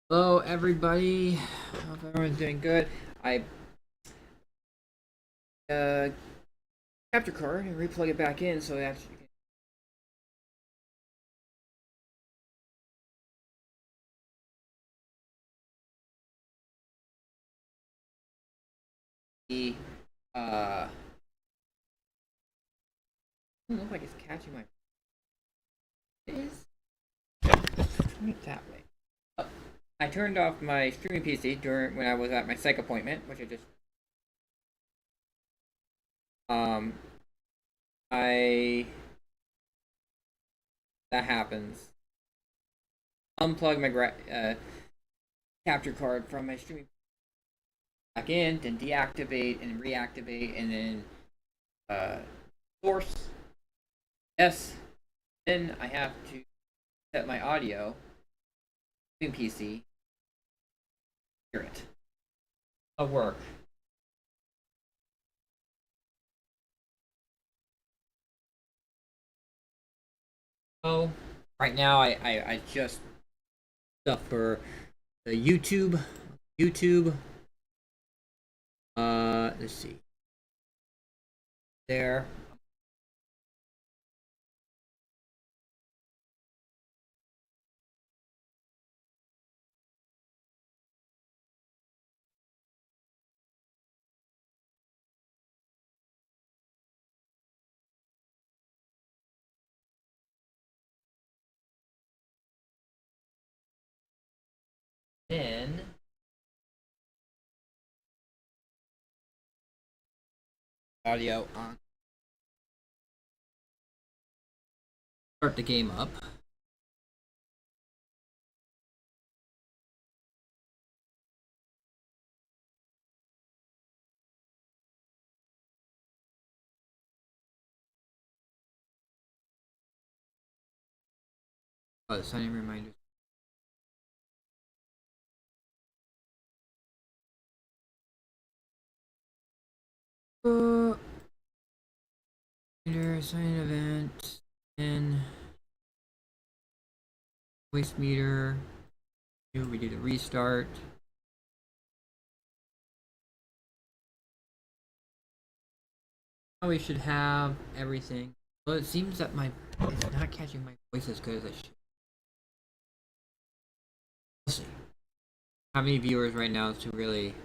Hello, everybody. Hope everyone's doing good. I capture card and replug it back in so that you can see. Doesn't look like it's catching my. It is. Turn it that way. Oh, I turned off my streaming PC during when I was at my psych appointment, which I just um I that happens. Unplug my capture card from my streaming back in, then deactivate and reactivate, and then source. Yes. Then I have to set my audio in PC. Hear it. I'll work. So right now I just stuff for the YouTube. Let's see. There. Then audio on. Start the game up. Oh, signing reminders. Sign event and voice meter. We do the restart. Now we should have everything. Well, it seems that it's not catching my voice as good as I should. We'll see. How many viewers right now to really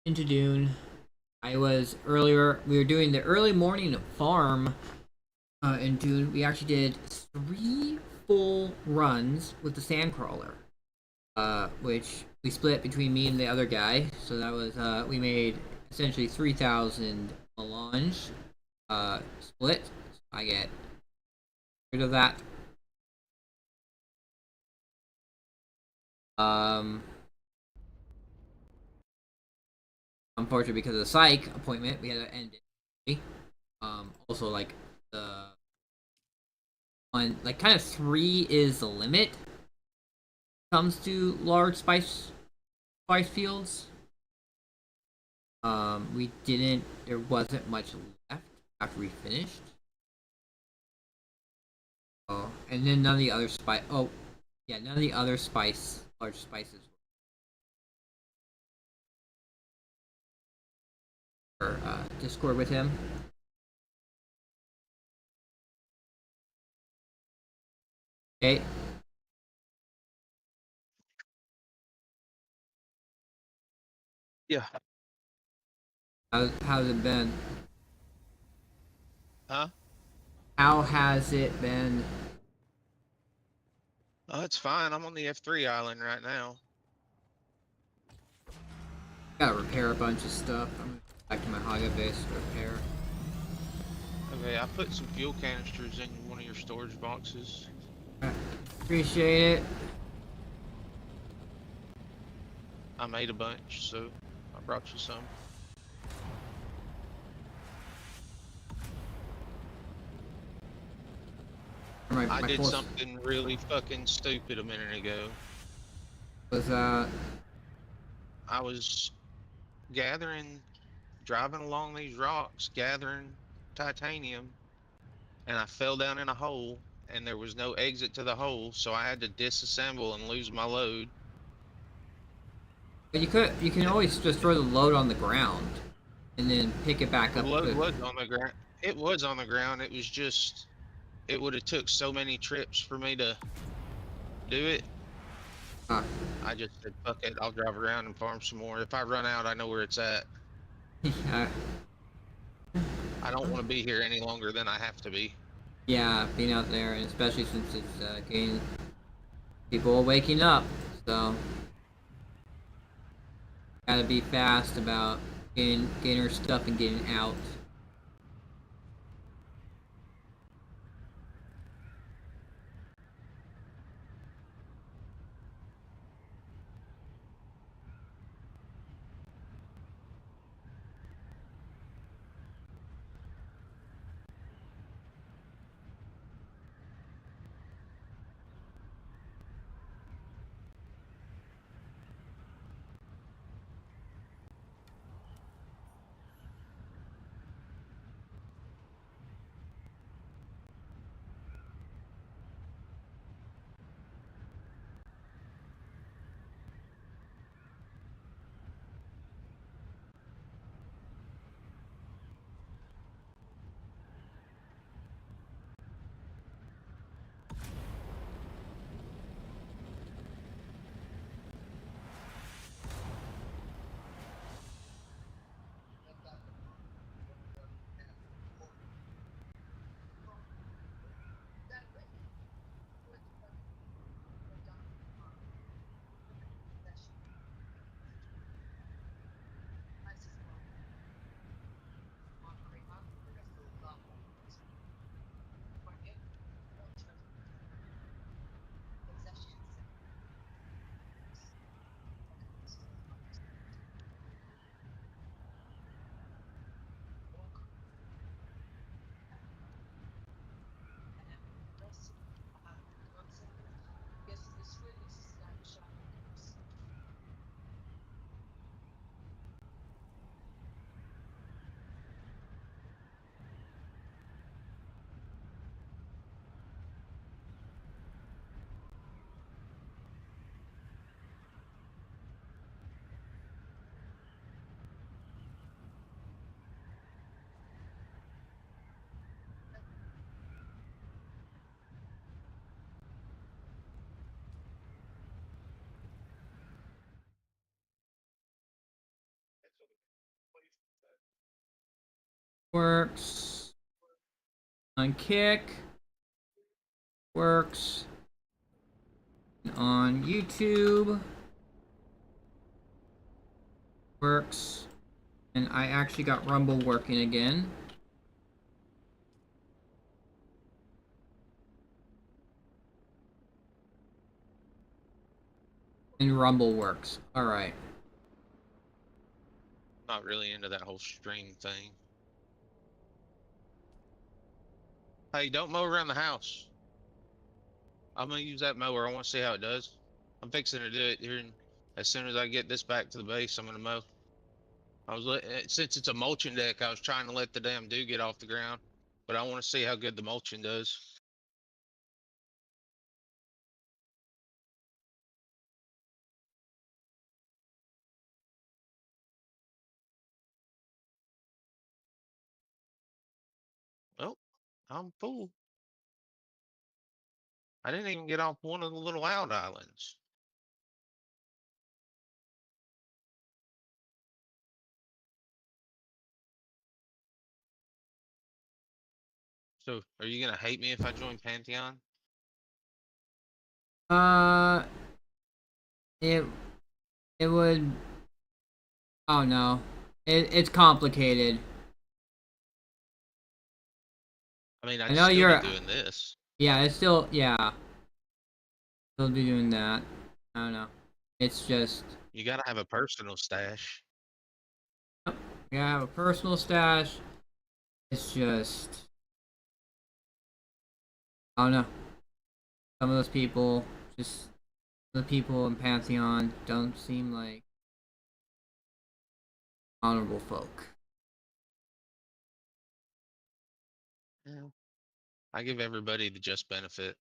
into Dune? I was earlier. We were doing the early morning farm in Dune. We actually did 3 full runs with the sandcrawler, which we split between me and the other guy. So that was we made essentially 3,000 melange split. So I get rid of that. Unfortunately, because of the psych appointment, we had to end it. Also, like the on like kind of 3 is the limit comes to large spice fields. We didn't. There wasn't much left after we finished. Oh, and then none of the other spice. Oh, yeah, none of the other large spices were Discord with him. Okay. Yeah. How's it been? Huh? How has it been? Oh, it's fine. I'm on the F3 island right now. Gotta repair a bunch of stuff. I'm back to my Haga base to repair. Okay, I put some fuel canisters in one of your storage boxes. Appreciate it. I made a bunch, so I brought you some. I did something really fucking stupid a minute ago. Was that? I was driving along these rocks, gathering titanium, and I fell down in a hole, and there was no exit to the hole, so I had to disassemble and lose my load. But you can always just throw the load on the ground, and then pick it back The up. load was on the ground. It was on the ground. It was just, it would have took so many trips for me to do it. I just said, fuck it, I'll drive around and farm some more. If I run out, I know where it's at. Yeah. I don't want to be here any longer than I have to be. Yeah, being out there, and especially since it's getting people waking up, so gotta be fast about getting her stuff and getting out. Works. On kick. Works. On YouTube. Works. And I actually got Rumble working again. And Rumble works. Alright. Not really into that whole stream thing. Hey, don't mow around the house. I'm gonna use that mower. I want to see how it does. I'm fixing to do it here, and as soon as I get this back to the base, I'm gonna mow. Since it's a mulching deck, I was trying to let the damn dew get off the ground, but I want to see how good the mulching does. Oh, I'm full. I didn't even get off one of the little out islands. So, are you gonna hate me if I join Pantheon? Uh, it it would. Oh no, it's complicated. I mean, I I'd know still be you're. doing this. Yeah, it's still. Yeah, still be doing that. I don't know. It's just. You gotta have a personal stash. You have a personal stash. It's just. I don't know. Some of those people, just the people in Pantheon, don't seem like honorable folk. Yeah. I give everybody the just benefit.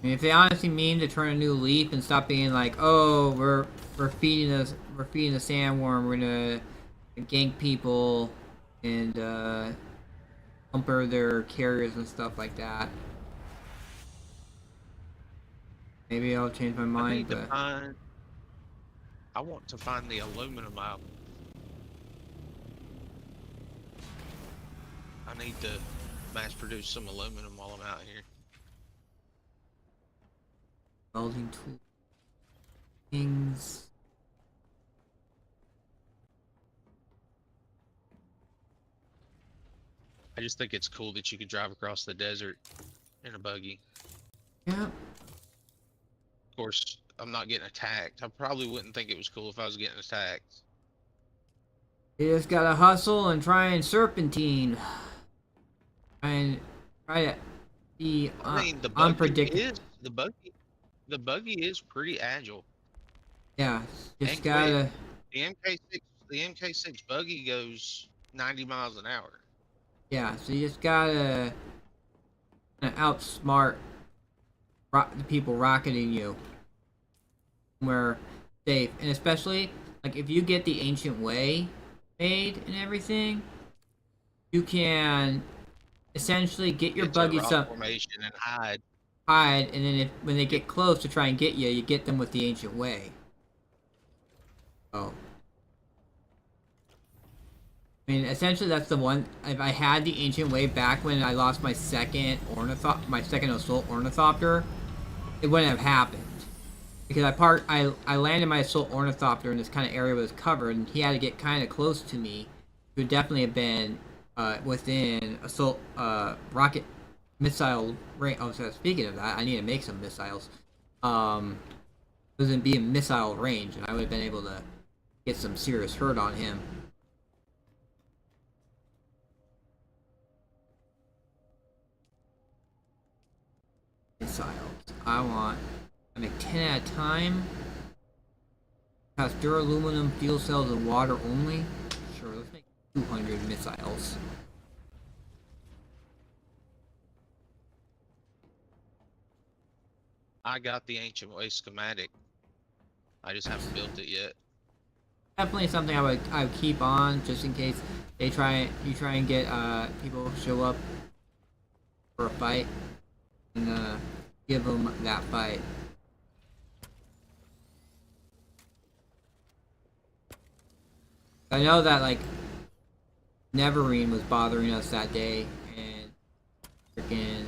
I mean, if they honestly mean to turn a new leaf and stop being like, oh, we're feeding the sandworm, we're gonna gank people and pumper their carriers and stuff like that. Maybe I'll change my I mind, need to but find. I want to find the aluminum out. I need to mass produce some aluminum while I'm out here. welding tool things. I just think it's cool that you can drive across the desert in a buggy. Yeah, Of course, I'm not getting attacked. I probably wouldn't think it was cool if I was getting attacked. you just gotta hustle and try and serpentine, and try to be I mean, the buggy unpredictable. is the buggy. The buggy is pretty agile Yeah, just and quick. gotta. The MK6 buggy goes 90 miles an hour. Yeah, so you just gotta outsmart the people rocketing you. Where safe, and especially like if you get the ancient way made and everything, you can essentially get your Get to a buggy rock some formation and hide. hide, and then if when they get close to try and get you, you get them with the ancient way. Oh, I mean, essentially that's the one. If I had the ancient way back when I lost my second assault ornithopter, it wouldn't have happened. Because I landed my assault ornithopter in this kind of area where it was covered, and he had to get kind of close to me. He would definitely have been within assault rocket missile range. Oh, so speaking of that, I need to make some missiles. It was in be in missile range, and I would have been able to get some serious hurt on him. Missiles. I make 10 at a time. Has duraluminum fuel cells and water only. Sure, let's make 200 missiles. I got the ancient way schematic. I just haven't built it yet. Definitely something I would keep on just in case you try and get people show up. for a fight. And give him that fight. I know that like Neverine was bothering us that day, and freaking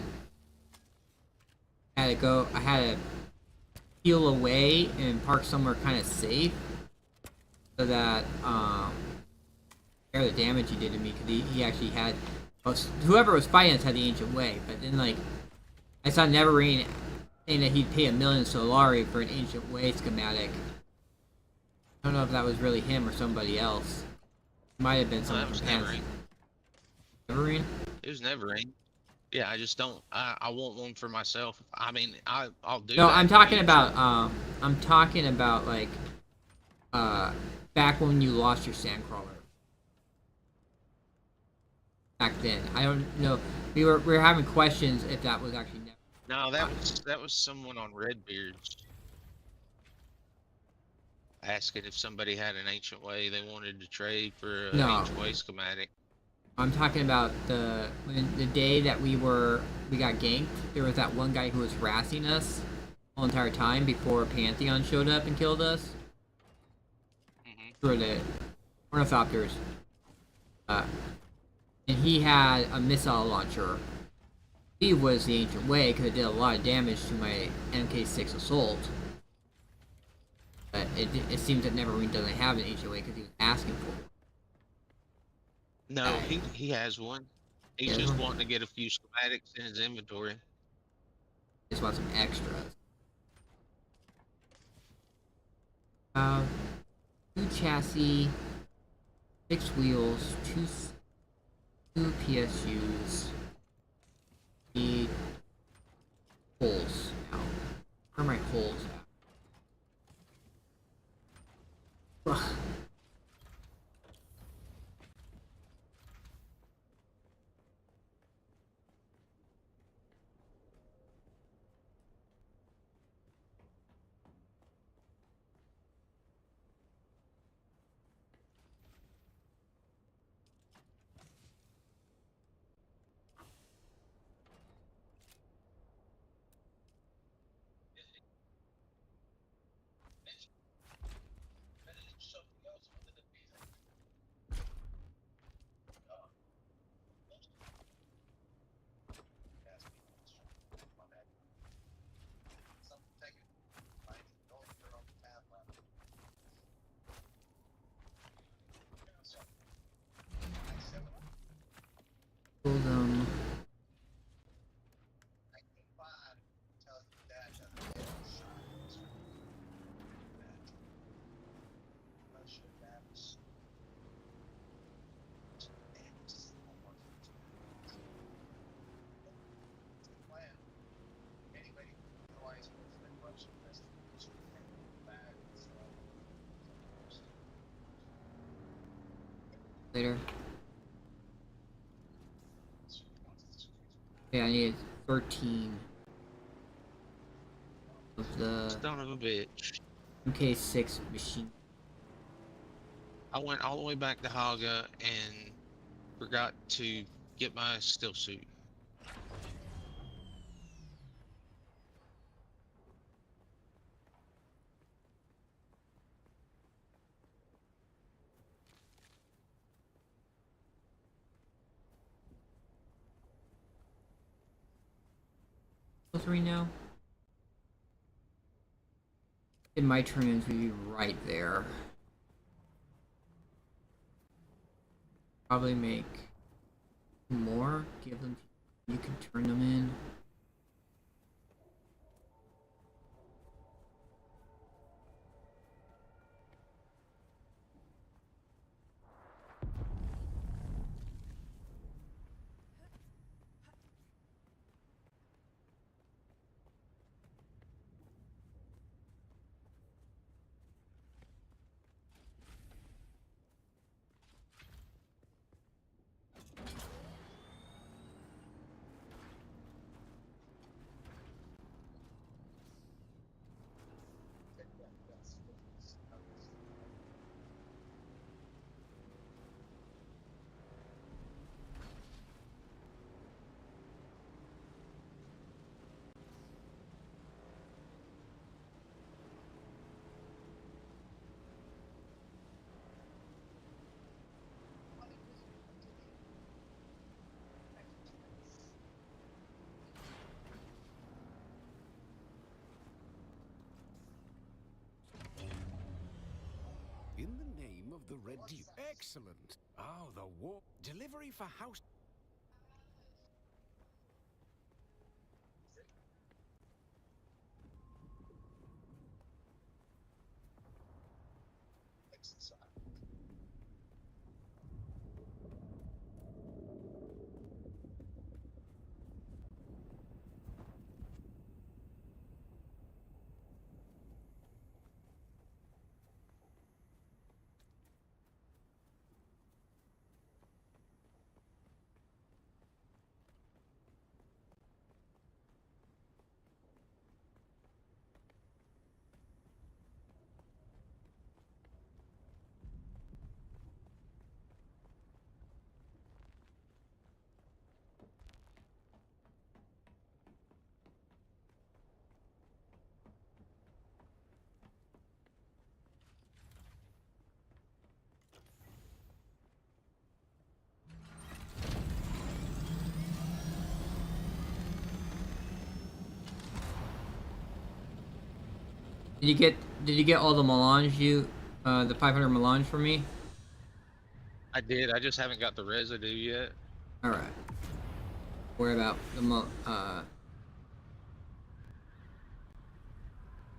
had to go. I had to peel away and park somewhere kind of safe, so that the damage he did to me, because he actually had whoever was fighting us had the ancient way, but then like I saw Neverine saying that he'd pay 1,000,000 Solari for an ancient way schematic. I don't know if that was really him or somebody else. It might have been No, someone that was from Neverine. Neverine? It was Neverine. Yeah, I just don't. I want one for myself. I mean, I'll do No, that. I'm talking about like back when you lost your sandcrawler. Back then, I don't know. We were having questions if that was actually Neverine. No, that was someone on Redbeard's asking if somebody had an ancient way they wanted to trade for an No, ancient way schematic. I'm talking about the day that we got ganked. There was that one guy who was harassing us the whole entire time before Pantheon showed up and killed us. For the Ornithopters. And he had a missile launcher. He was the ancient way because it did a lot of damage to my MK6 assault. But it seems that Neverine doesn't have an ancient way because he was asking for it. No, he has one. He's just wanting to get a few schematics in his inventory. Just want some extras. 2 chassis, 6 wheels, 2 PSUs. Need holes now. Where are my holes at? Pull them. Later. Yeah, I need 13 of the Son of a bitch. MK6 machine. I went all the way back to Haga and forgot to get my still suit. Level 3 now. And my turn-ins would be right there. Probably make more. Give them. You can turn them in. The red deep. Excellent. Oh, the war. Delivery for house. Did you get all the melange the 500 melange for me? I did. I just haven't got the residue yet. All right. Worry about the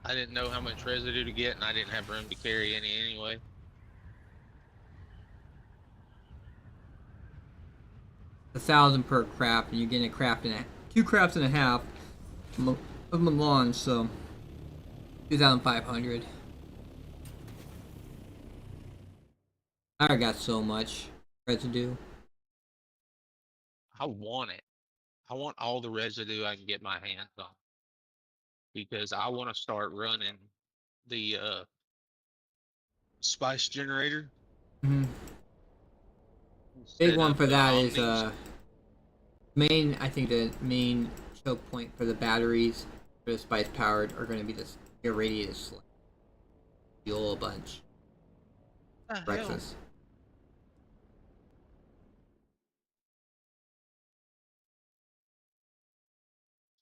I didn't know how much residue to get, and I didn't have room to carry any anyway. $1,000 per craft, and you're getting a craft and 2 crafts and a half of melange, so 2,500. I already got so much residue. I want it. I want all the residue I can get my hands on, because I want to start running the spice generator. Mm-hmm. Big Instead one of for the that is Omnis. I think the main choke point for the batteries for the spice powered are going to be this irradiated slip. Fuel a bunch. What the hell? Breakfast.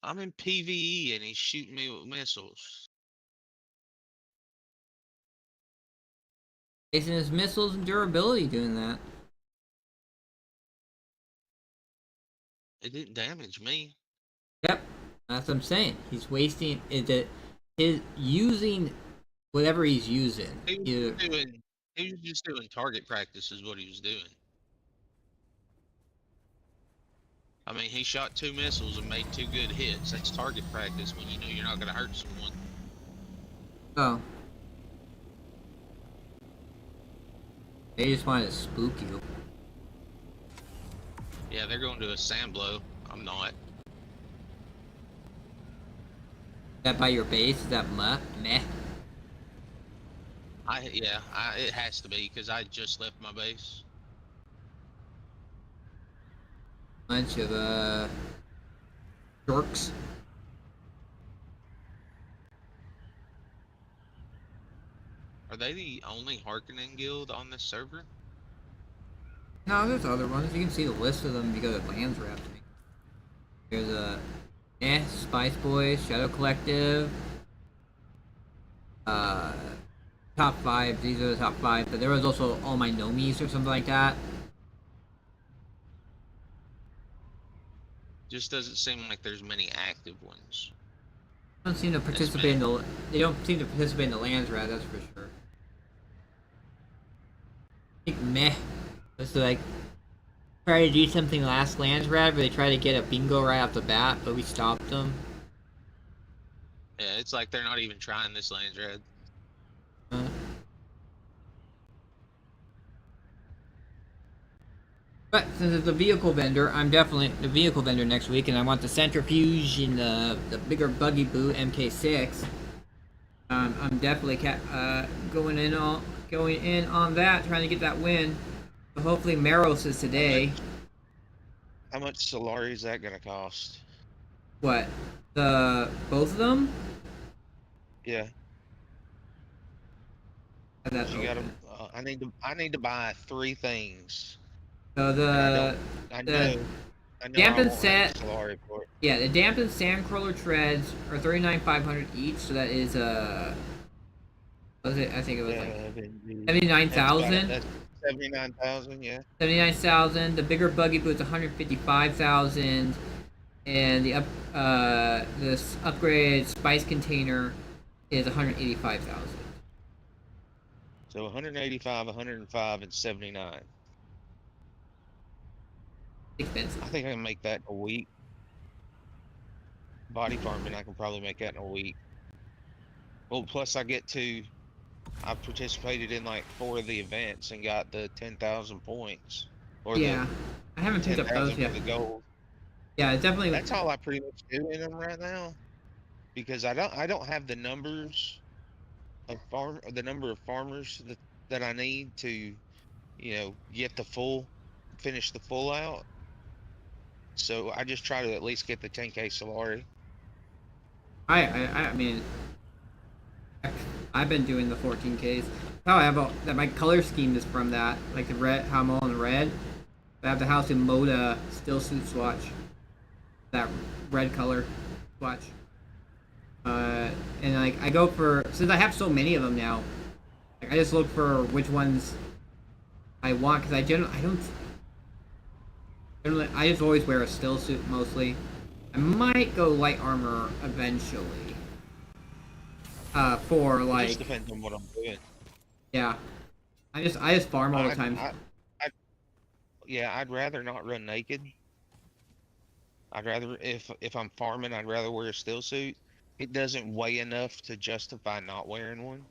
I'm in PvE and he's shooting me with missiles. Basing his missiles and durability doing that. It didn't damage me. Yep, that's what I'm saying. He's wasting his using whatever he's using. He was just doing target practice is what he was doing. I mean, he shot 2 missiles and made 2 good hits. That's target practice when you know you're not going to hurt someone. Oh. They just wanted to spook you. Yeah, they're going to a sand blow. I'm not. Is that by your base? Is that meh? It has to be because I just left my base. Bunch of dorks. Are they the only Harkonnen guild on this server? No, there's other ones. You can see the list of them if you go to Lands Rafting. There's Spice Boys, Shadow Collective. Top 5. These are the top 5. But there was also All My Nomies or something like that. Just doesn't seem like there's many active ones. They don't seem to participate in the. They don't seem to participate in the Lands Rat. That's for sure. I think meh. It's like try to do something last Lands Rat where they try to get a bingo right off the bat, but we stopped them. Yeah, it's like they're not even trying this Lands Red. But since it's a vehicle vendor, I'm definitely the vehicle vendor next week, and I want the centrifuge and the bigger buggy boot MK6. I'm definitely going in on that, trying to get that win. So hopefully Maros is today. How much Solari is that gonna cost? What? Both of them? Yeah. You got them. I need to buy 3 things. So I know dampened I won't set. have Solari for it. Yeah, the dampened sandcrawler treads are 39,500 each, so that is Was it? I think it was like That's about it. 79,000. That's 79,000. Yeah. 79,000. The bigger buggy boot's 155,000, and this upgraded spice container is 185,000. So 185, 105, and 79. Expensive. I think I can make that in a week. Body farming, I can probably make that in a week. Well, plus I participated in like 4 of the events and got the 10,000 points, or the Yeah, I haven't picked up those 10,000 for yet. the gold. Yeah, it's definitely. That's all I pretty much do in them right now, because I don't have the numbers of the number of farmers that I need to, get finish the full out. So I just try to at least get the 10K Solari. I mean, I've been doing the 14Ks. Oh, I have that. My color scheme is from that, like the red. How I'm all in red. I have the House in Moda still suit swatch. That red color swatch. And like I go for, since I have so many of them now, like I just look for which ones I want, because I generally I just always wear a still suit mostly. I might go light armor eventually. For It like, just depends on what I'm doing. yeah, I just farm all the time. Yeah, I'd rather not run naked. I'd rather, if I'm farming, I'd rather wear a still suit. It doesn't weigh enough to justify not wearing one.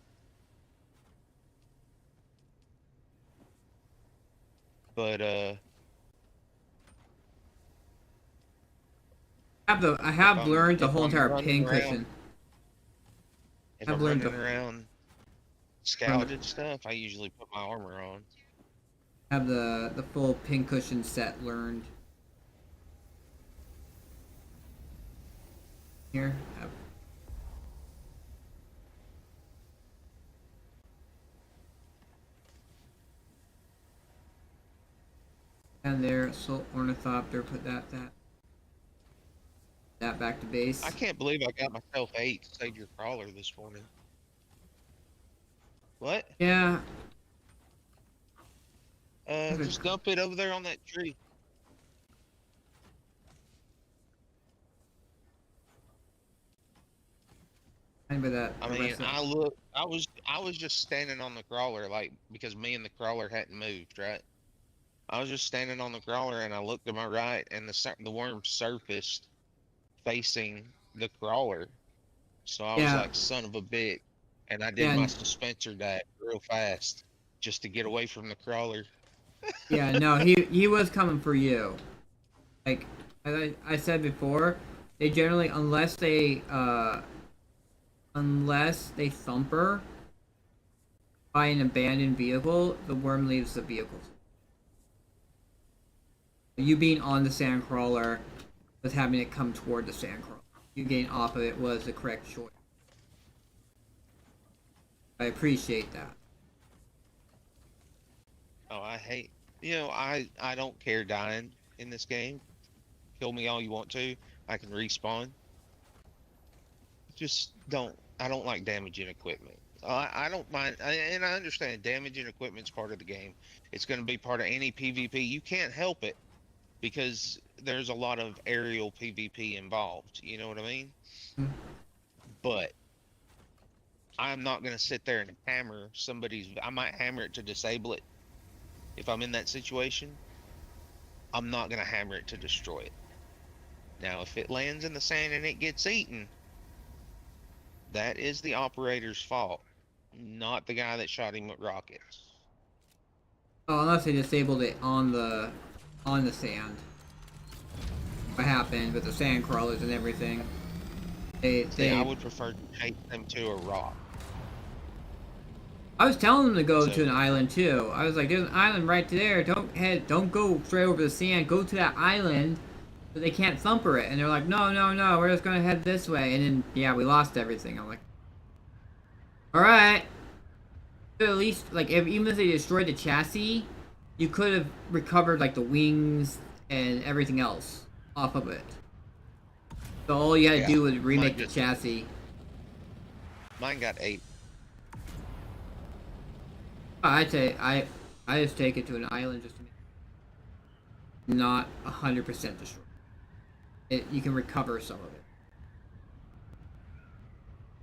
But I have learned the if whole I'm entire running pin around, cushion. if I've I'm learned running to around scouted stuff, I usually put my armor on. have the full pin cushion set learned. Here, and there, Assault Ornithopter. Put that back to base. I can't believe I got myself 8 to save your crawler this morning. What? Yeah. Just dump it over there on that tree. Remember that. I mean, I was just standing on the crawler, like, because me and the crawler hadn't moved, right? I was just standing on the crawler and I looked to my right and the worm surfaced facing the crawler. So I was Yeah. like, son of a bitch. And I did Yeah. my dispenser dive real fast just to get away from the crawler. Yeah. No, he was coming for you. Like as I said before, they generally, unless they thumper by an abandoned vehicle, the worm leaves the vehicle. You being on the sandcrawler was having it come toward the sandcrawler. You getting off of it was the correct choice. I appreciate that. Oh, I don't care dying in this game. Kill me all you want to. I can respawn. Just I don't like damaging equipment. I don't mind, and I understand damaging equipment's part of the game. It's going to be part of any PvP. You can't help it because there's a lot of aerial PvP involved. You know what I mean? Mm. But I'm not going to sit there and hammer I might hammer it to disable it. If I'm in that situation, I'm not going to hammer it to destroy it. Now, if it lands in the sand and it gets eaten, that is the operator's fault, not the guy that shot him with rockets. Oh, unless they disabled it on the sand. What happened with the sand crawlers and everything? I would prefer to take them to a rock. I was telling them to go to an island too. I was like, "There's an island right there. Don't go straight over the sand. Go to that island, so they can't thumper it." And they're like, "No, no, no. We're just gonna head this way." And then yeah, we lost everything. I'm like, "All right." At least, like, even if they destroyed the chassis, you could have recovered like the wings and everything else off of it. So all you had to do was remake the chassis. Mine got 8. I'd say I just take it to an island just to make it not 100% destroyed. You can recover some of it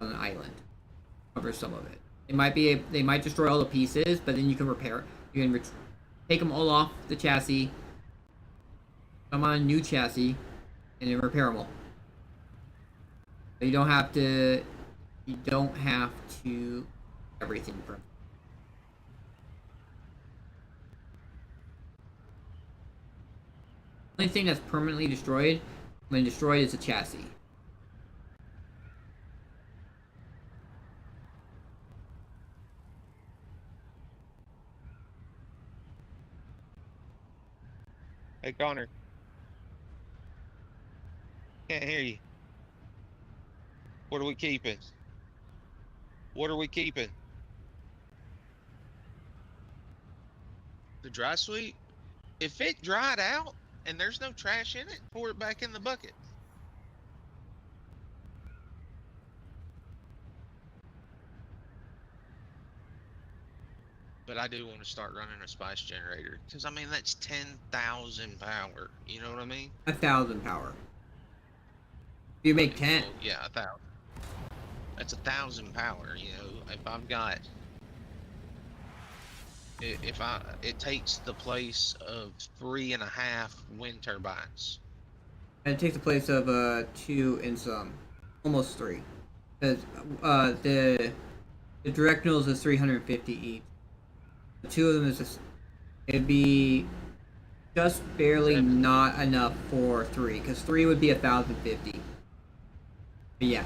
on an island. Cover some of it. They might destroy all the pieces, but then you can repair. You can take them all off the chassis, come on a new chassis, and then repair them all. But you don't have to. You don't have to everything from. The only thing that's permanently destroyed when destroyed is the chassis. Hey Connor, can't hear you. What are we keeping? What are we keeping? The dry sweet? If it dried out and there's no trash in it, pour it back in the bucket. But I do want to start running a spice generator because I mean that's 10,000 power. You know what I mean? 1,000 power. You make 10. Well, yeah, 1,000. That's 1,000 power. You know, if I've got, if I, it takes the place of 3.5 wind turbines. And it takes the place of 2 and some, almost 3, because the direct mills is 350 each. The two of them is just it'd be just barely Seven. not enough for 3, because 3 would be 1,050. But yeah.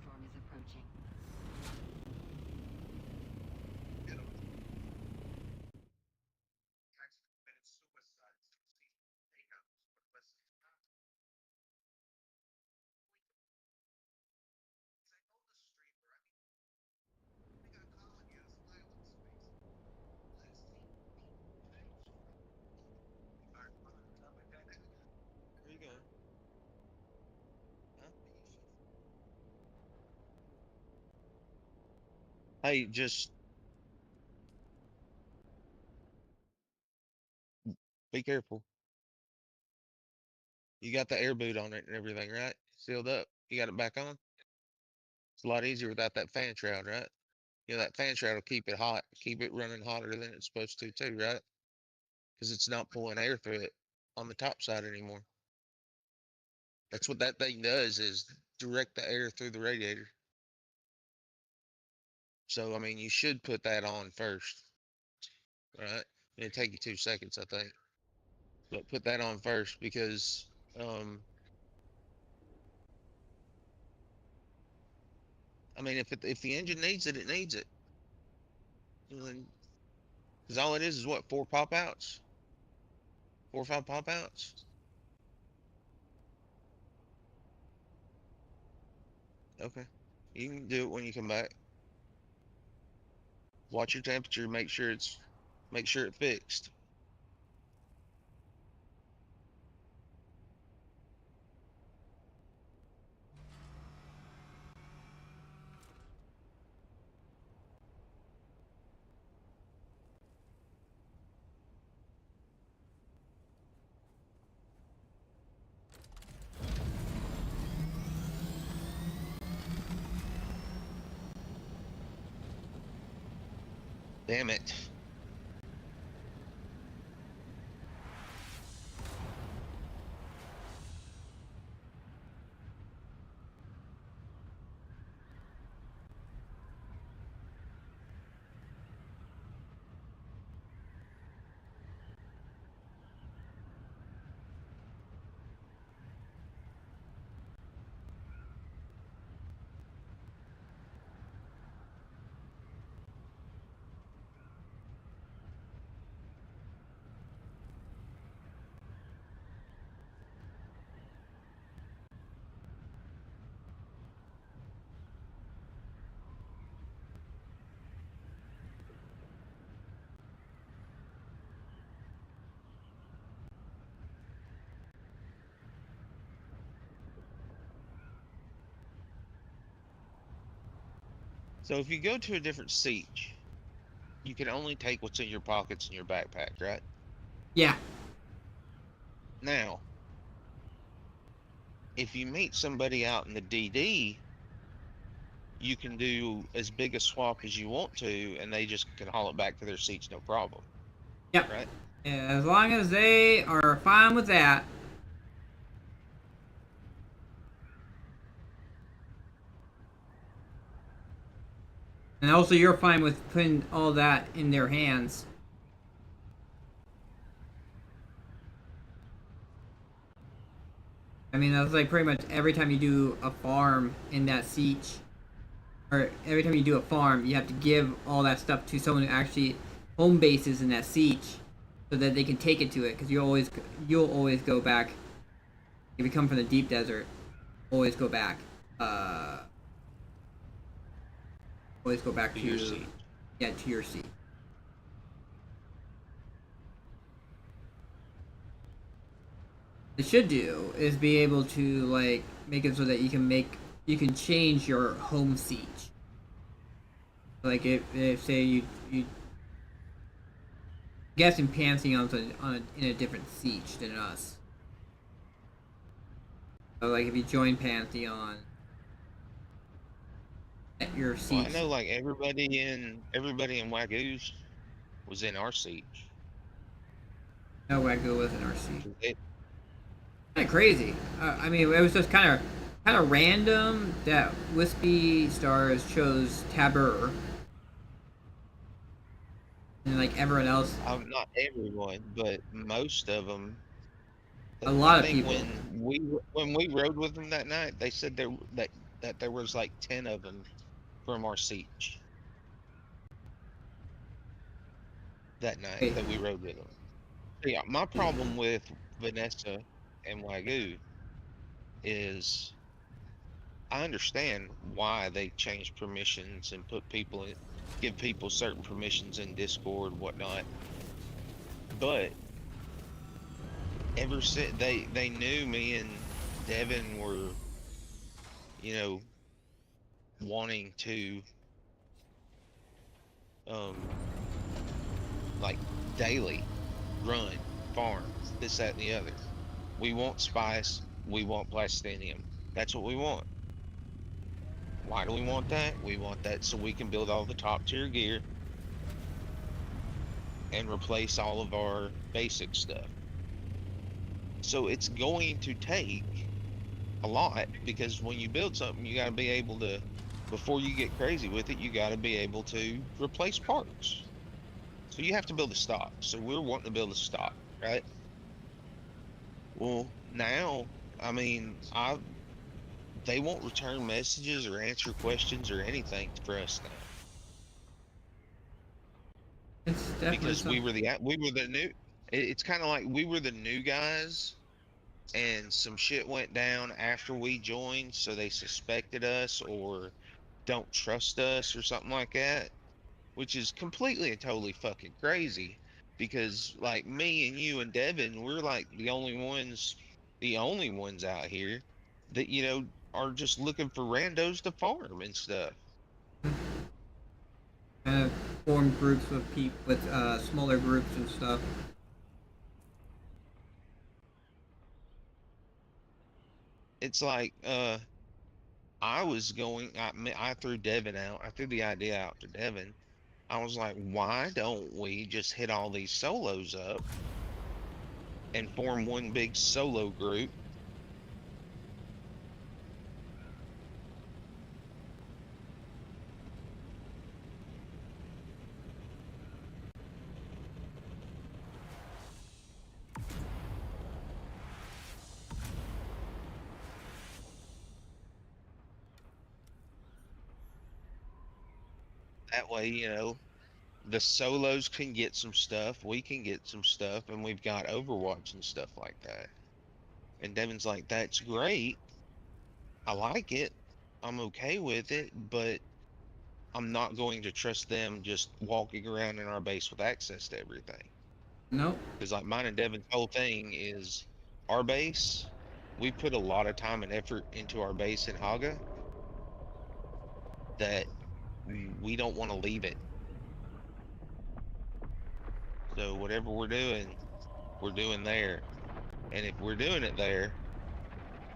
storm is approaching. Where you going? Huh? Hey, just be careful. You got the air boot on it and everything, right? Sealed up. You got it back on? It's a lot easier without that fan shroud, right? You know, that fan shroud will keep it hot, keep it running hotter than it's supposed to too, right? Because it's not pulling air through it on the top side anymore. That's what that thing does, is direct the air through the radiator. So, I mean, you should put that on first, right? It'll take you 2 seconds, I think. But put that on first because, I mean, if the engine needs it, it needs it. Because all it is what, 4 pop outs? 4 or 5 pop outs? Okay. You can do it when you come back. Watch your temperature, make sure it fixed. Damn it. So if you go to a different seat, you can only take what's in your pockets and your backpack, right? Yeah. Now, if you meet somebody out in the DD, you can do as big a swap as you want to, and they just can haul it back to their seats, no problem, Yep. right? As long as they are fine with that. And also, you're fine with putting all that in their hands. I mean, that's like pretty much every time you do a farm in that siege, or every time you do a farm, you have to give all that stuff to someone who actually home bases in that siege, so that they can take it to it. Because you'll always go back. If you come from the deep desert, always go back. Uh, always go back To to your seat. yeah, to your seat. It should do is be able to like make it so that you can change your home siege. Like if say you guessing Pantheon's in a different siege than us. So like if you join Pantheon at your Well, I siege. know like everybody in Wagoo's was in our siege. No, Wagyu was in our siege. It, Kind of crazy. I mean, it was just kind of random that Wispy Stars chose Tabur, and like everyone else, not everyone, but most of them. a I lot of think people. when we rode with them that night, they said that that there was like 10 of them from our siege that night Wait, that we rode with them. Yeah, my problem with Vanessa and Wagyu is I understand why they changed permissions and put people in, give people certain permissions in Discord, whatnot. But ever since they knew me and Devin were, you know, wanting to um like daily run, farm, this, that, and the other. We want spice, we want plastinium. That's what we want. Why do we want that? We want that so we can build all the top tier gear and replace all of our basic stuff. So it's going to take a lot because when you build something, you got to be able to, before you get crazy with it, you got to be able to replace parts. So you have to build a stock. So we're wanting to build a stock, right? Well, now, I mean, they won't return messages or answer questions or anything for us now it's definitely because something. we were the new. It's kind of like we were the new guys and some shit went down after we joined, so they suspected us or don't trust us or something like that, which is completely and totally fucking crazy because like me and you and Devin, we're like the only ones out here that, you know, are just looking for randos to farm and stuff. Kind of form groups with people with smaller groups and stuff. It's like, I threw Devin out. I threw the idea out to Devin. I was like, why don't we just hit all these solos up and form one big solo group? That way, you know, the solos can get some stuff, we can get some stuff, and we've got Overwatch and stuff like that. And Devin's like, that's great. I like it. I'm okay with it, but I'm not going to trust them just walking around in our base with access to everything. Nope. Because like mine and Devin's whole thing is our base. We put a lot of time and effort into our base in Haga that we don't want to leave it. So whatever we're doing there. And if we're doing it there,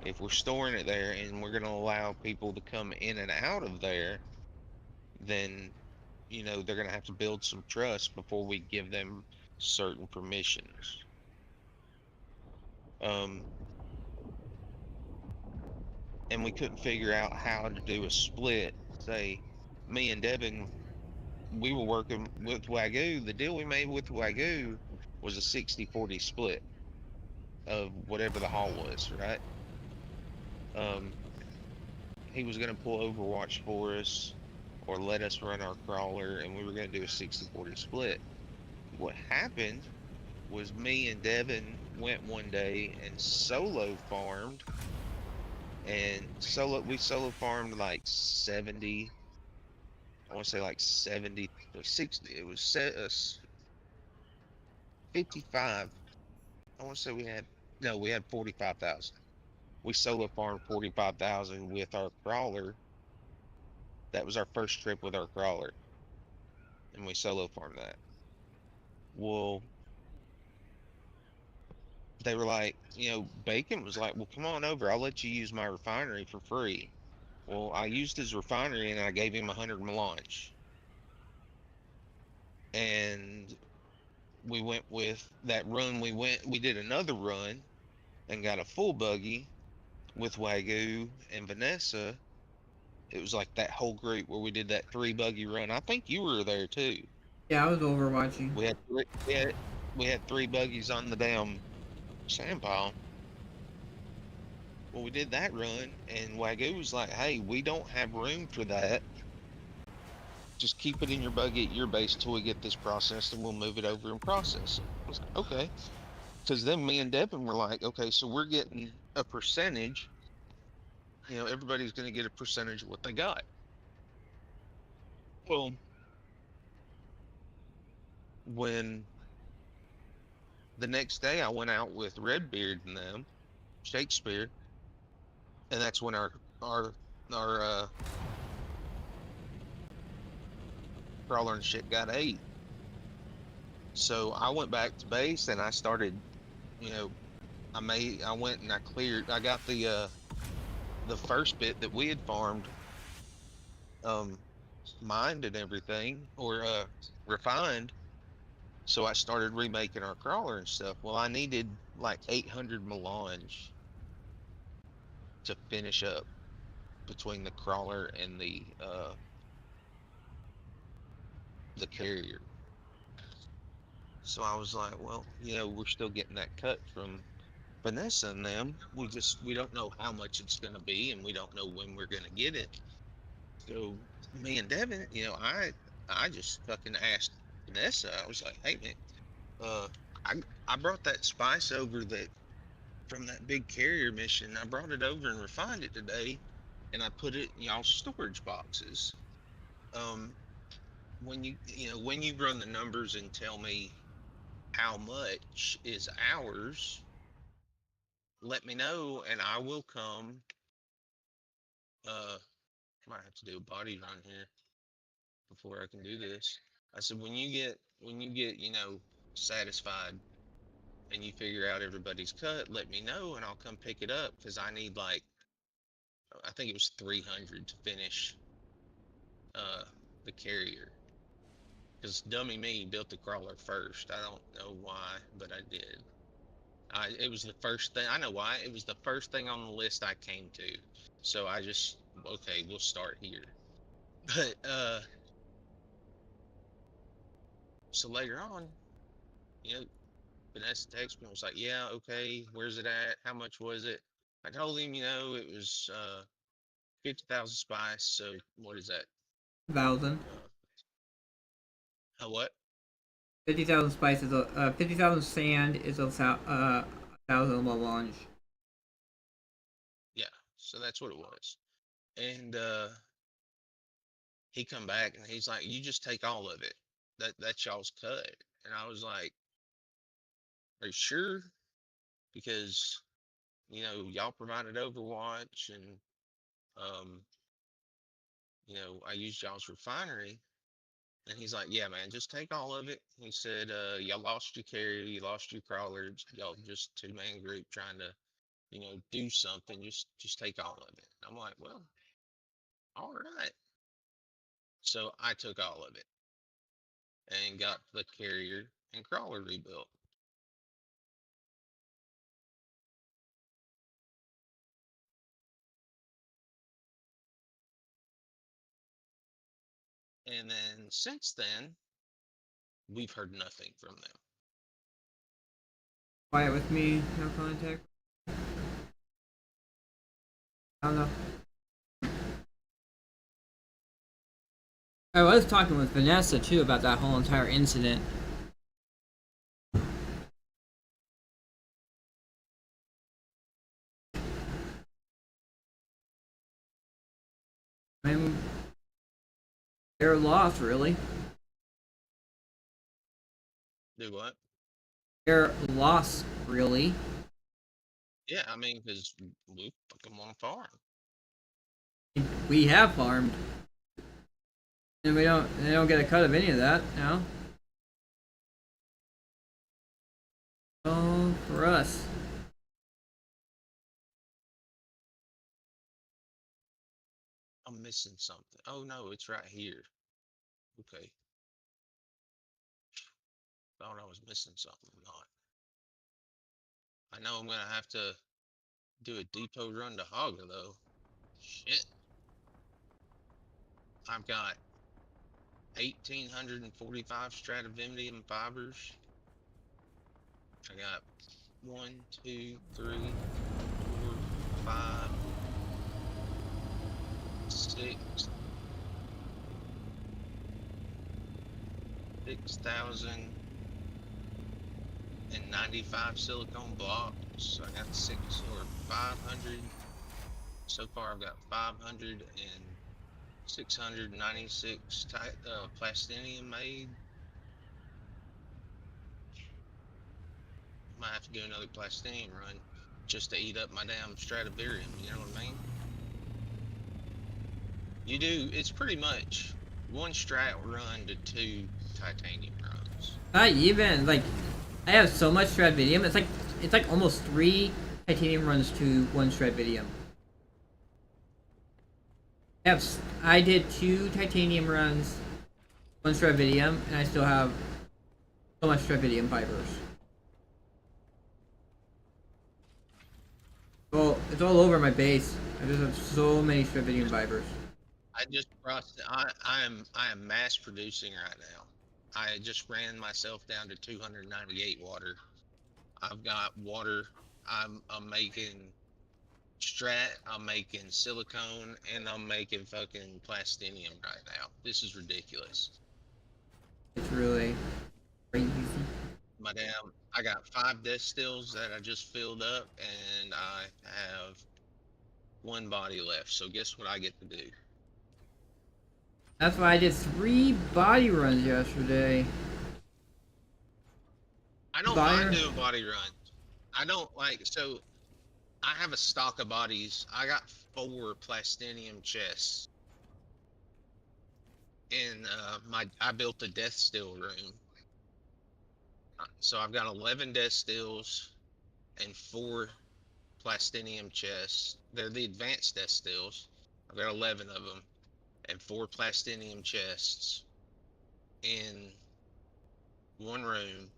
if we're storing it there and we're going to allow people to come in and out of there, then, you know, they're going to have to build some trust before we give them certain permissions. Um, and we couldn't figure out how to do a split. Say, me and Devin, we were working with Wagyu. The deal we made with Wagyu was a 60-40 split of whatever the haul was, right? Um, he was going to pull Overwatch for us or let us run our crawler, and we were going to do a 60-40 split. What happened was me and Devin went one day and solo farmed, and we solo farmed like 70. I want to say like 70 or 60. It was 55. I want to say we had, no, we had 45,000. We solo farmed 45,000 with our crawler. That was our first trip with our crawler, and we solo farmed that. Well, they were like, you know, Bacon was like, well, come on over. I'll let you use my refinery for free. Well, I used his refinery and I gave him 100 melange. And we went with that run. We did another run and got a full buggy with Wagyu and Vanessa. It was like that whole group where we did that 3 buggy run. I think you were there too. Yeah, I was overwatching. We had we had 3 buggies on the damn sand pile. Well, we did that run, and Wagyu was like, "Hey, we don't have room for that. Just keep it in your buggy at your base till we get this processed, and we'll move it over and process it." I was like, "Okay." Because then me and Devin were like, "Okay, so we're getting a percentage. Everybody's going to get a percentage of what they got." Well, when the next day I went out with Redbeard and them, Shakespeare, and that's when our crawler and shit got ate. So I went back to base and I started, you know, I went and I got the first bit that we had farmed, um, mined and everything, or refined. So I started remaking our crawler and stuff. Well, I needed like 800 melange to finish up between the crawler and the carrier. So I was like, well, we're still getting that cut from Vanessa and them. We don't know how much it's gonna be, and we don't know when we're gonna get it. So me and Devin, I just fucking asked Vanessa. I was like, hey man, uh, I brought that spice over that from that big carrier mission. I brought it over and refined it today, and I put it in y'all's storage boxes. Um, when you run the numbers and tell me how much is ours, let me know and I will come. Might have to do a body run here before I can do this. I said when you get satisfied and you figure out everybody's cut, let me know and I'll come pick it up because I need like I think it was 300 to finish uh the carrier. Because dummy me built the crawler first. I don't know why, but I did. It was the first thing. I know why. It was the first thing on the list I came to. So I just okay, we'll start here. But so later on, you know, Vanessa texted me and was like, "Yeah, okay, where's it at? How much was it?" I told him, it was 50,000 spice. So what is that? 1,000. Uh, how what? 50,000 spices. 50,000 sand is a 1,000 melange. Yeah. So that's what it was. And he come back and he's like, "You just take all of it. That's y'all's cut." And I was like, "Are you sure?" Because y'all provided Overwatch and um, I used y'all's refinery. And he's like, "Yeah, man, just take all of it." He said, "Y'all lost your carrier, you lost your crawlers, y'all just two-man group trying to, do something. Just take all of it." I'm like, "Well, all right." So I took all of it and got the carrier and crawler rebuilt. And then since then, we've heard nothing from them. Quiet with me, no contact. I don't know. I was talking with Vanessa too about that whole entire incident. I mean, they're lost, really. Do what? They're lost, really. Yeah, I mean, because we fucking want to farm. We have farmed, and we don't. They don't get a cut of any of that now. Oh, for us. I'm missing something. Oh no, it's right here. Okay, thought I was missing something. I'm not. I know I'm gonna have to do a depot run to Haga though. Shit, I've got 1,845 Stratovium fibers. I got one, two, three, four. 5, 6, 6,095 silicone blocks. I got 500. So far, I've got 500 and 696 plastinium made. Might have to do another plastinium run just to eat up my damn Stradivarium. You know what I mean? You do. It's pretty much one strat run to 2 titanium runs. Not even like I have so much Stradivarium. It's like almost 3 titanium runs to 1 Stradivarium. I did 2 titanium runs, 1 Stradivarium, and I still have so much Stradivarium fibers. Well, it's all over my base. I just have so many Stradivarium fibers. I just processed. I am mass producing right now. I just ran myself down to 298 water. I've got water. I'm making strat. I'm making silicone, and I'm making fucking plastinium right now. This is ridiculous. It's really crazy. My damn, I got 5 distills that I just filled up, and I have 1 body left. So guess what I get to do? That's why I did 3 body runs yesterday. I don't Buyer. mind doing body runs. I don't like so. I have a stock of bodies. I got 4 plastinium chests in I built a death still room. So I've got 11 death stills and 4 plastinium chests. They're the advanced death stills. I've got 11 of them and 4 plastinium chests in one room,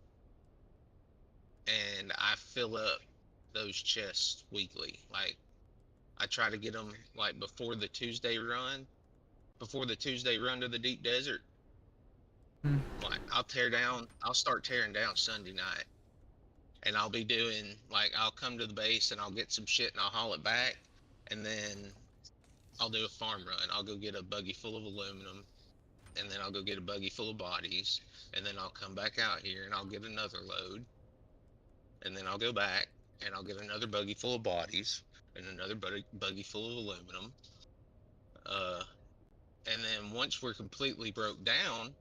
and I fill up those chests weekly. Like I try to get them like before the Tuesday run to the deep desert. Like I'll start tearing down Sunday night, and I'll be doing like I'll come to the base and I'll get some shit and I'll haul it back, and then I'll do a farm run. I'll go get a buggy full of aluminum, and then I'll go get a buggy full of bodies, and then I'll come back out here and I'll get another load, and then I'll go back and I'll get another buggy full of bodies and another buggy full of aluminum. Uh, and then once we're completely broke down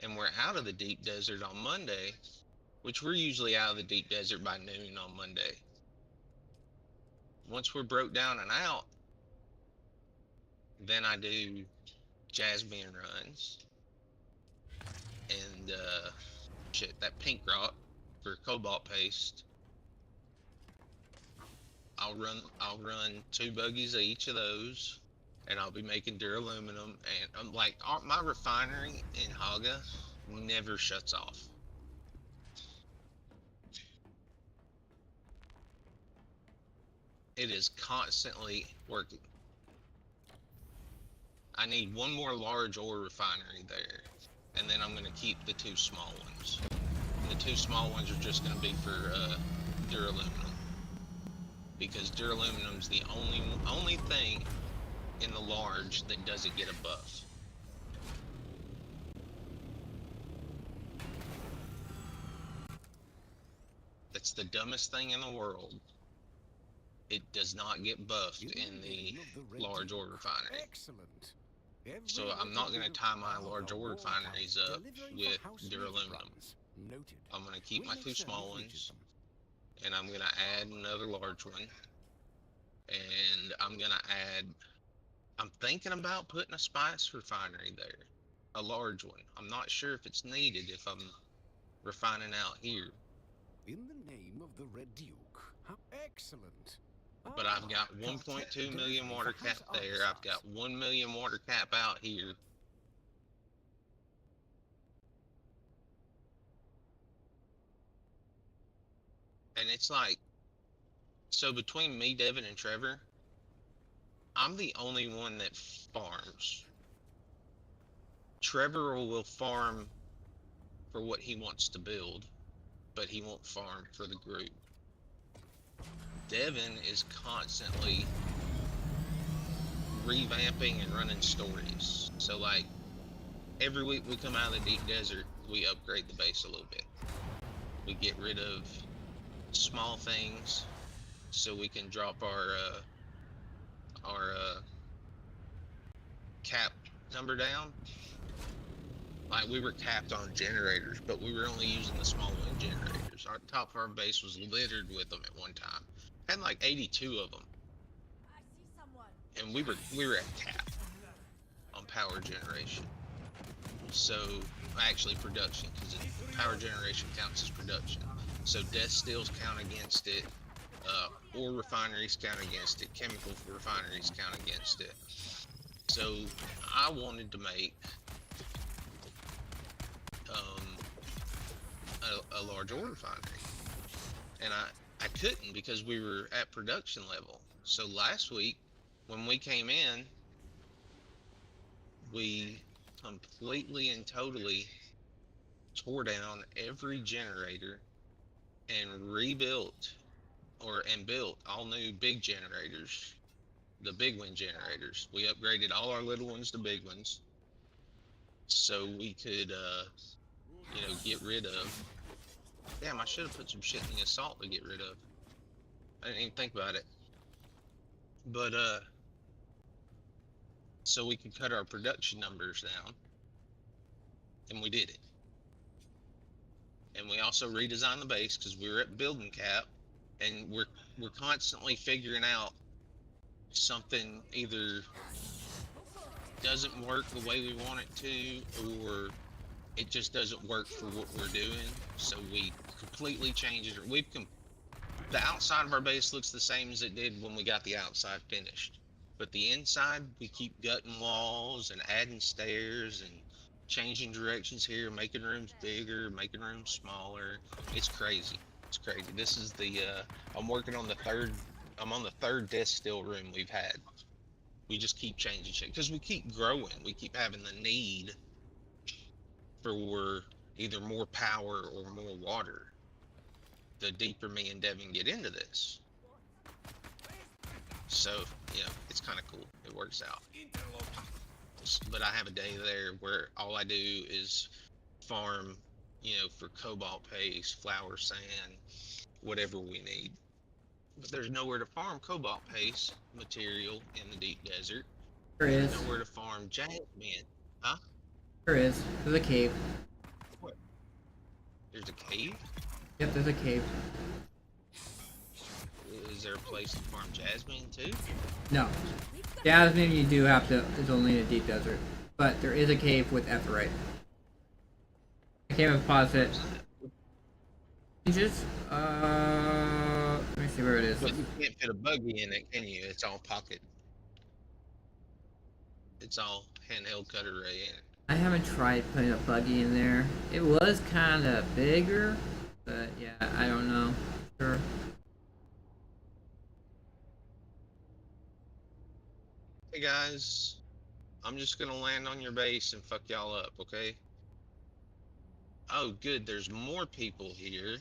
and we're out of the deep desert on Monday, which we're usually out of the deep desert by noon on Monday. Once we're broke down and out, then I do jasmine runs and shit, that pink rock for cobalt paste. I'll run 2 buggies of each of those, and I'll be making duraluminum. And I'm like, my refinery in Haga never shuts off. It is constantly working. I need 1 more large ore refinery there, and then I'm going to keep the 2 small ones. And the 2 small ones are just going to be for duraluminum, because duraluminum's the only thing in the large that doesn't get a buff. That's the dumbest thing in the world. It does not get buffed in the large ore refinery. Excellent. So I'm not going to tie my large ore refineries up with duraluminum. Noted. I'm going to keep my 2 small ones, and I'm going to add another large one, and I'm thinking about putting a spice refinery there, a large one. I'm not sure if it's needed if I'm refining out here. In the name of the Red Duke. How excellent. But I've got 1.2 million water cap there. I've got 1 million water cap out here. And it's like, so between me, Devin, and Trevor, I'm the only one that farms. Trevor will farm for what he wants to build, but he won't farm for the group. Devin is constantly revamping and running stories. So like every week we come out of the deep desert, we upgrade the base a little bit. We get rid of small things so we can drop our cap number down. Like we were capped on generators, but we were only using the small wind generators. Our top of our base was littered with them at one time. Had like 82 of them, and we were at cap on power generation. So actually production, because power generation counts as production. So death steels count against it. Ore refineries count against it. Chemical refineries count against it. So I wanted to make a large ore refinery, and I couldn't because we were at production level. So last week when we came in, we completely and totally tore down every generator and rebuilt and built all new big generators, the big wind generators. We upgraded all our little ones to big ones so we could get rid of. Damn, I should have put some shit in the assault to get rid of. I didn't even think about it. But so we could cut our production numbers down, and we did it. And we also redesigned the base because we were at building cap, and we're constantly figuring out something either doesn't work the way we want it to, or it just doesn't work for what we're doing. So we completely change it. The outside of our base looks the same as it did when we got the outside finished, but the inside we keep gutting walls and adding stairs and changing directions here, making rooms bigger, making rooms smaller. It's crazy. It's crazy. This is I'm working on the third. I'm on the third death still room we've had. We just keep changing shit because we keep growing. We keep having the need for either more power or more water the deeper me and Devin get into this. So, it's kind of cool. It works out. But I have a day there where all I do is farm, for cobalt paste, flour sand, whatever we need. But there's nowhere to farm cobalt paste material in the deep desert. There is. Nowhere to farm jasmine. Huh? There is. There's a cave. What? There's a cave? Yep, there's a cave. Is there a place to farm jasmine too? No. Jasmine you do have to, is only in a deep desert. But there is a cave with etherite. I can't even pause it. Just, let me see where it is. But you can't fit a buggy in it, can you? It's all pocket. It's all handheld cutter ray in it. I haven't tried putting a buggy in there. It was kind of bigger, but yeah, I don't know. Sure. Hey guys, I'm just gonna land on your base and fuck y'all up, okay? Oh, good, there's more people here.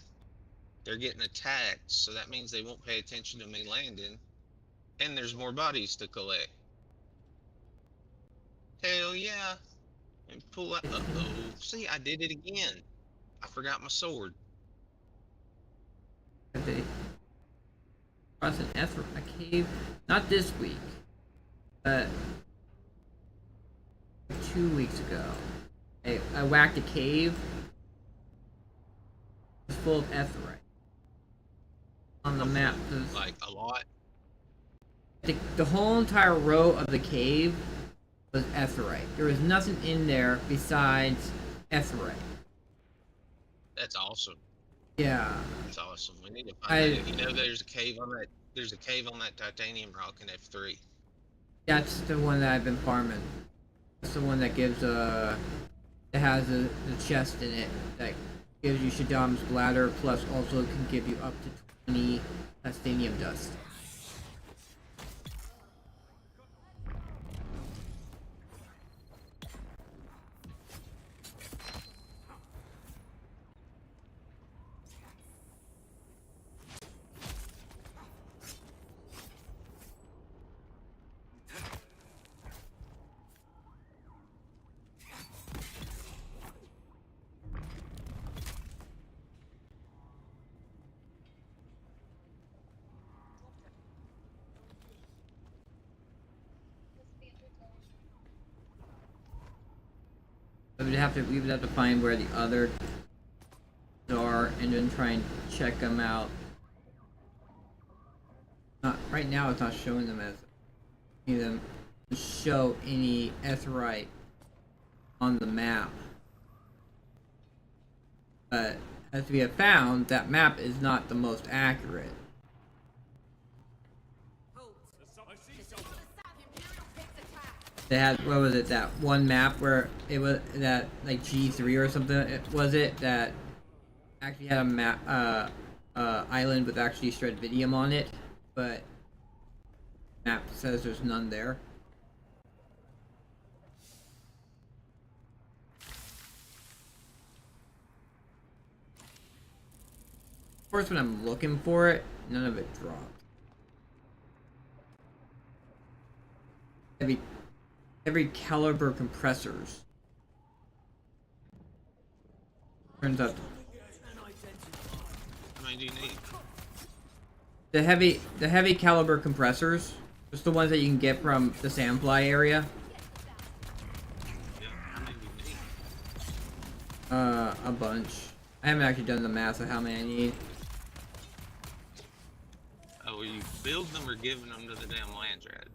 They're getting attacked, so that means they won't pay attention to me landing. And there's more bodies to collect. Hell yeah. And pull out. Uh-oh. See, I did it again. I forgot my sword. They crossed a cave, not this week, but 2 weeks ago. I whacked a cave. It's full of etherite. On the map, Like a lot. the whole entire row of the cave was etherite. There was nothing in there besides etherite. That's awesome. Yeah. That's awesome. We need to find that. There's a cave on that. There's a cave on that titanium rock in F3. That's the one that I've been farming. That's the one that gives that has the chest in it that gives you Shaddam's bladder, plus also can give you up to 20 titanium dust. we would have to find where the other are and then try and check them out. Not right now. It's not showing them as them show any Etherite on the map. But as we have found, that map is not the most accurate. They had, what was it, that one map where it was that like G3 or something, was it, that actually had a map island with actually Stradivarium on it, but map says there's none there. Of course, when I'm looking for it, none of it dropped. Every caliber compressors. Turns out How many do you need? the heavy caliber compressors, just the ones that you can get from the Sandfly area. Yeah, how many do you need? A bunch. I haven't actually done the math of how many I need. Oh, are you building them or giving them to the damn Landsrad?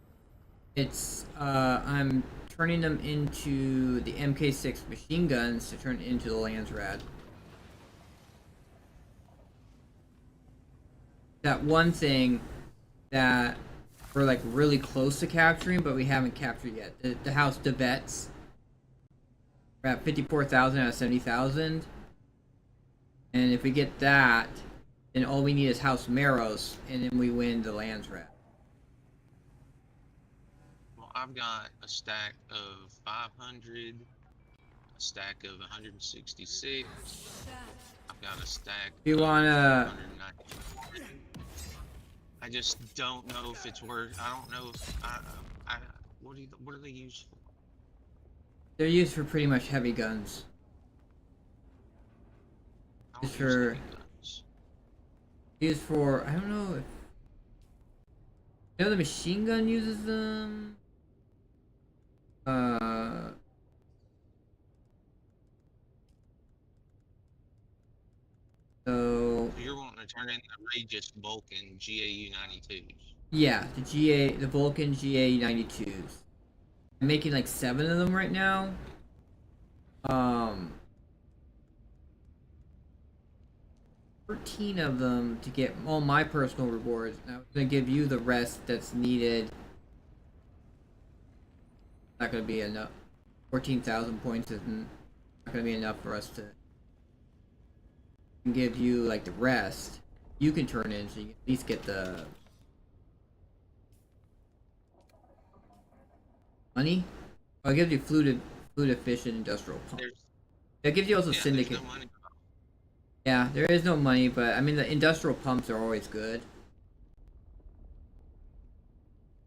It's I'm turning them into the MK6 machine guns to turn into the Landsrad. That one thing that we're like really close to capturing, but we haven't captured yet. The House Devets. We're at 54,000 out of 70,000. And if we get that, then all we need is House Maros, and then we win the Landsrad. Well, I've got a stack of 500, a stack of 166. I've got a stack. You wanna? I just don't know if it's worth. I don't know if what are they used for? They're used for pretty much heavy guns. I don't Used use for. heavy guns. Used for. I don't know if. You know the machine gun uses them. So You're wanting to turn in the Regis Vulcan GAU 92s. yeah, the Vulcan GA 92s. I'm making like 7 of them right now. 13 of them to get all my personal rewards. Now I'm gonna give you the rest that's needed. Not gonna be enough. 14,000 points isn't not gonna be enough for us to give you like the rest. You can turn in so you can at least get the money. Oh, it gives you fluid efficient industrial pump. It gives you also syndicate. No money. Yeah, there is no money, but I mean the industrial pumps are always good.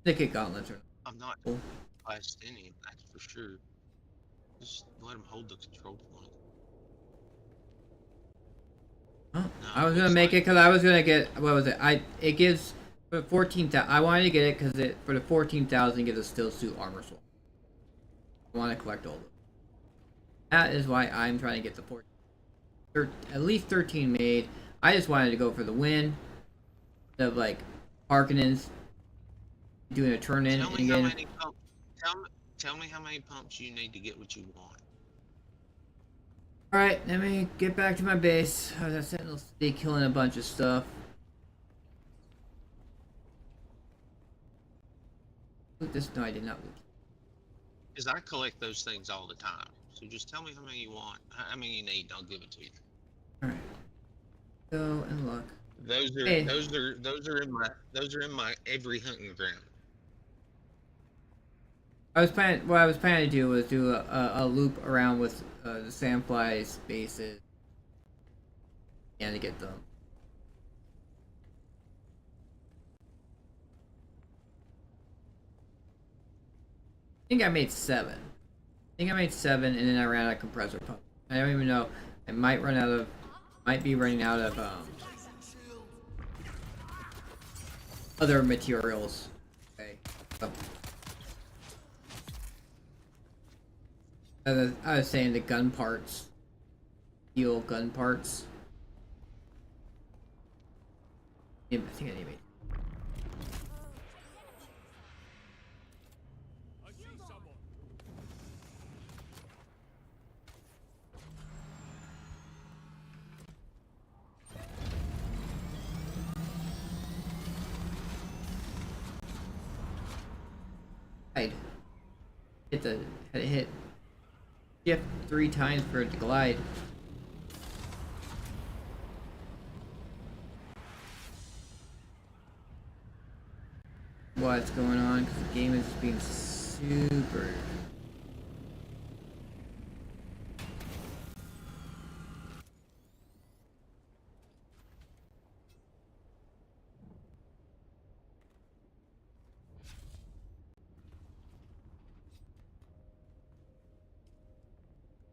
Syndicate gauntlets are I'm not cool. biased any, that's for sure. Just let them hold the control point. Oh, No, I was it gonna looks make like it because I was gonna get, what was it? It gives for 14,000. I wanted to get it because it for the 14,000 gives a steel suit armor swap. I want to collect all of them. That is why I'm trying to get the 14. At least 13 made. I just wanted to go for the win. Of like Harkonnens doing a turn in Tell me and how again. many pumps. Tell me how many pumps you need to get what you want. Alright, let me get back to my base. I was at Sentinel City killing a bunch of stuff. Loot this? No, I did not loot. Because I collect those things all the time. So just tell me how many you want, how many you need, and I'll give it to you. Alright. Go and look. Those are Hey. those are in my every hunting ground. What I was planning to do was do a loop around with the Sandfly's bases and to get them. I think I made 7. And then I ran out of compressor pump. I don't even know. I might be running out of other materials. Okay. So, I was saying the gun parts, steel gun parts. Yeah, I think I need to make. Glide. Hit the had to hit shift 3 times for it to glide. What's going on? Because the game is just being super.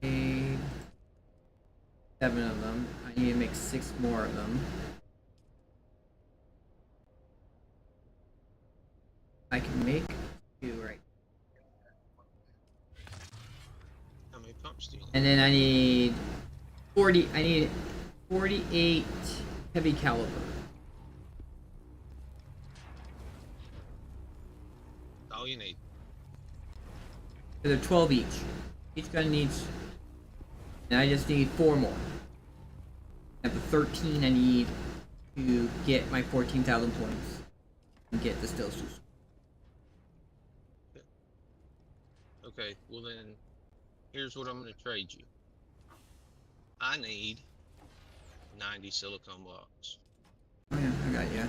Made 7 of them. I need to make 6 more of them. I can make 2 right. How many pumps do you need? And then I need 40. I need 48 heavy caliber. All you need. So they're 12 each. Each gun needs. And I just need 4 more. I have the 13 I need to get my 14,000 points and get the still suits. Okay, well then, here's what I'm gonna trade you. I need 90 silicone blocks. Oh yeah, I got you.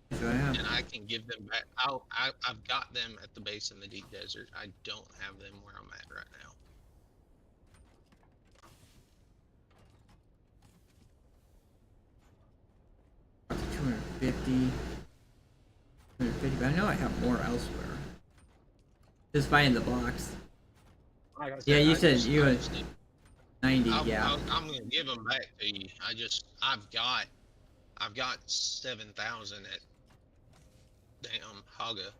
That's what I have. And I can give them back. I've got them at the base in the deep desert. I don't have them where I'm at right now. Up to 250. 250, but I know I have more elsewhere. Just buying the box. Like I Yeah, you I said just- you I had just need- 90, yeah. I'm gonna give them back to you. I've got 7,000 at damn Haga,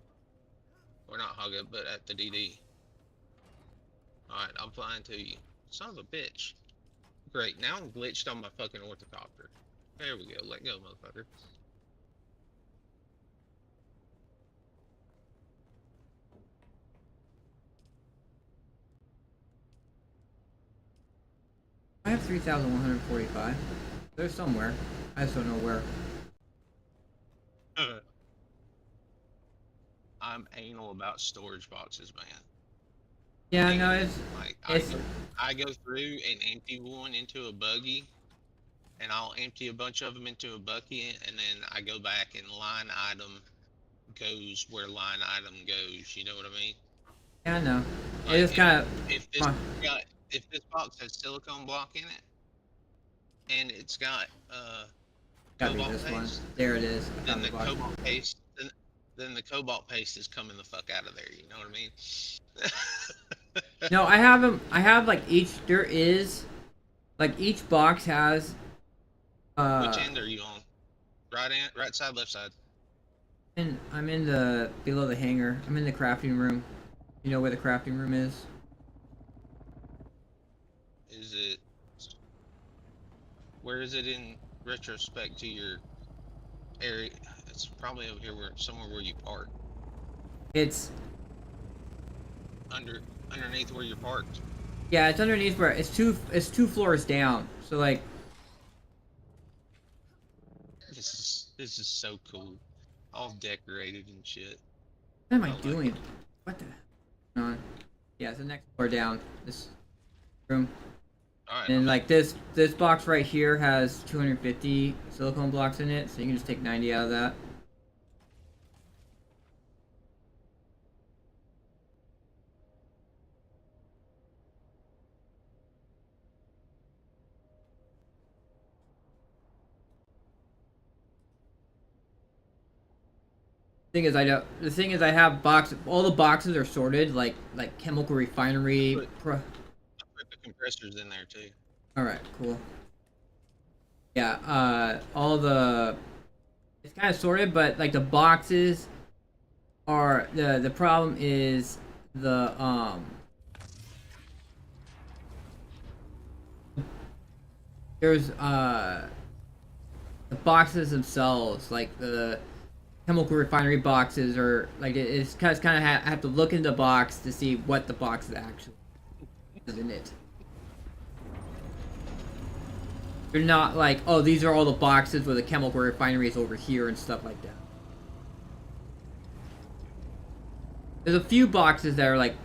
or not Haga, but at the DD. All right, I'm flying to you. Son of a bitch. Great. Now I'm glitched on my fucking orthocopter. There we go. Let go, motherfucker. I have 3,145. They're somewhere. I just don't know where. I'm anal about storage boxes, man. Yeah, no, it's Like it's I go through and empty one into a buggy, and I'll empty a bunch of them into a bucket, and then I go back and line item goes where line item goes. You know what I mean? yeah, I know. Like, It just kind of. if this got if this box has silicone block in it, and it's got Gotta be cobalt this one. paste, There it is. I then found the the box. cobalt paste then the cobalt paste is coming the fuck out of there. You know what I mean? No, I have them. I have like each. There is, like each box has. Which end are you on? Right side, left side. And I'm in the below the hangar. I'm in the crafting room. You know where the crafting room is? Is it? Where is it in retrospect to your area? It's probably over here, somewhere where you park. It's Underneath where you're parked. yeah. It's underneath where it's two floors down. So like This is so cool. All decorated and shit. what am I like doing? it. What the? No. Yeah, it's the next floor down. This room. All right. And like this box right here has 250 silicone blocks in it, so you can just take 90 out of that. Thing is, I don't. The thing is, I have box. All the boxes are sorted, like chemical refinery. Put the compressors in there too. All right, cool. Yeah, all the. It's kind of sorted, but like the boxes are the problem is the there's the boxes themselves, like the chemical refinery boxes, or like it's kind of have to look into the box to see what the box is actually is in it. They're not like, oh, these are all the boxes with the chemical refineries over here and stuff like that. There's a few boxes that are like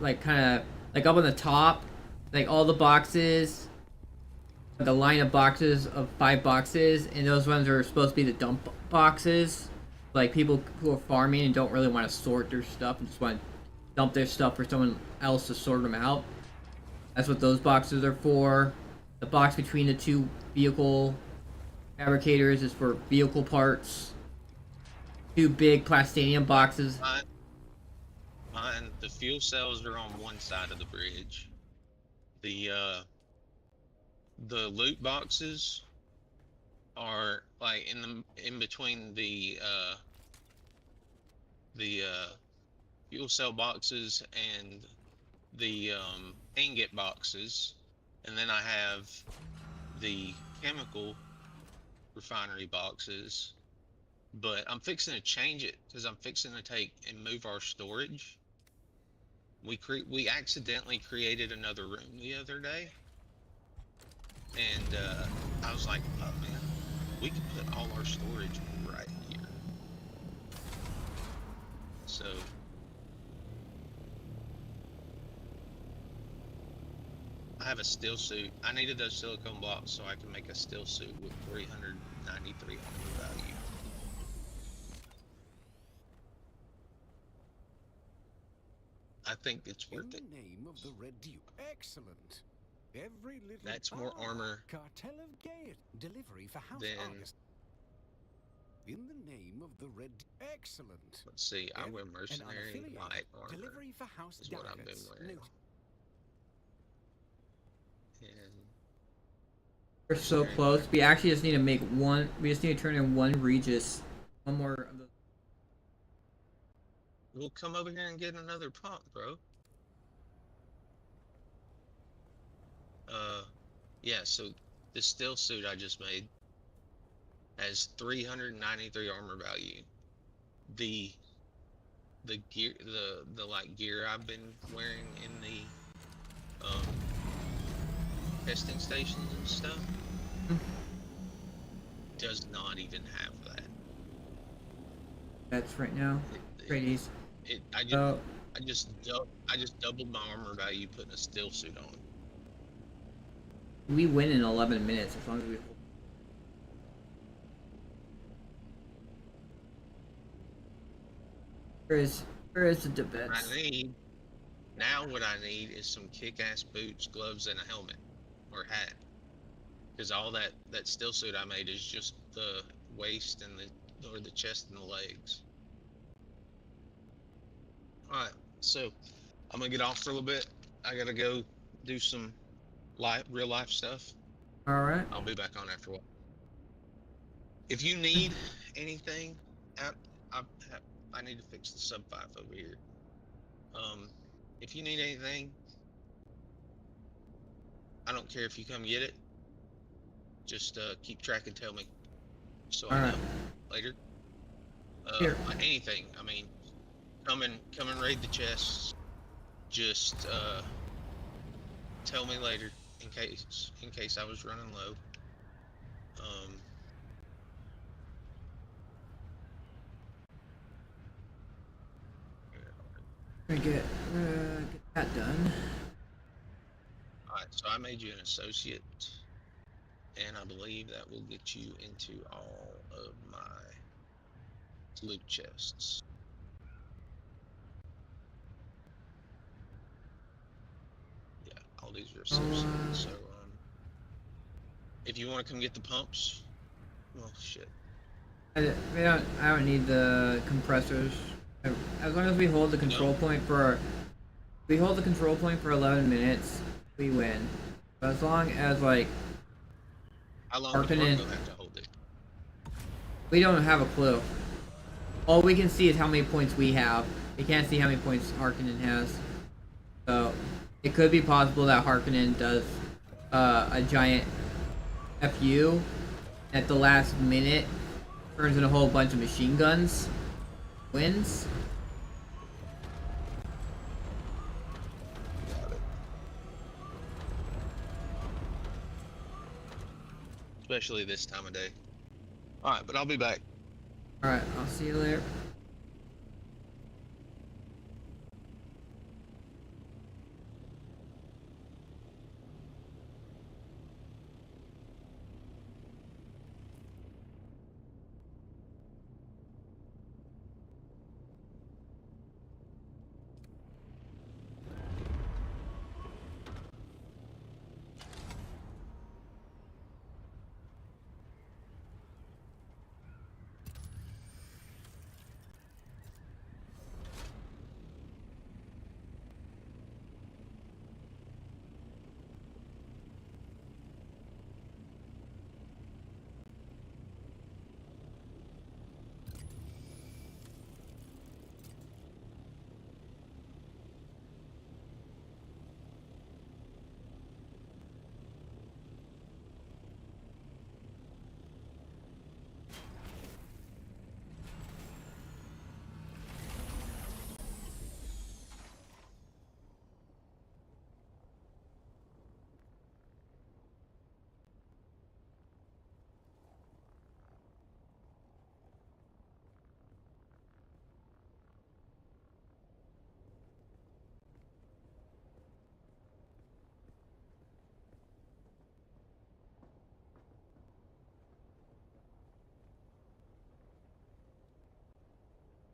like kind of like up on the top, like all the boxes, the line of boxes of 5 boxes, and those ones are supposed to be the dump boxes. Like people who are farming and don't really want to sort their stuff and just want to dump their stuff for someone else to sort them out. That's what those boxes are for. The box between the 2 vehicle fabricators is for vehicle parts. 2 big plastinium boxes. The fuel cells are on one side of the bridge. The loot boxes are like in between the fuel cell boxes and the ingot boxes, and then I have the chemical refinery boxes. But I'm fixing to change it because I'm fixing to take and move our storage. We accidentally created another room the other day, and I was like, oh man, we can put all our storage right here. So I have a steel suit. I needed those silicone blocks so I can make a steel suit with 393 armor value. I think it's worth it. In the name of the Red Duke. Excellent. Every little That's more armor Cartel of Gaiety. Delivery for House than... August. In the name of the Red Excellent. Let's see, I wear mercenary light armor. Delivery for House is what I've been wearing. And We're so close. We actually just need to make one. We just need to turn in 1 Regis. One more of the. we'll come over here and get another pump, bro. Yeah, so this steel suit I just made has 393 armor value. The gear, the like gear I've been wearing in the testing stations and stuff does not even have that. That's right now. Tradies. I just doubled my armor value putting a steel suit on. We win in 11 minutes as long as we hold. Where is the defense? What I need is some kick-ass boots, gloves, and a helmet or hat. Because all that steel suit I made is just the waist and the chest and the legs. All right, so I'm gonna get off for a little bit. I gotta go do some real life stuff. All right. I'll be back on after a while. If you need anything, I need to fix the sub 5 over here. If you need anything, I don't care if you come get it. Just keep track and tell me, so I know later. Anything. I mean, come and raid the chests. Just tell me later in case I was running low. Get that done. Alright, so I made you an associate, and I believe that will get you into all of my loot chests. Yeah, all these are associates. So if you want to come get the pumps, well, shit. I don't need the compressors. As long as we hold the control point for 11 minutes, we win. But as long as like how long does Marco have to hold it? We don't have a clue. All we can see is how many points we have. We can't see how many points Harkonnen has. So it could be possible that Harkonnen does a giant FU at the last minute turns in a whole bunch of machine guns. Wins. Got it. Especially this time of day. All right, but I'll be back. Alright, I'll see you later.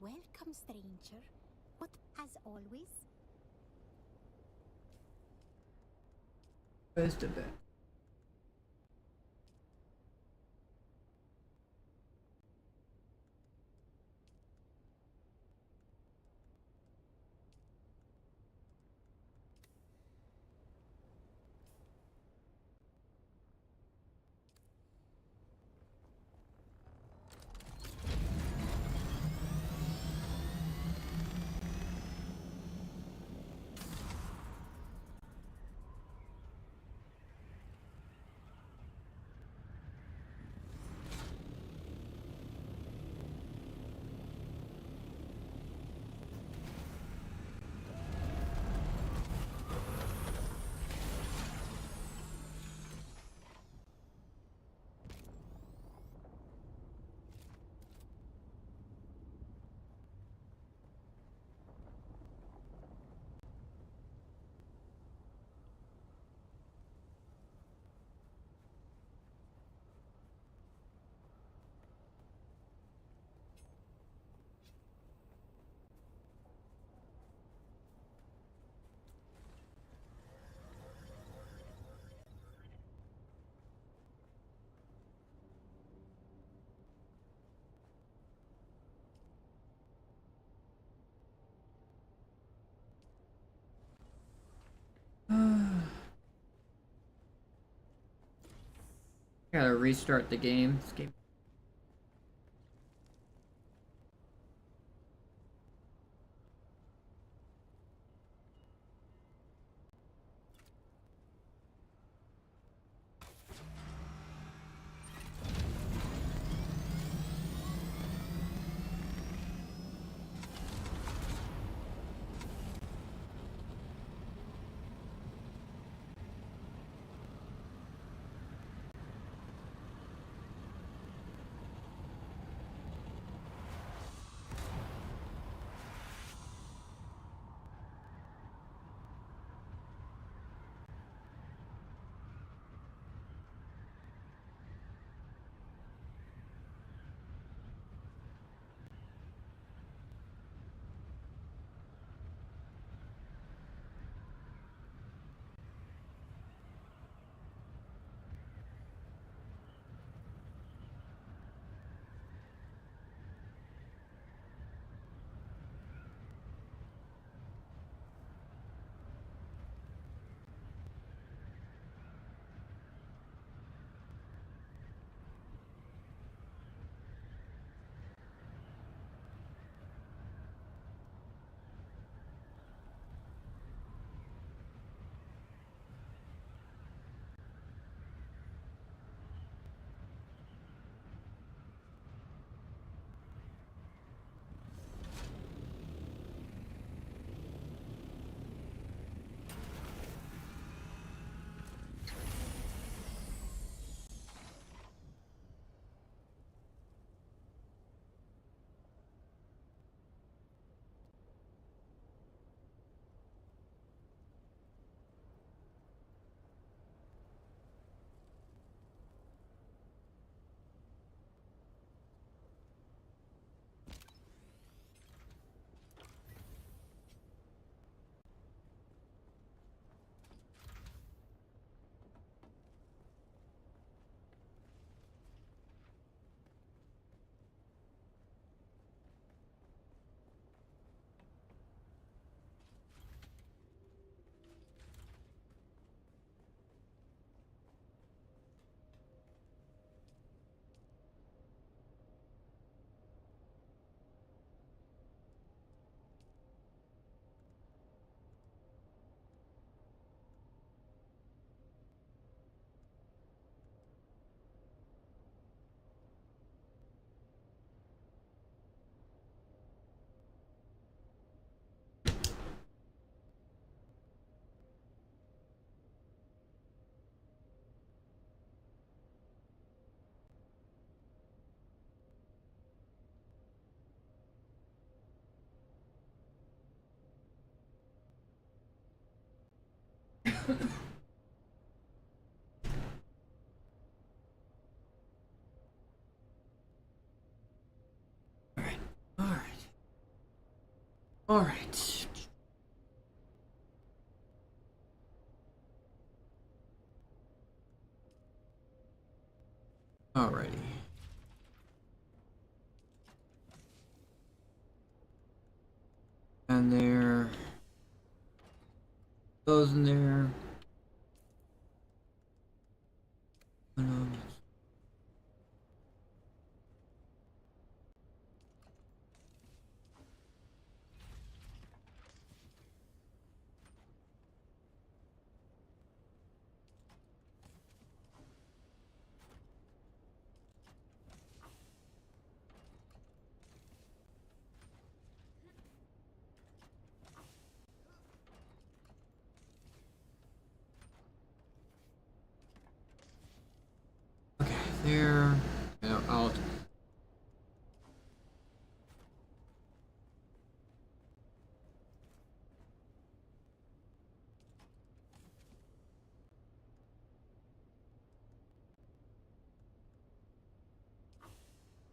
Welcome, stranger. What, as always? Where's the bed? Gotta restart the game. This game. Alright. Alright. Alright. Alrighty. And there. Those in there. Okay, there. No, out.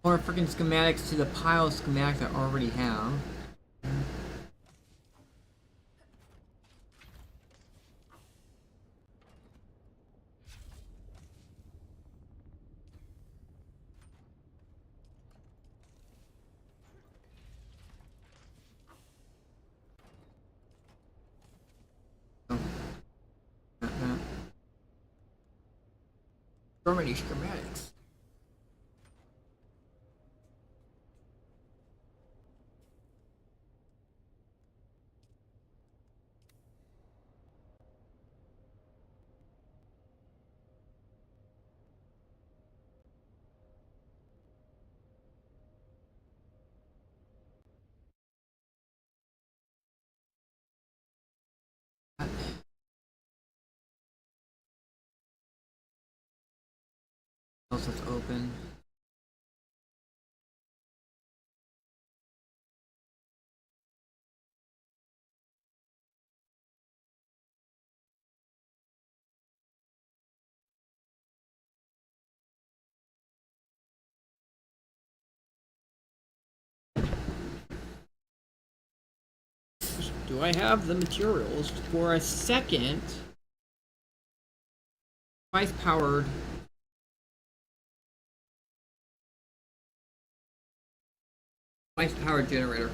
More freaking schematics to the pile of schematics I already have. Oh, that. So many schematics. Else that's open. Do I have the materials for a second device-powered generator?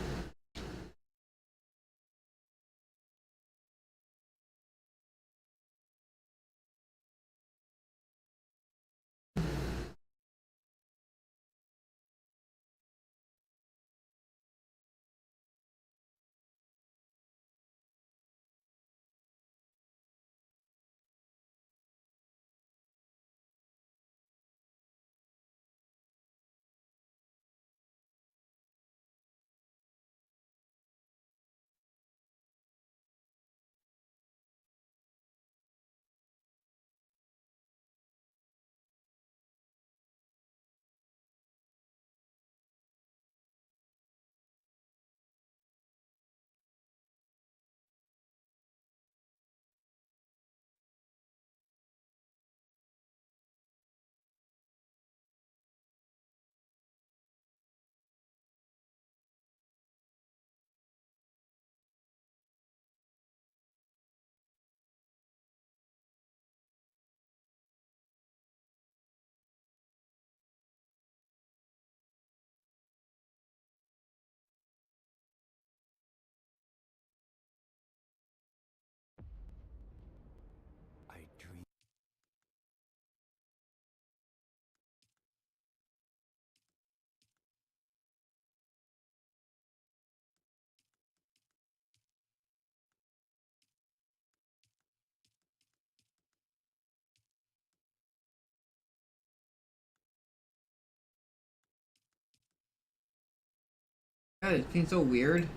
I dream. God, it seems so weird.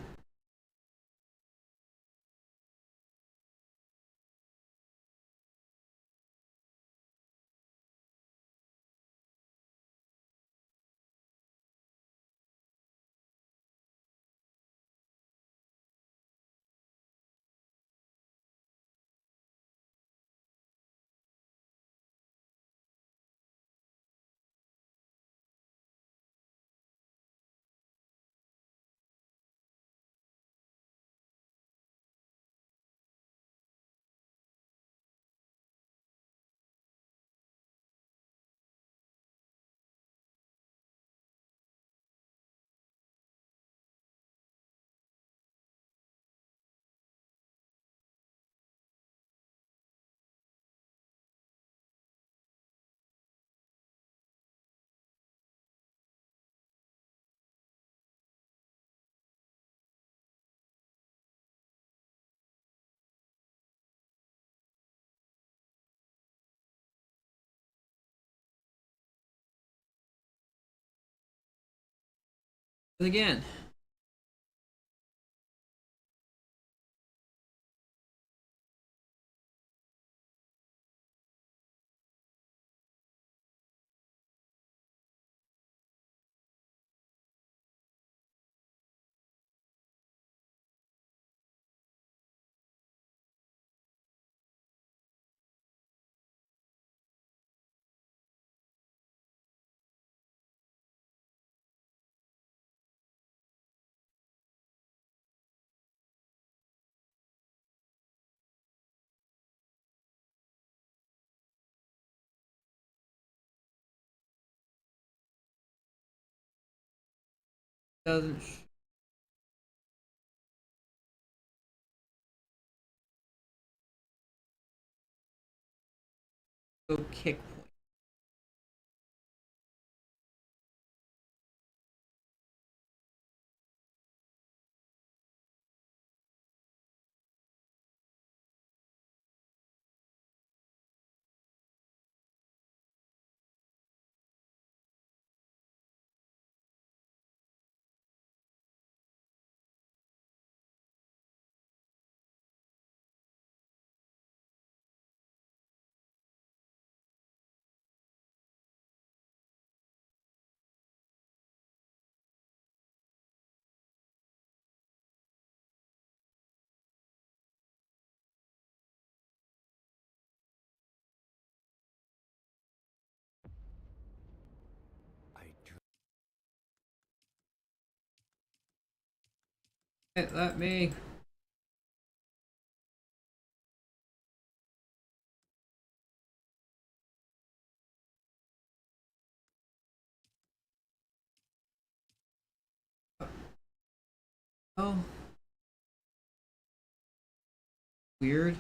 Again. Doesn't show kick point. I do. Let me. Oh, weird.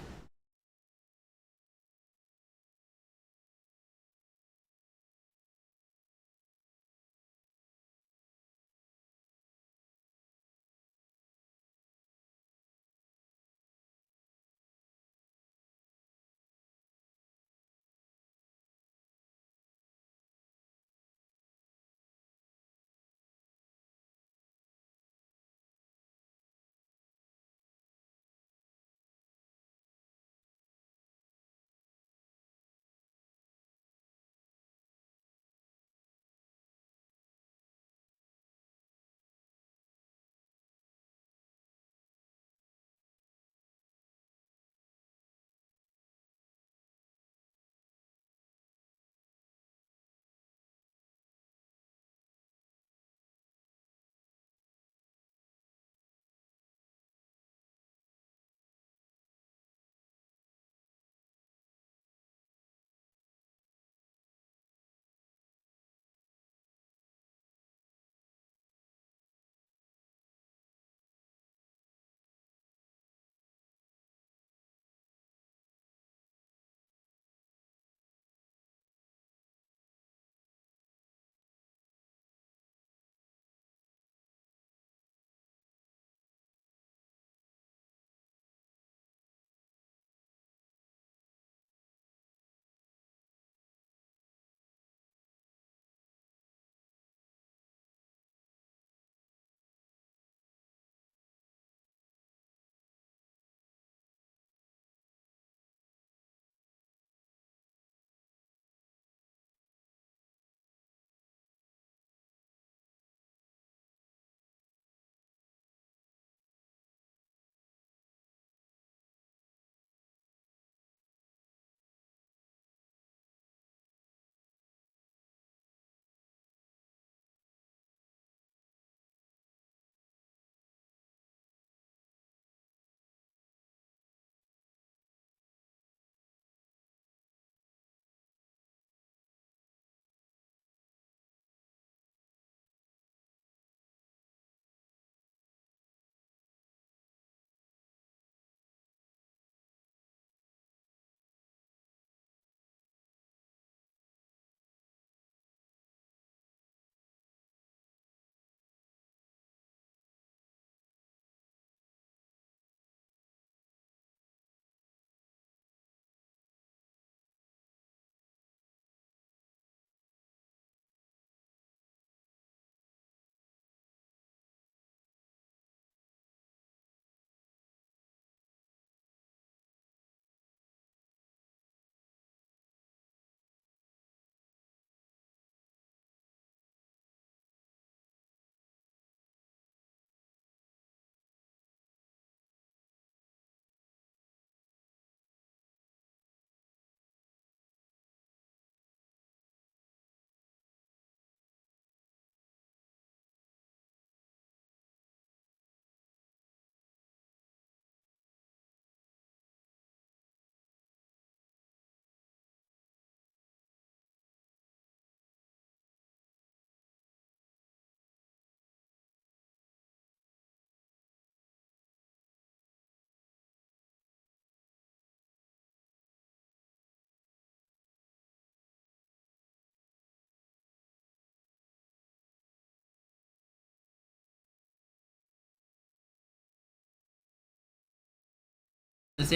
let's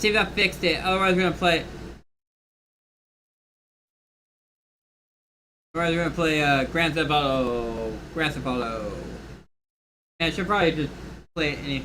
see if that fixed it. Otherwise, we're gonna play. Otherwise, we're gonna play Grand Theft Auto. Grand Theft Auto. And I should probably just play it any.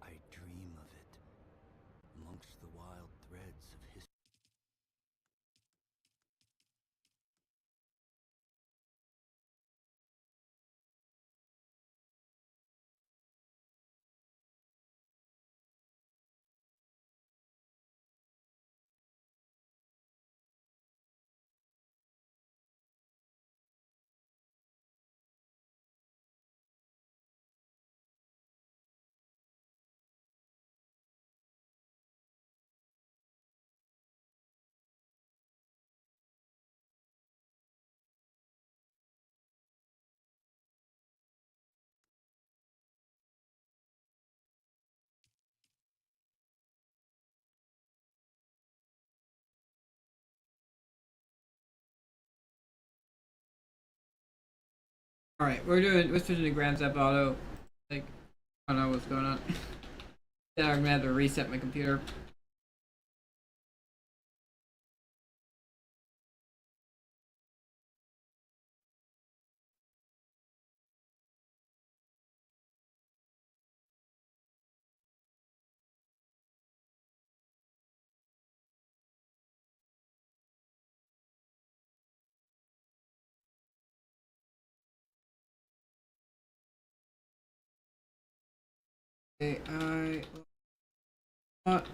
I dream of it amongst the wild threads of history. All right, we're switching to Grand Theft Auto. Like, I don't know what's going on. Then I'm gonna have to reset my computer. Okay, I what?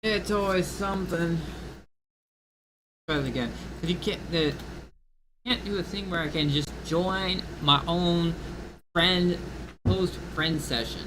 It's always something. Try it again. Cause you can't do a thing where I can just join my own friend post friend session.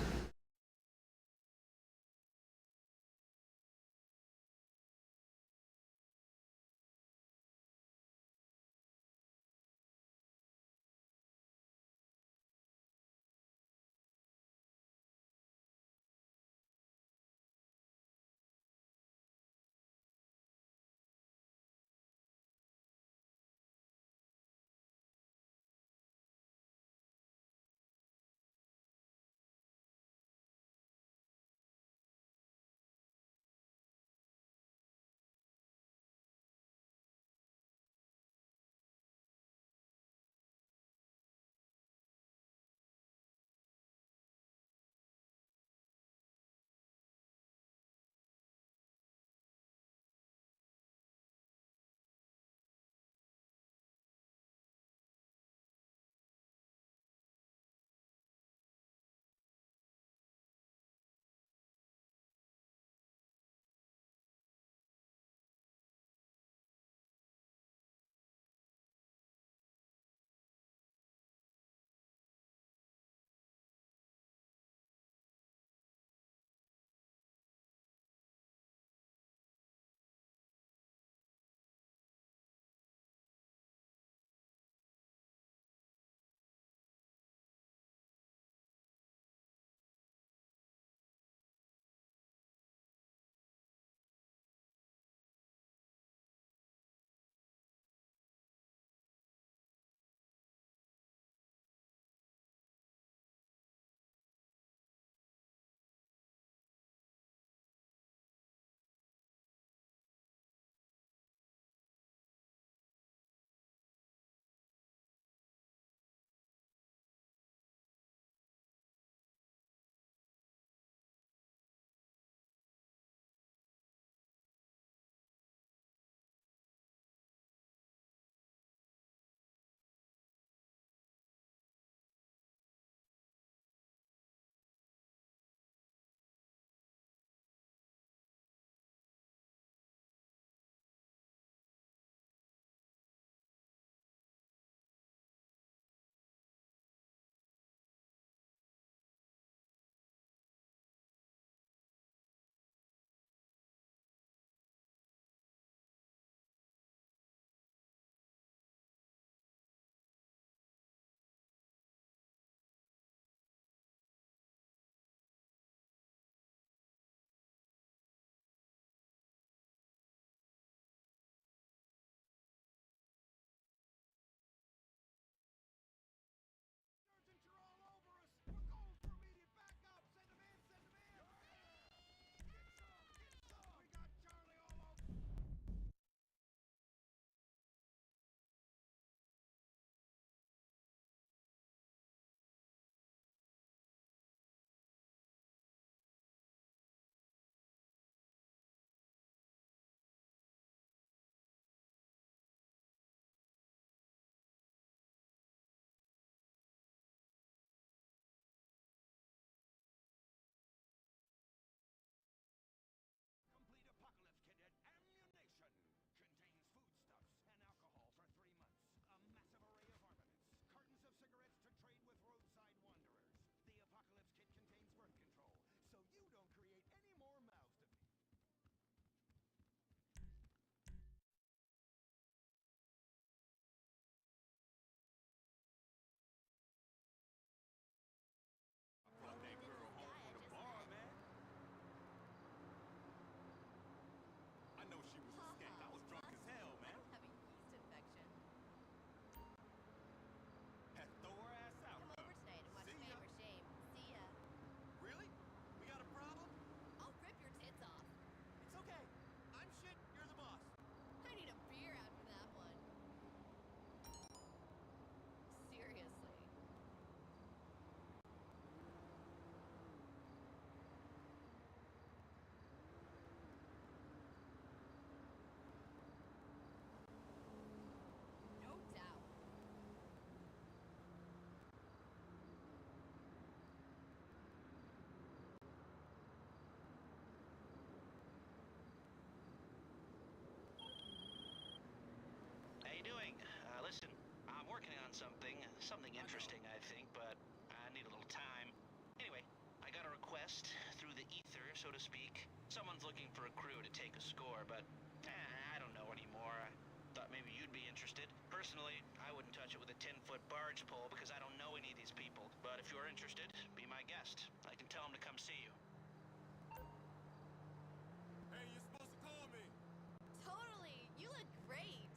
something interesting, I think, but I need a little time. Anyway, I got a request through the ether, so to speak. Someone's looking for a crew to take a score, but I don't know anymore. I thought maybe you'd be interested. Personally, I wouldn't touch it with a 10-foot barge pole because I don't know any of these people. But if you're interested, be my guest. I can tell them to come see you. Hey, you're supposed to call me. Totally! You look great!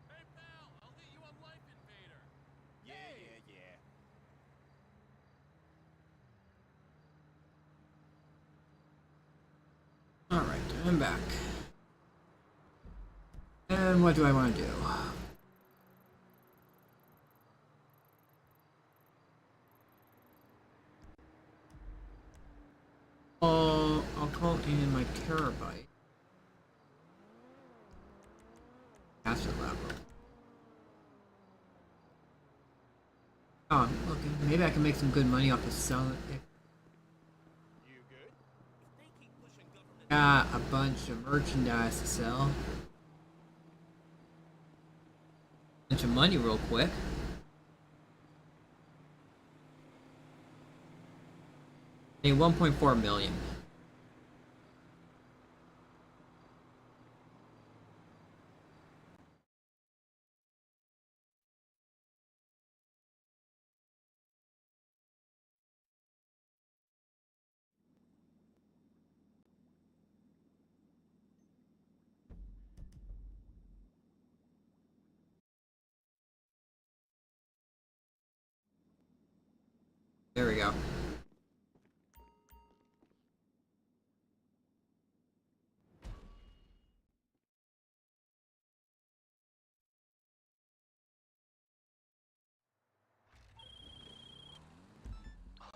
Hey, pal, I'll hit you on Life Invader. Yeah. Alright, I'm back. And what do I want to do? I'll call in my terabyte. Asset level. Oh, I'm looking. Maybe I can make some good money off of selling it. You good? If they keep pushing government... Got a bunch of merchandise to sell. Bunch of money real quick. Hey, 1.4 million. There we go.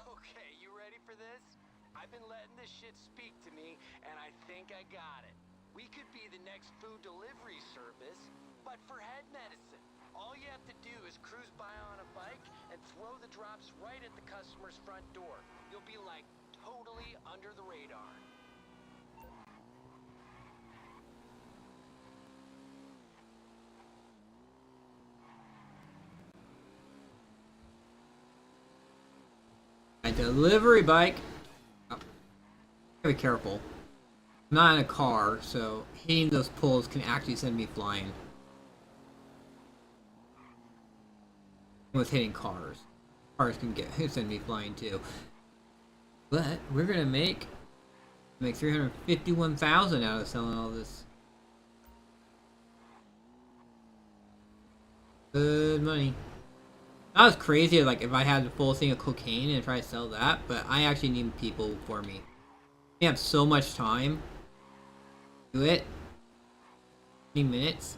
Okay, you ready for this? I've been letting this shit speak to me, and I think I got it. We could be the next food delivery service, but for head medicine. All you have to do is cruise by on a bike and throw the drops right at the customer's front door. You'll be like totally under the radar. delivery bike. Oh, gotta be careful. I'm not in a car, so hitting those poles can actually send me flying. With hitting cars. Cars can send me flying too. But we're gonna make 351,000 out of selling all this. Good money. That was crazy, like if I had a full thing of cocaine and try to sell that, but I actually need people for me. We have so much time. Do it. 20 minutes.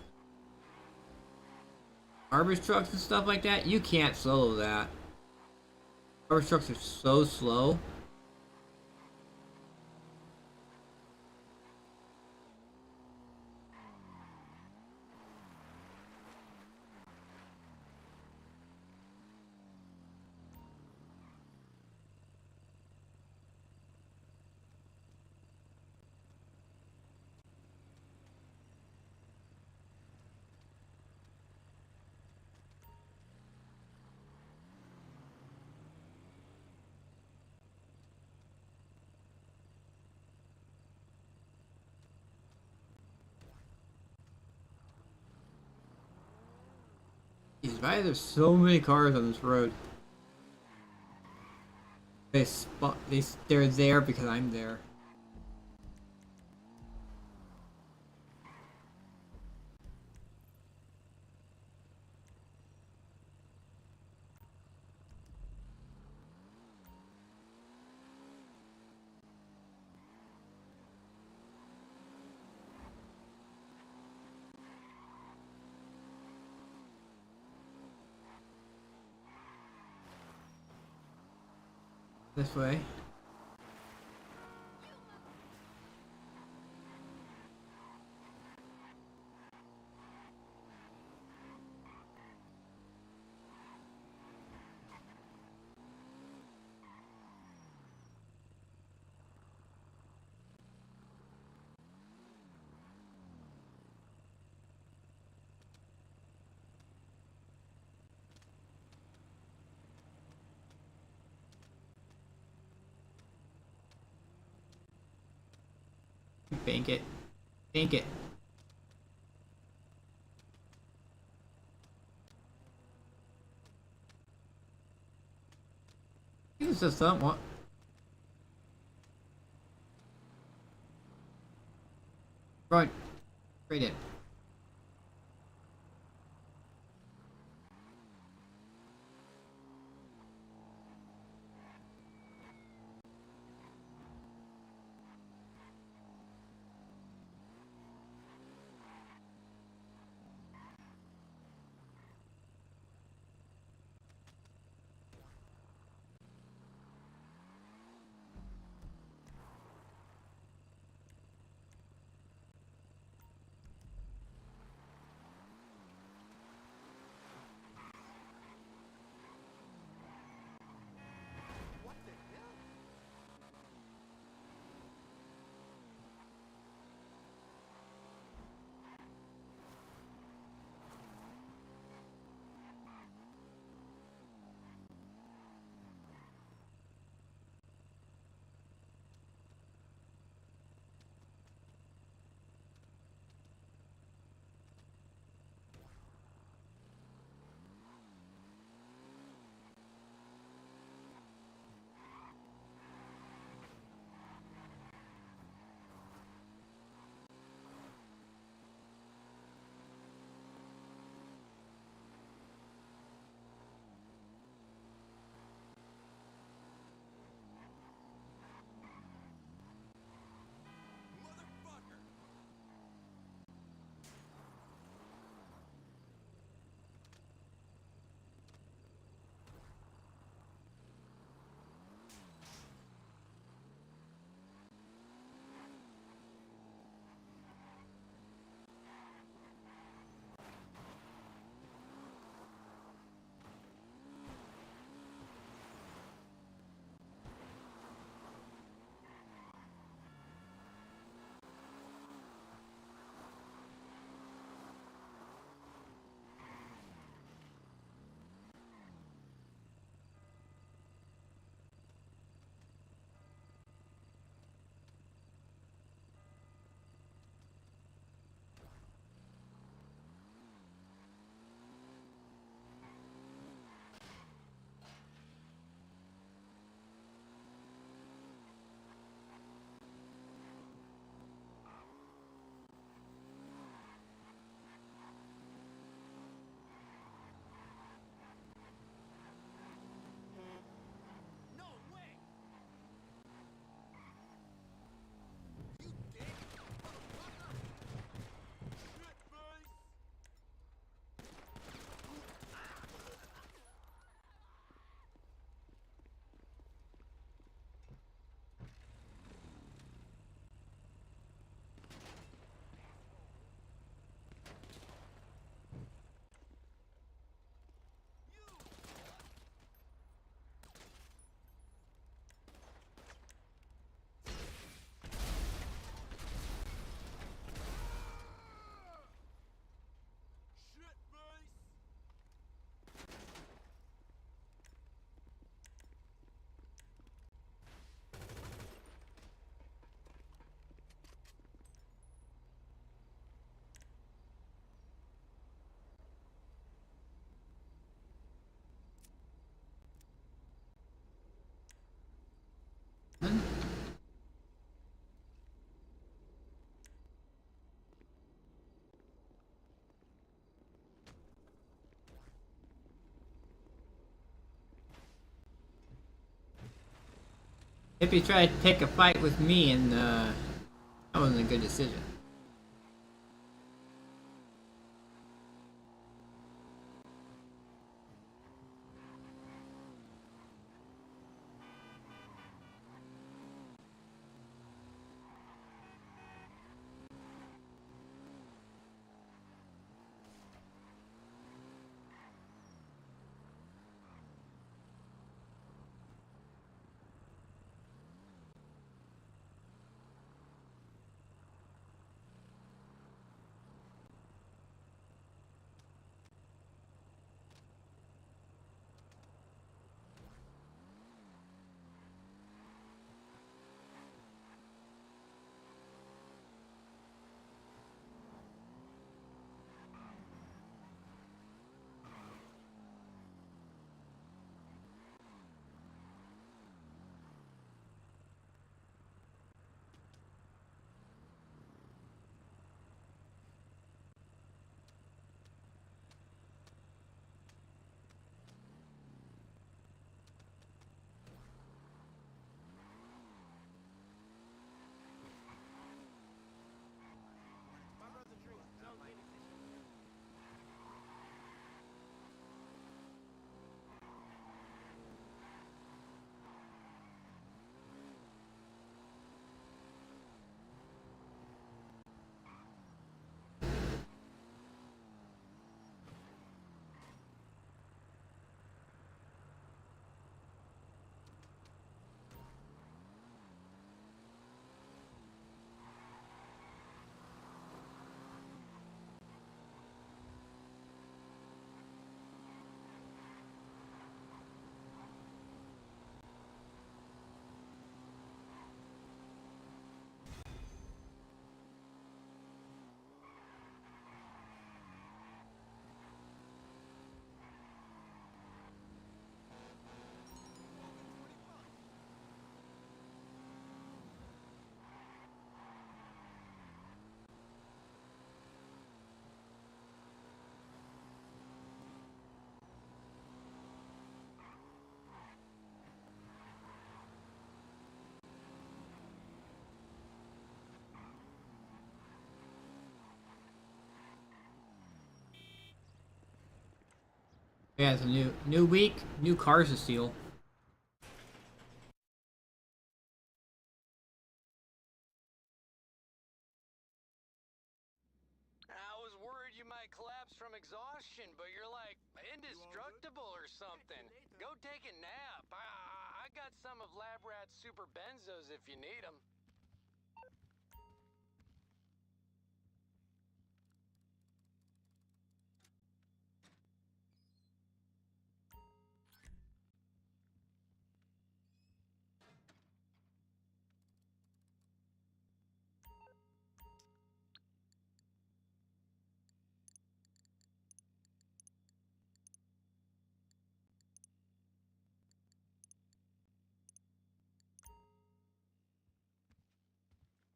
Garbage trucks and stuff like that, you can't solo that. Garbage trucks are so slow. Jeez, why are there so many cars on this road? They're there because I'm there. This way. Bank it. Bank it. This is somewhat. Right. Straight in. Hippie tried to pick a fight with me, and that wasn't a good decision. Yeah, it's a new week, new cars to steal. I was worried you might collapse from exhaustion, but you're like indestructible or something. Go take a nap. I got some of Lab Rat's super benzos if you need them.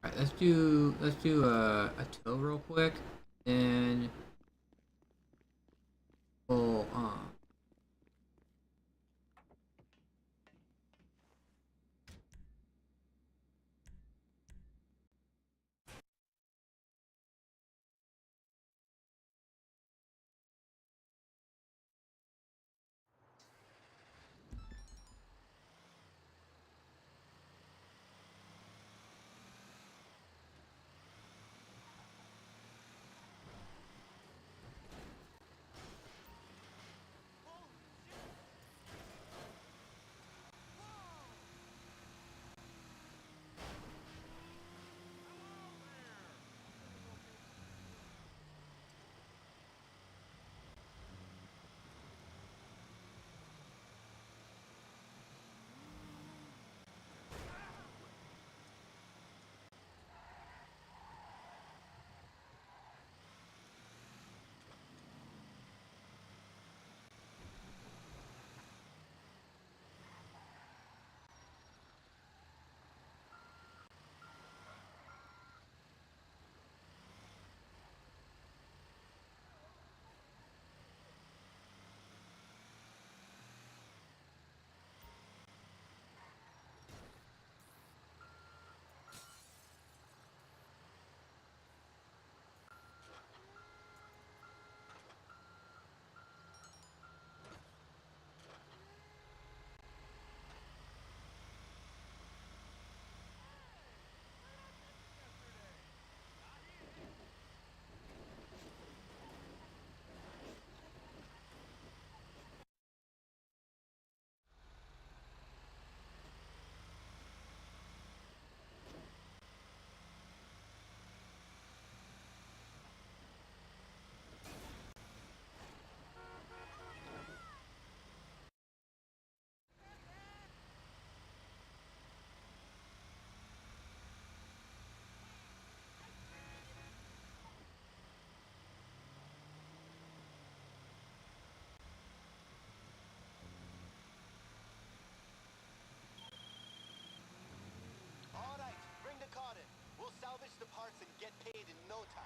Alright, let's do a tow real quick, and we'll We'll salvage the parts and get paid in no time.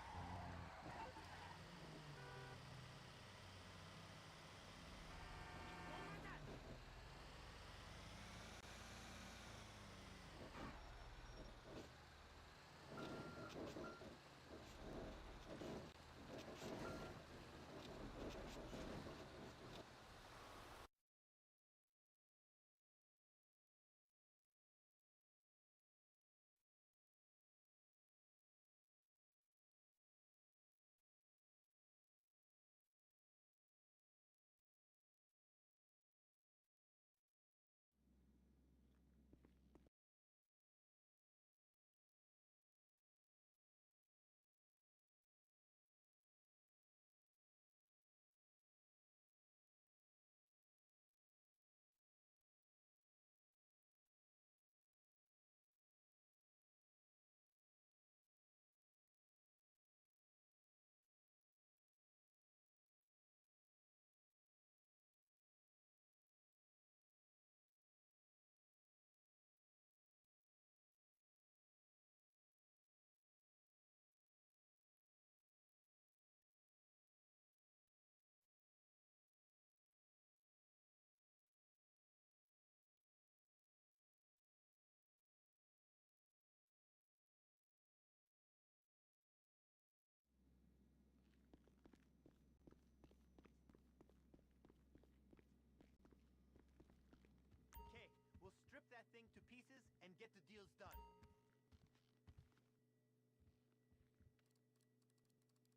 Okay, we'll strip that thing to pieces and get the deals done.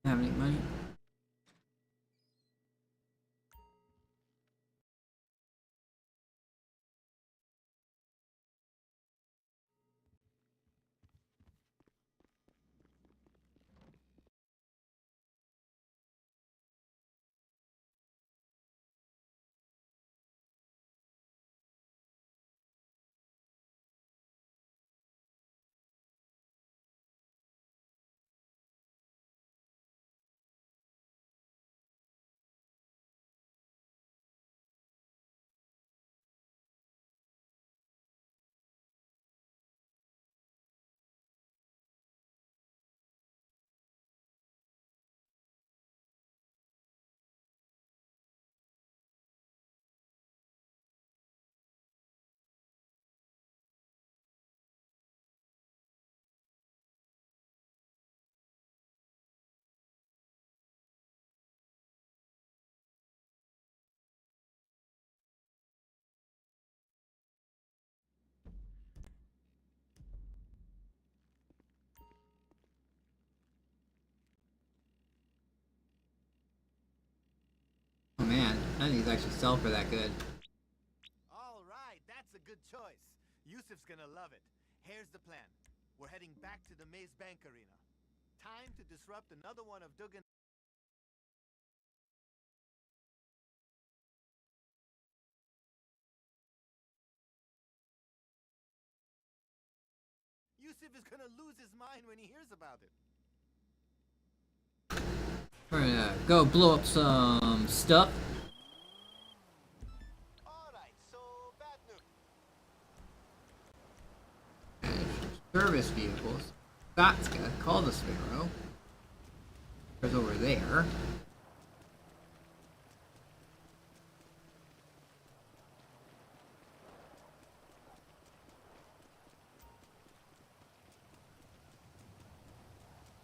Have any money? Oh man, none of these actually sell for that good. All right, that's a good choice. Yusuf's gonna love it. Here's the plan. We're heading back to the Maze Bank Arena. Time to disrupt another one of Dugan. Yusuf is gonna lose his mind when he hears about it. We're gonna go blow up some stuff. Alright, so bad news. Service vehicles. That's gonna call the Sparrow. There's over there.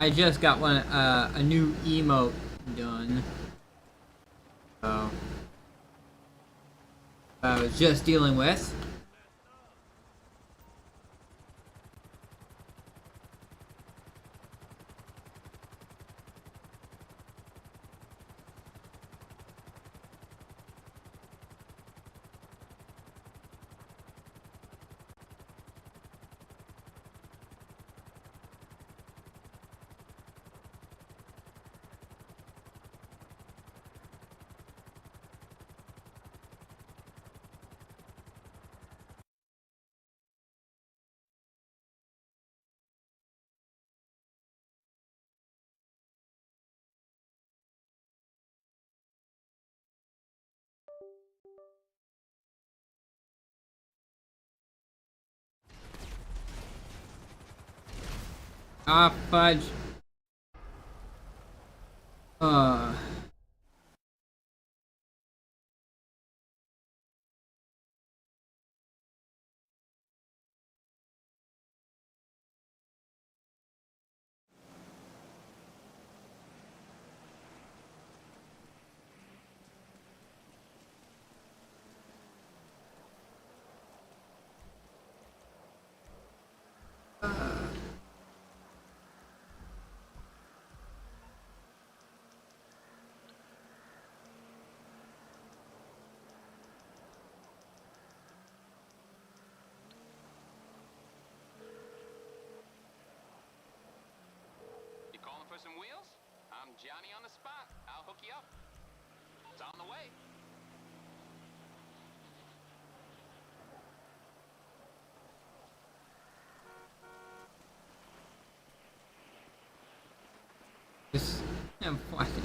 I just got one a new emote done. So I was just dealing with. Ah, fudge. Uh. You calling for some wheels? I'm Johnny on the spot. I'll hook you up. It's on the way. Just,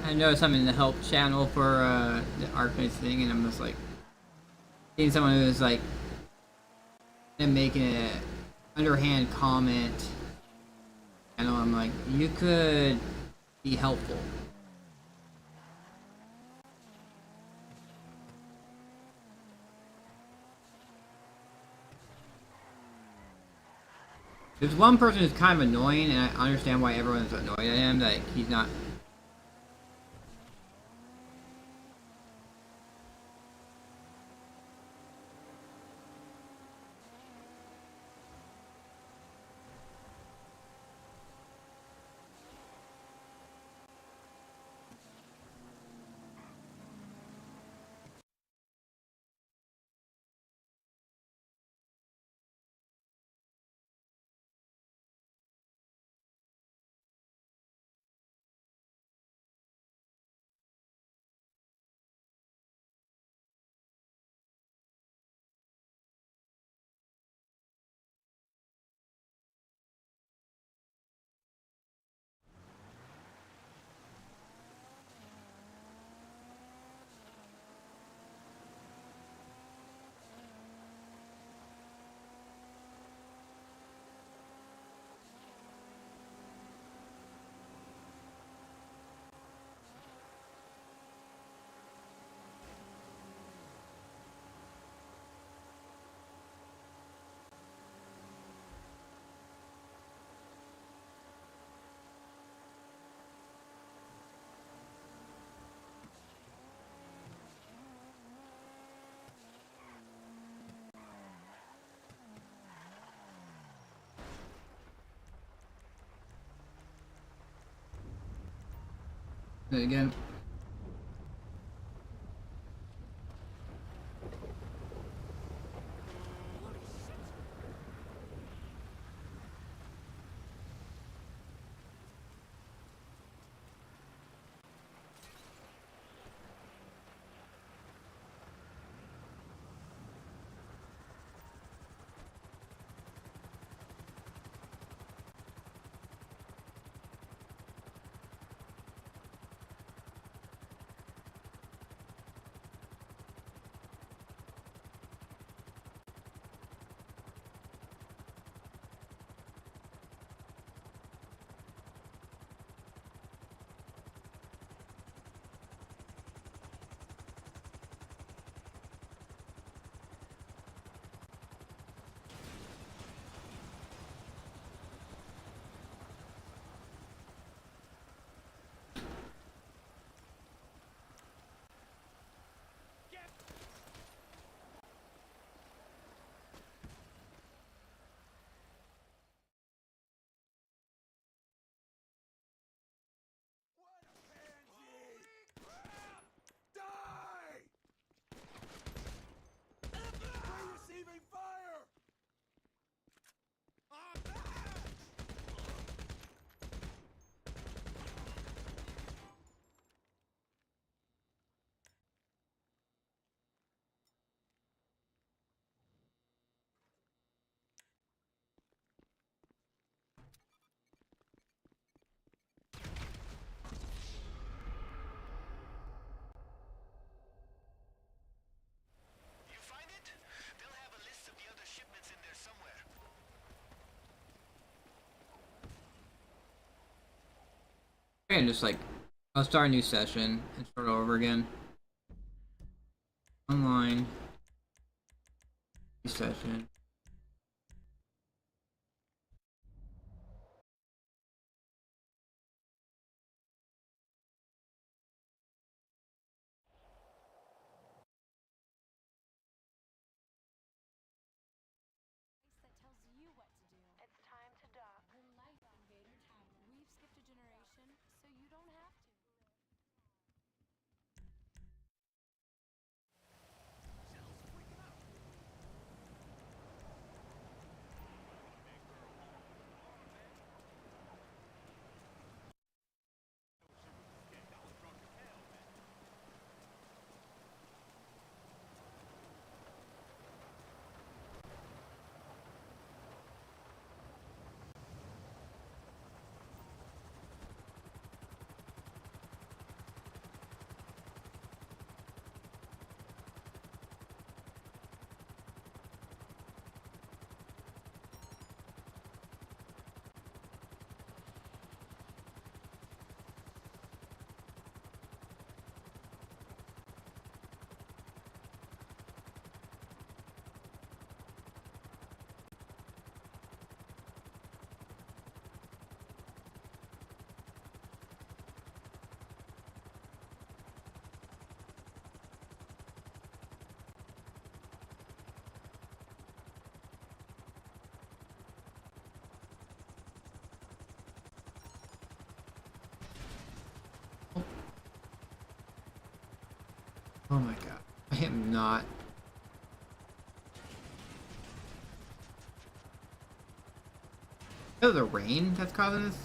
I noticed I'm in the help channel for the Archmace thing, and I'm just like seeing someone who's like making an underhand comment. I know I'm like, you could be helpful. There's one person who's kind of annoying, and I understand why everyone's annoyed at him, that he's not. Again. And just like, I'll start a new session and start over again. Online. New session. That tells you what to do. It's time to dock. Her life invader time. We've skipped a generation, so you don't have to. Oh my god. I am not. Oh, the rain that's causing this?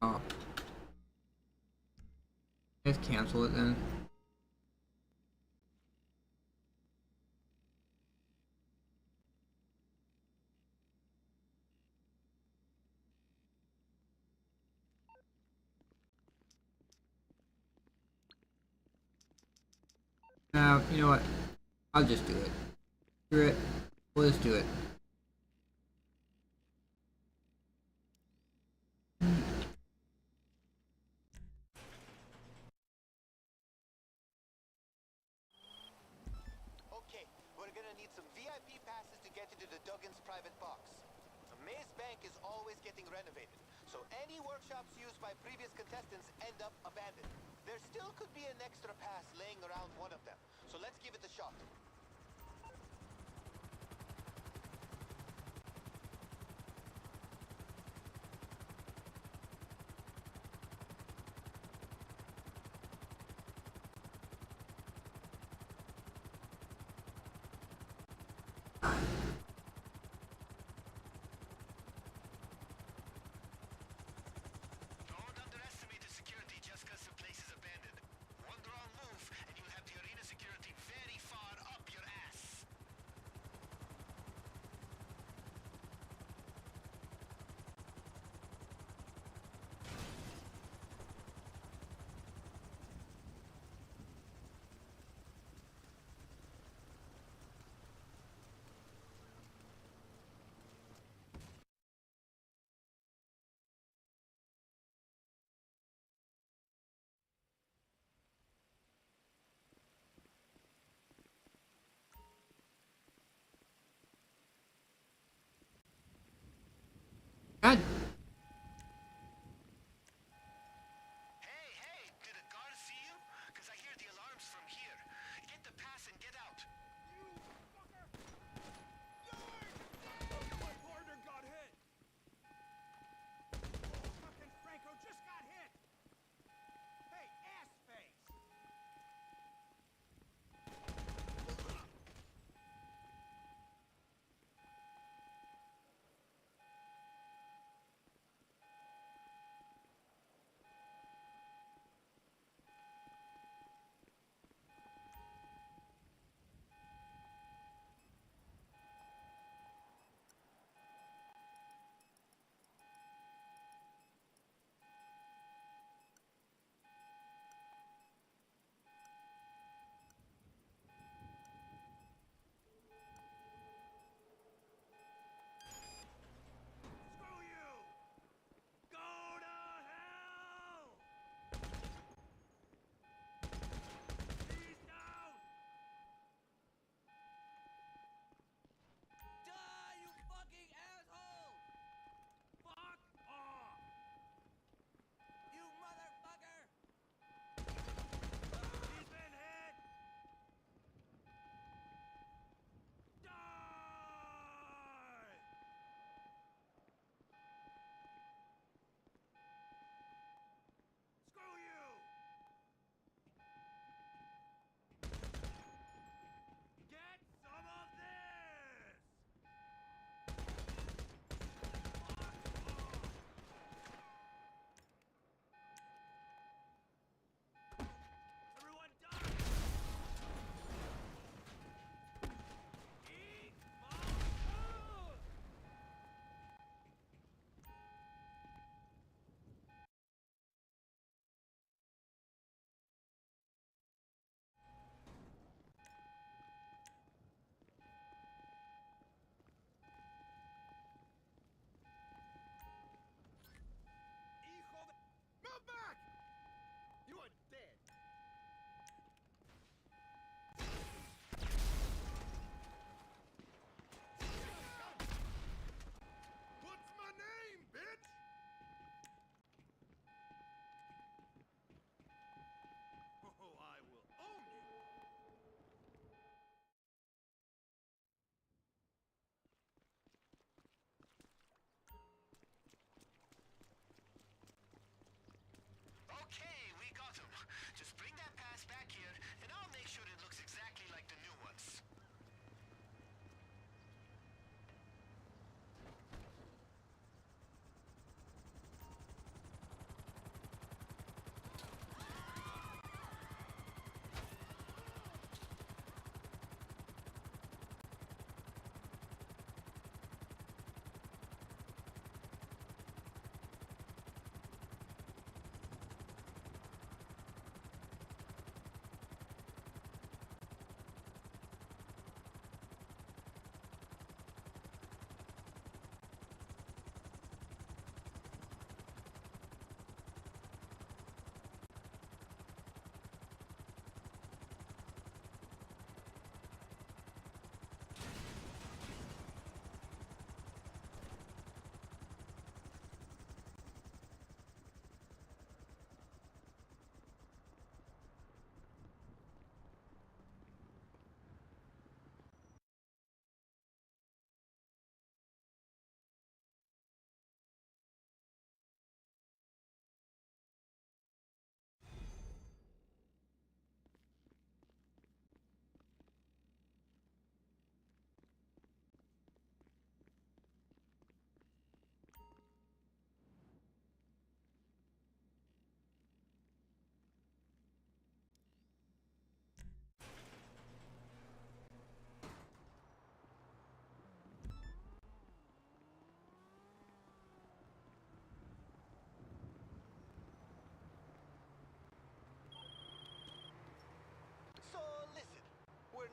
Oh. Just cancel it then. Now, you know what? I'll just do it. Screw it. We'll just do it. Okay, we're gonna need some VIP passes to get into the Duggan's private box. The Maze Bank is always getting renovated, so any workshops used by previous contestants end up abandoned. There still could be an extra pass laying around one of them, so let's give it a shot. Don't underestimate the security just because the place is abandoned. One wrong move, and you'll have the arena security very far up your ass. God. Hey, did the guards see you? Because I hear the alarms from here. Get the pass and get out. My partner got hit! Fucking Franco just got hit! Hey, ass face!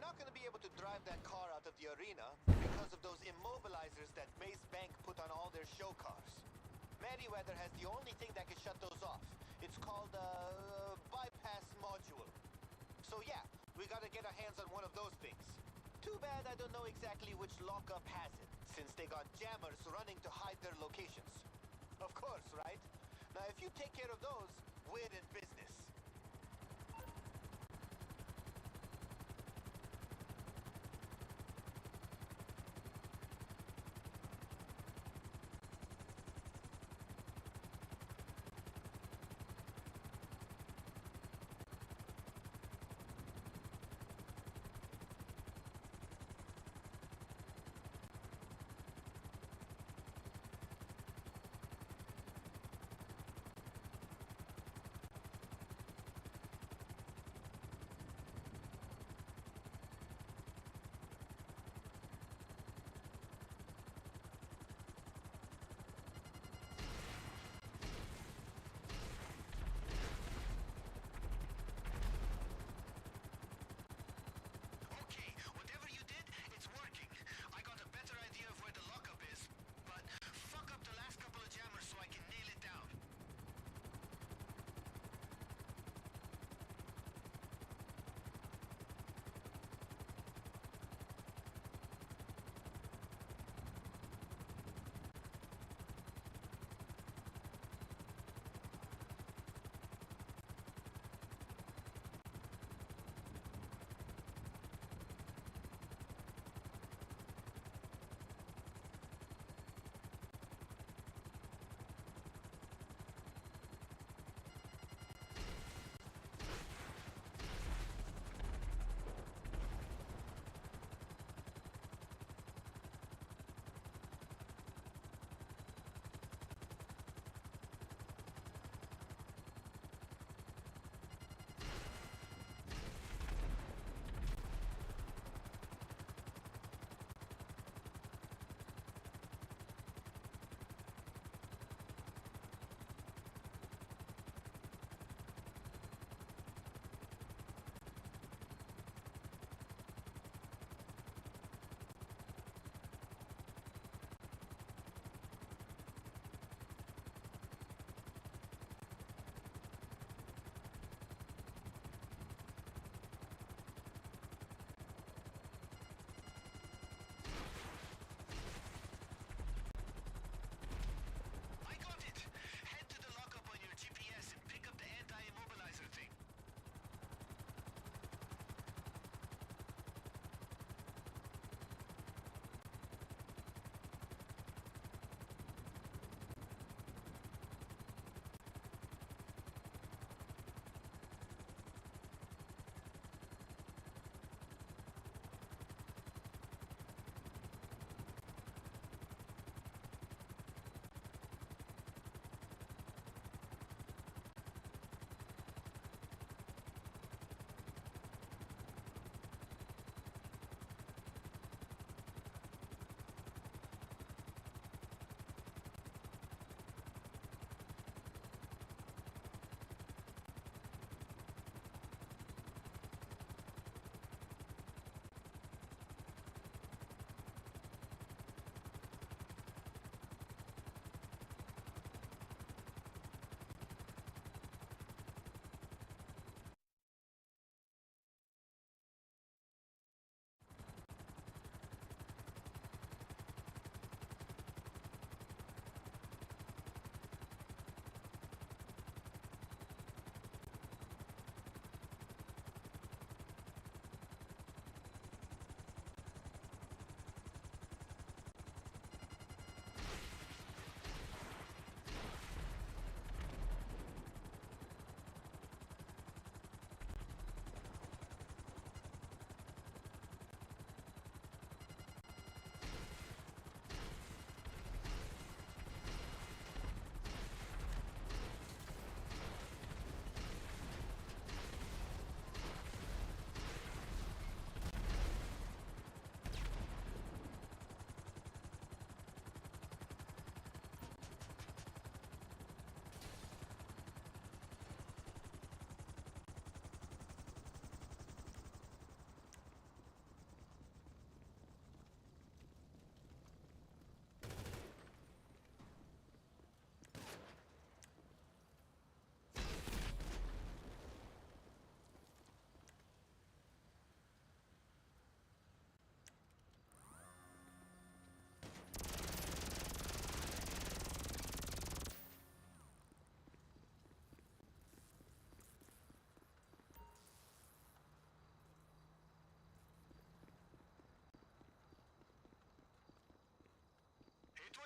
not going to be able to drive that car out of the arena because of those immobilizers that Maze Bank put on all their show cars. Merryweather has the only thing that can shut those off. It's called a bypass module. So yeah, we gotta get our hands on one of those things. Too bad I don't know exactly which lockup has it, since they got jammers running to hide their locations. Of course, right? Now if you take care of those, we're in business.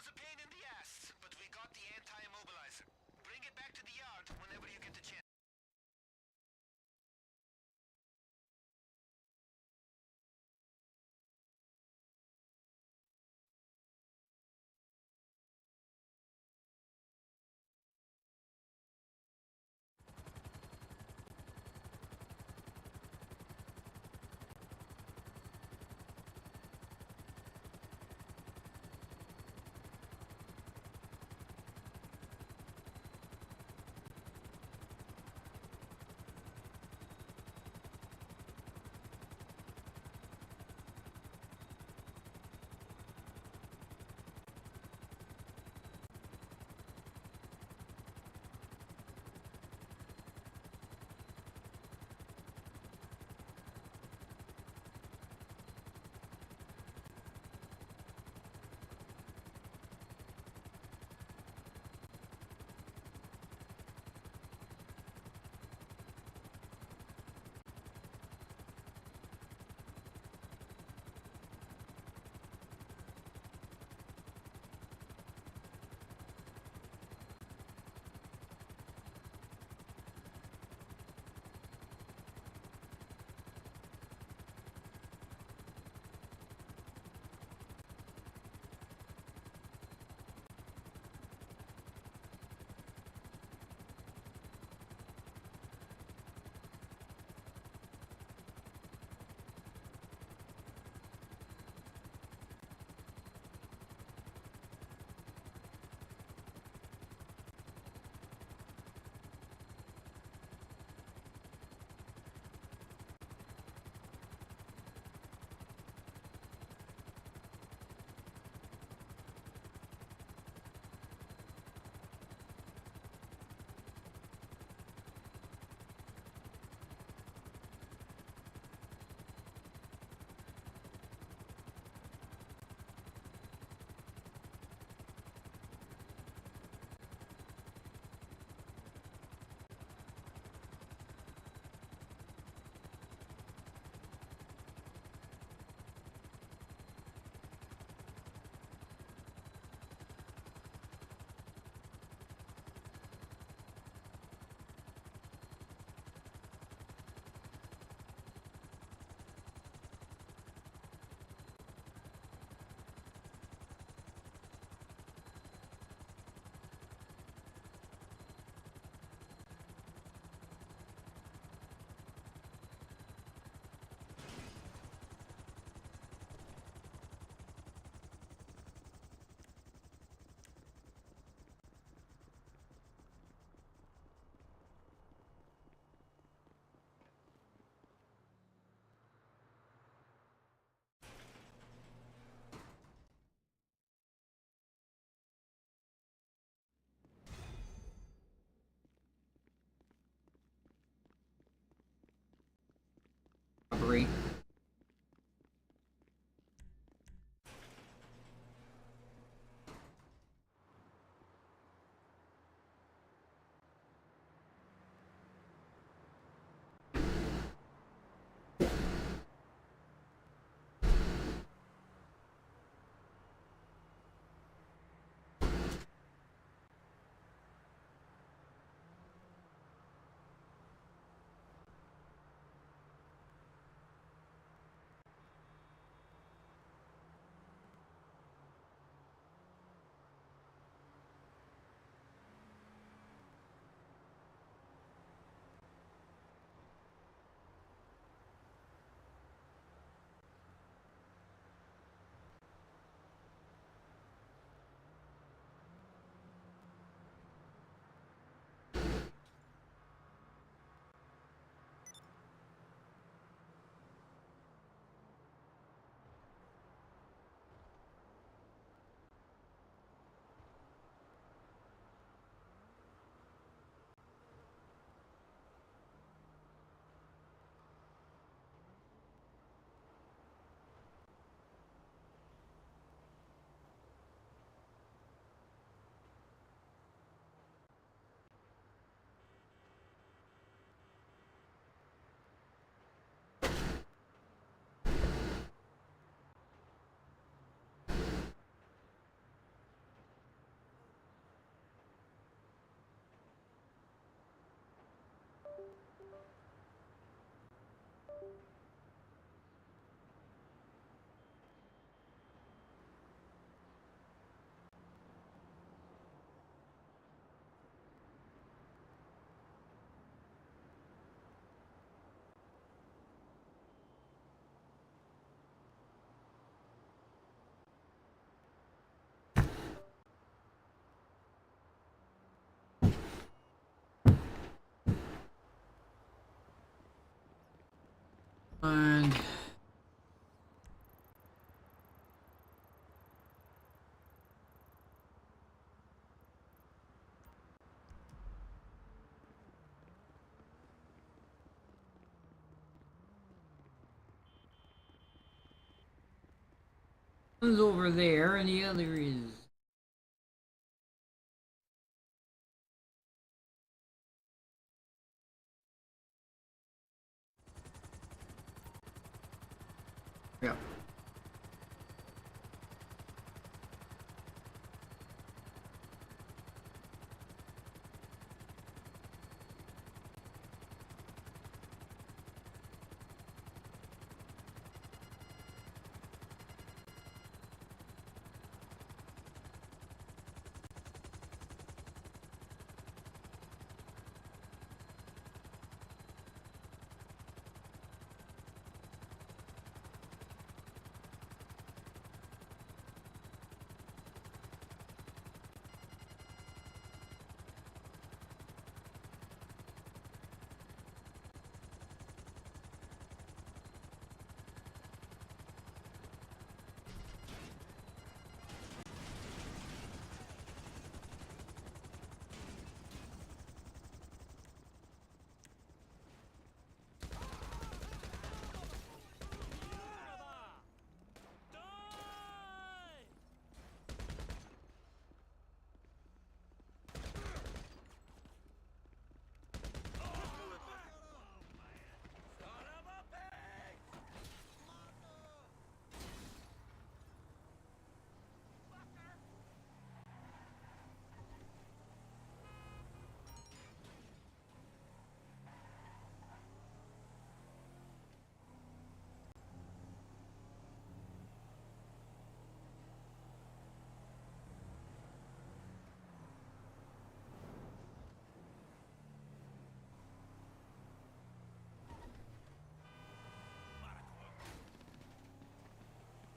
was a pain in the ass, but we got the anti-immobilizer. Bring it back to the yard whenever you get the chance. Robbery. And one's over there, and the other is. Yep.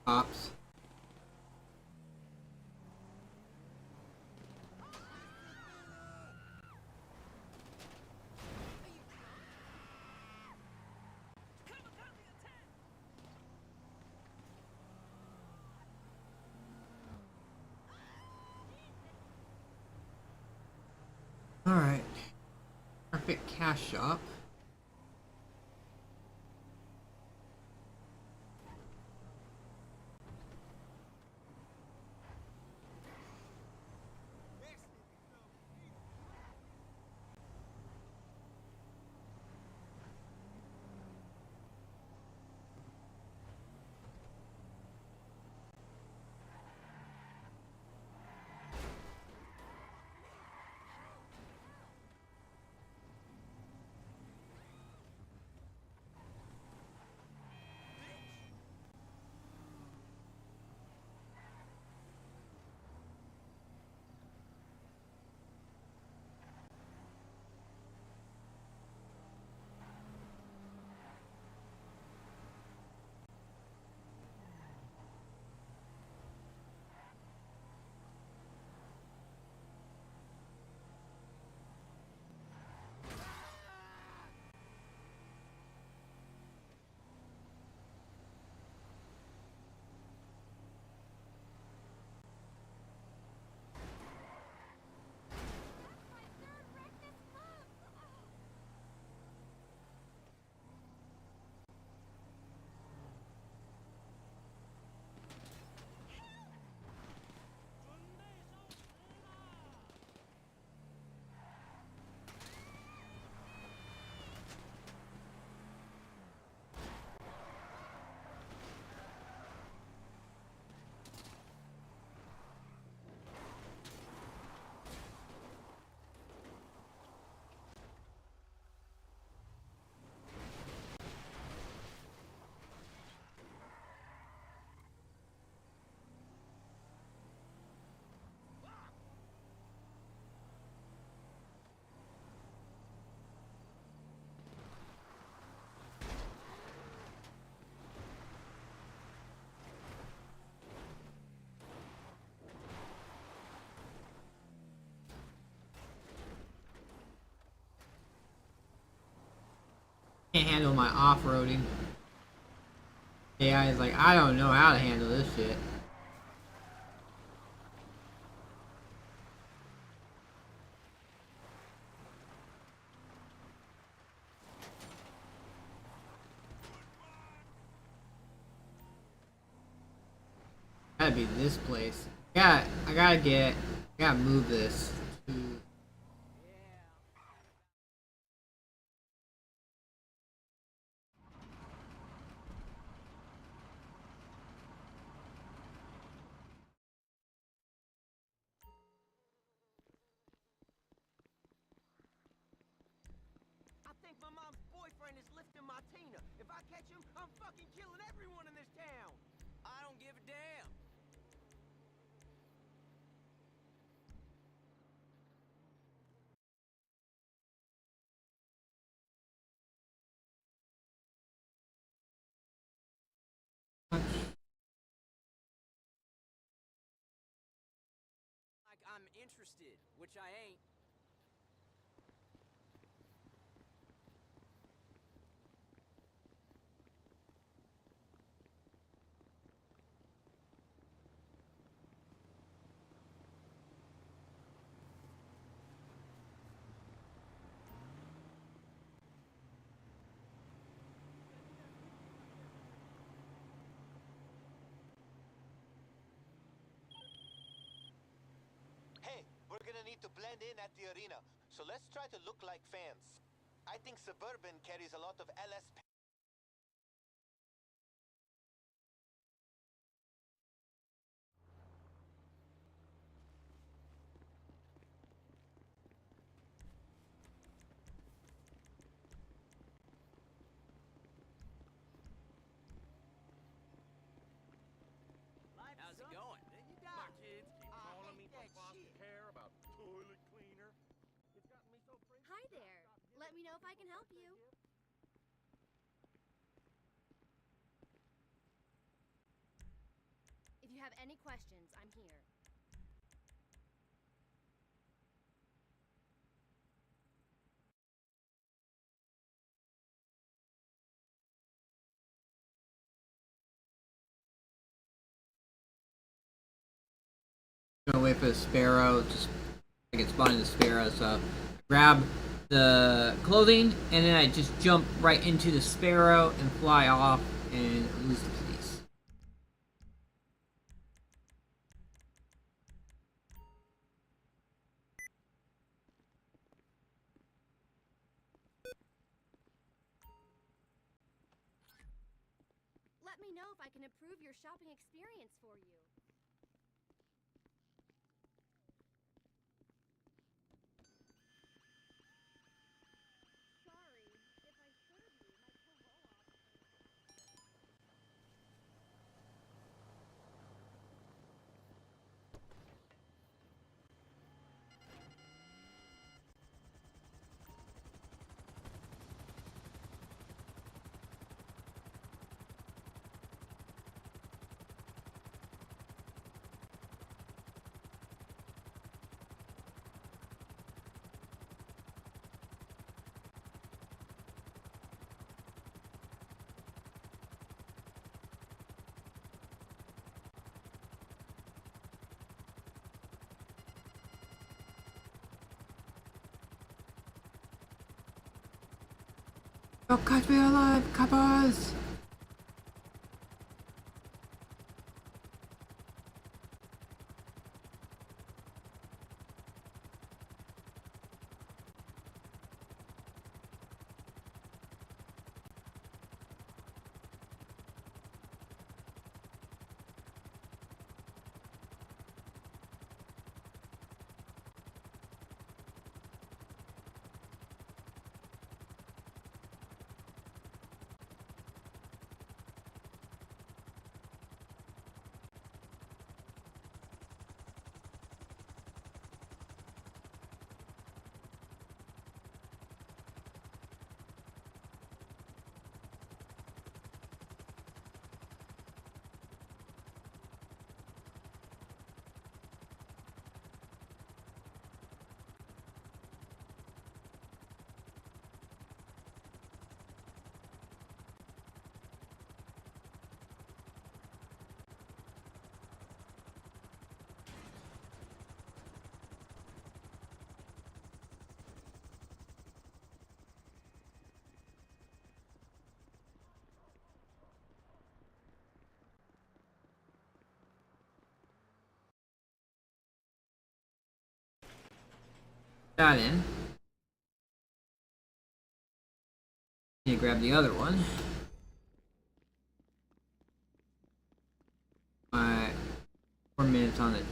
Ops. Alright. Perfect cash shop. Can't handle my off-roading. AI is like, I don't know how to handle this shit. Gotta be this place. Yeah, I gotta move this to. I think my mom's boyfriend is lifting Martina. If I catch him, I'm fucking killing everyone in this town. I don't give a damn. Like I'm interested, which I ain't. Hey, we're gonna need to blend in at the arena, so let's try to look like fans. I think Suburban carries a lot of LS. How's it going? My kids keep calling me from that foster shit. care about toilet cleaner. It's gotten me so crazy. Hi there. Let me know if I can help you. If you have any questions, I'm here. Gonna wait for the sparrow. Just I get spotted the sparrow, so I grab the clothing and then I just jump right into the sparrow and fly off and lose the police. Let me know if I can improve your shopping experience for you. Sorry, if I serve you, my parole officer. Oh, catch me alive, coppers! that in. Need to grab the other one. My 4 minutes on it.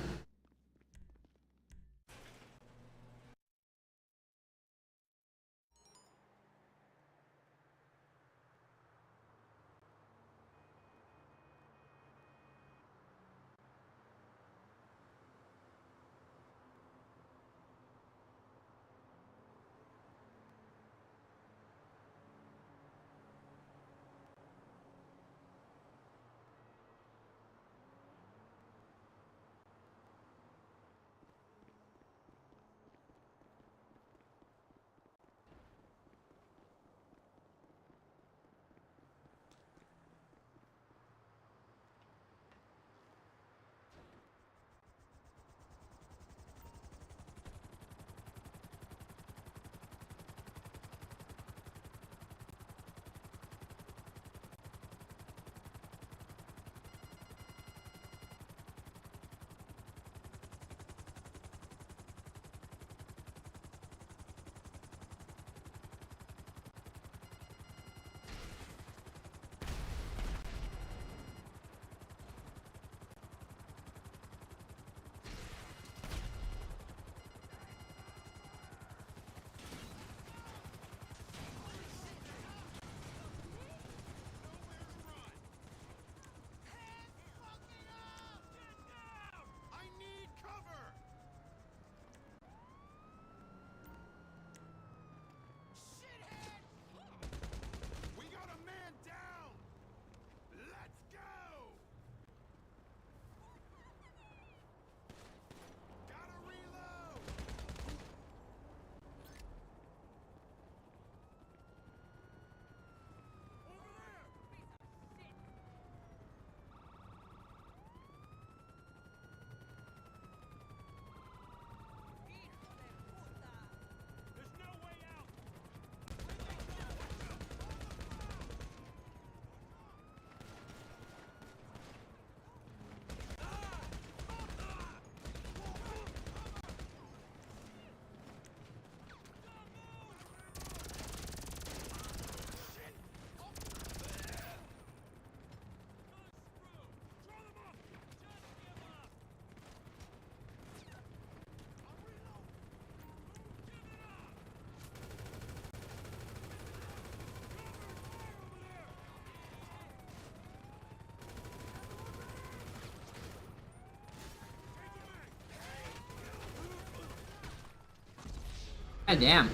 God damn.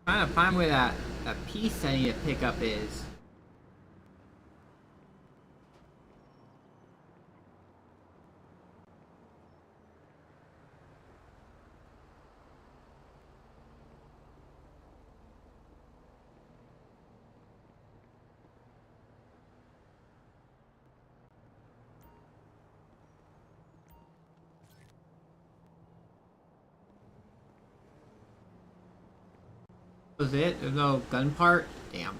Trying to find where that piece I need to pick up is. Was it? There's no gun part? Damn.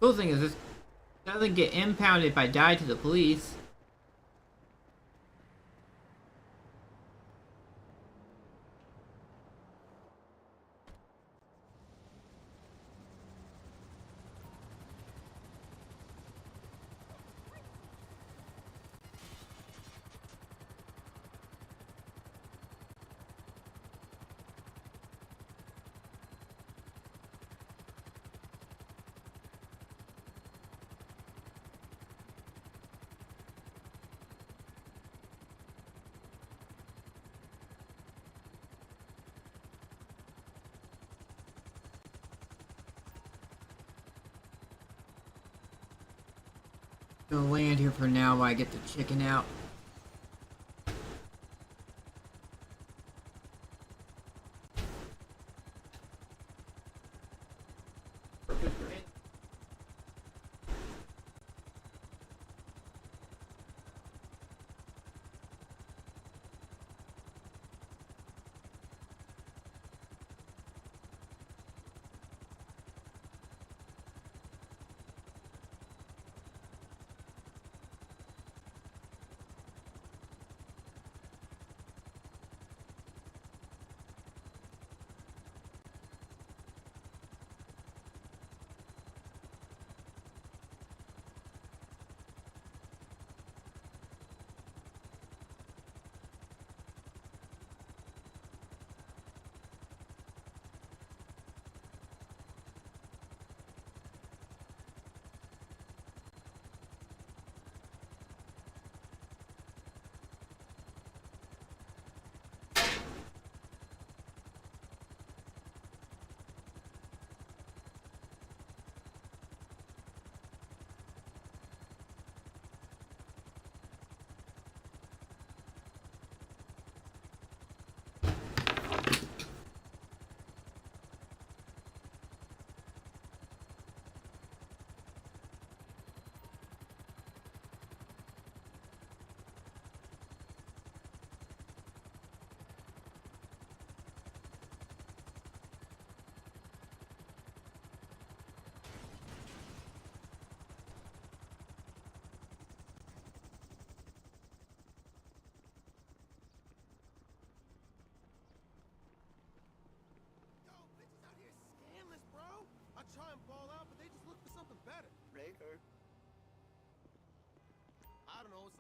Cool thing is this doesn't get impounded if I die to the police. Gonna land here for now while I get the chicken out.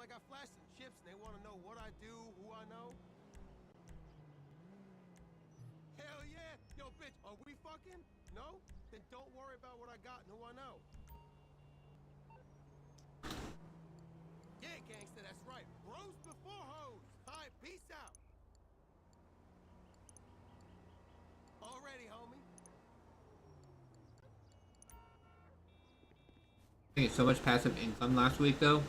like I flashed some chips and they want to know what I do, who I know. Hell yeah! Yo, bitch, are we fucking? No? Then don't worry about what I got and who I know. Yeah, gangster, that's right. Bros before hoes. Alright, peace out. Already, homie. I get so much passive income last week though.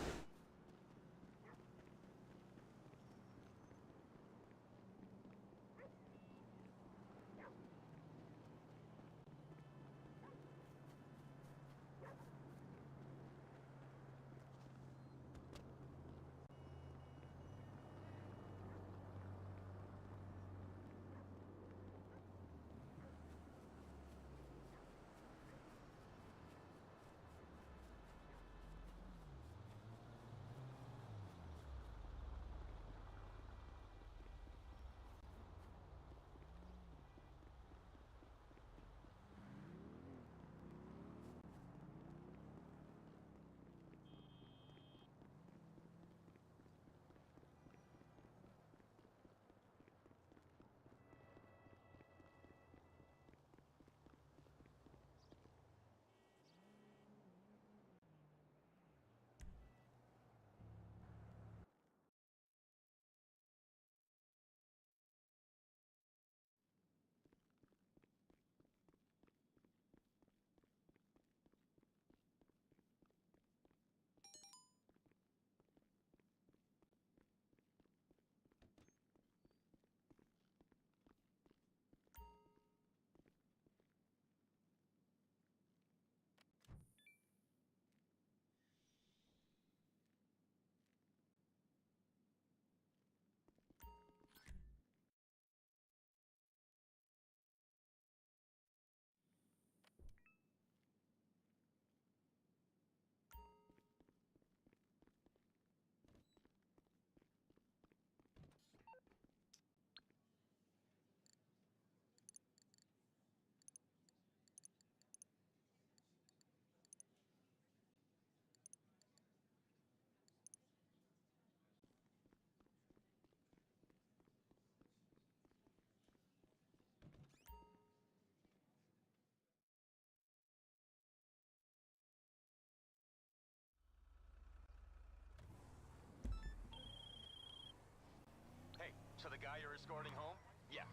Hey, so the guy you're escorting home? Yeah,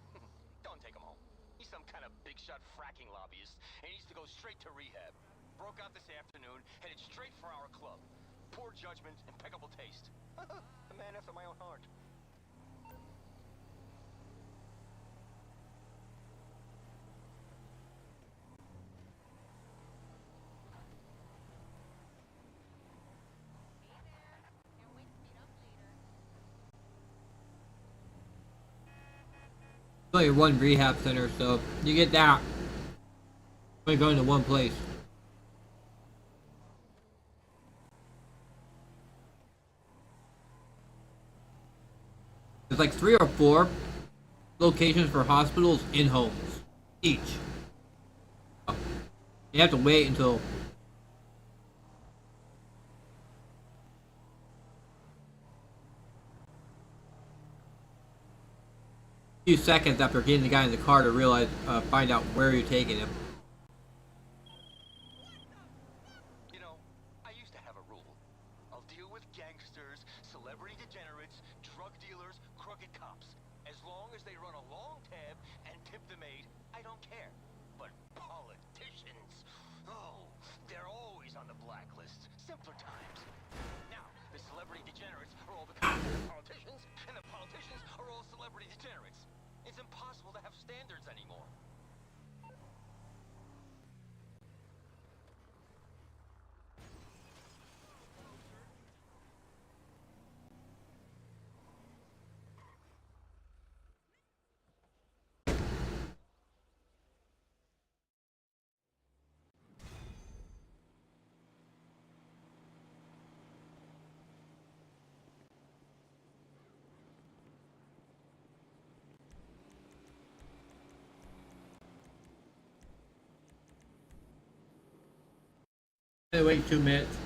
don't take him home. He's some kind of big-shot fracking lobbyist, and he needs to go straight to rehab. Broke out this afternoon, headed straight for our club. Poor judgment, impeccable taste. A man after my own heart. Hey there. Can't wait to meet up later. It's only one rehab center, so you get that. Only going to one place. There's like 3 or 4 locations for hospitals in homes each. You have to wait until a few seconds after getting the guy in the car to realize, find out where you're taking him. You know, I used to have a rule. I'll deal with gangsters, celebrity degenerates, drug dealers, crooked cops. As long as they run a long tab and tip the maid, I don't care. But politicians, oh, they're always on the blacklist. Simpler times. Now, the celebrity degenerates are all becoming politicians, and the politicians are all celebrity degenerates. It's impossible to have standards anymore. Wait 2 minutes.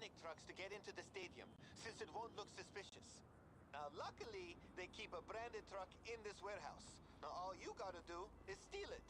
mechanic trucks to get into the stadium, since it won't look suspicious. Now, luckily, they keep a branded truck in this warehouse. Now, all you gotta do is steal it.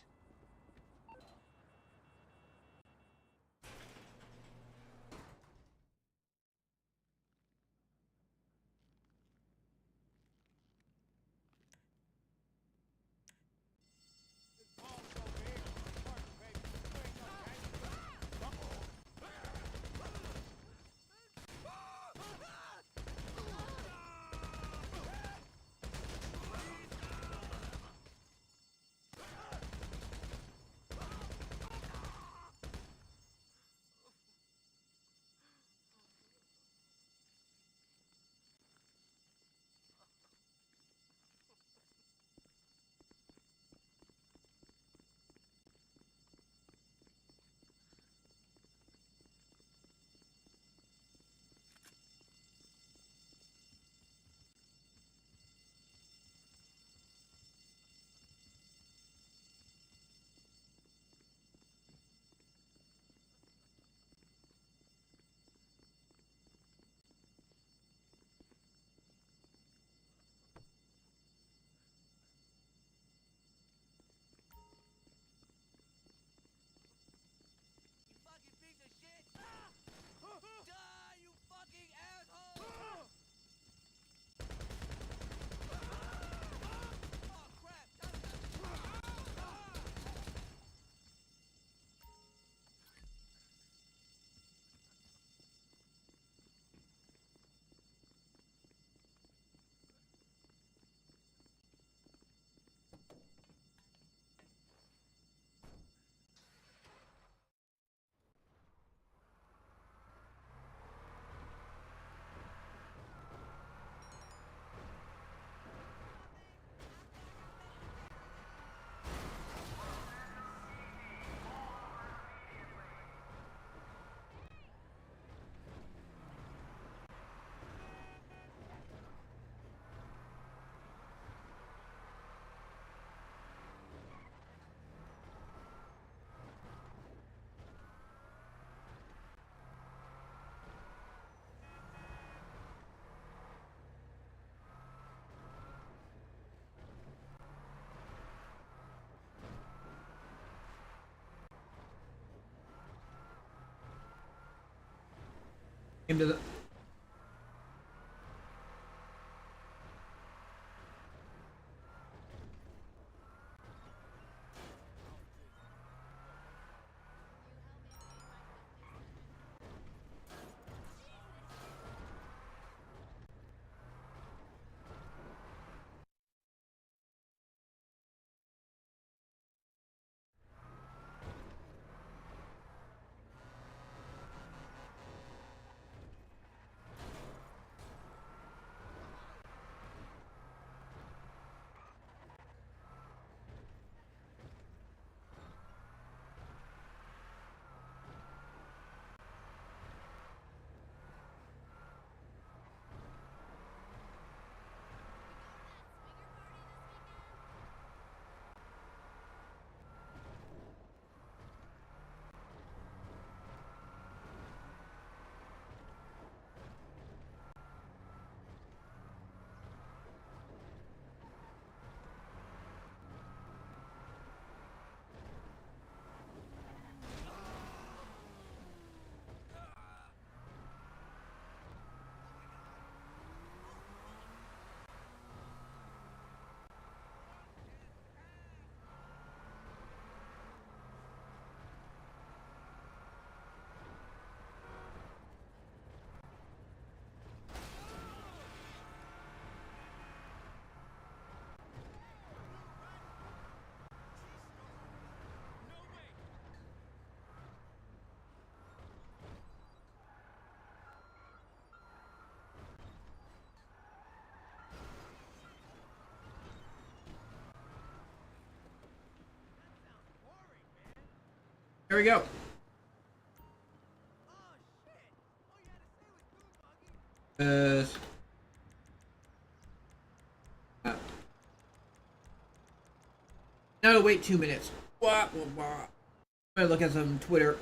Into the There we go. Uh, now to wait 2 minutes. Blah, blah, blah. I'm gonna look at some Twitter.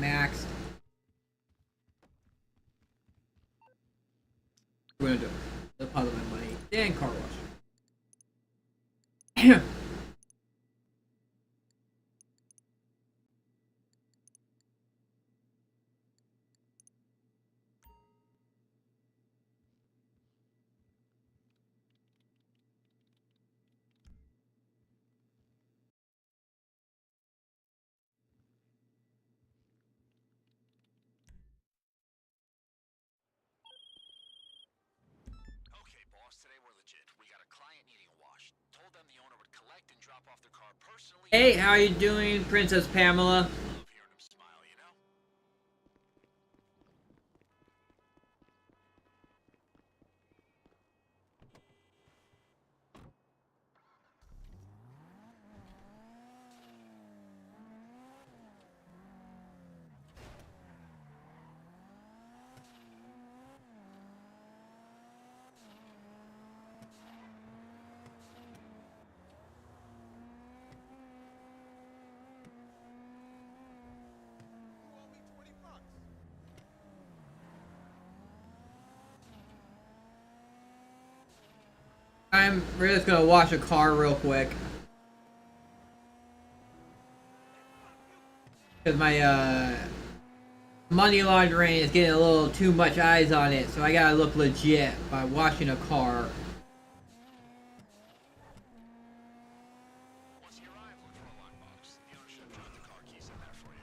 maxed. We're gonna do deposit my money, then car wash. Okay, boss, today we're legit. We got a client needing a wash. Told them the owner would collect and drop off their car personally. Hey, how you doing, Princess Pamela? Love hearing him smile, you know? You owe me $20. We're just gonna wash a car real quick. Because my money laundering is getting a little too much eyes on it, so I gotta look legit by washing a car. Once you arrive, look for a lockbox. The owner should have dropped the car keys in there for you.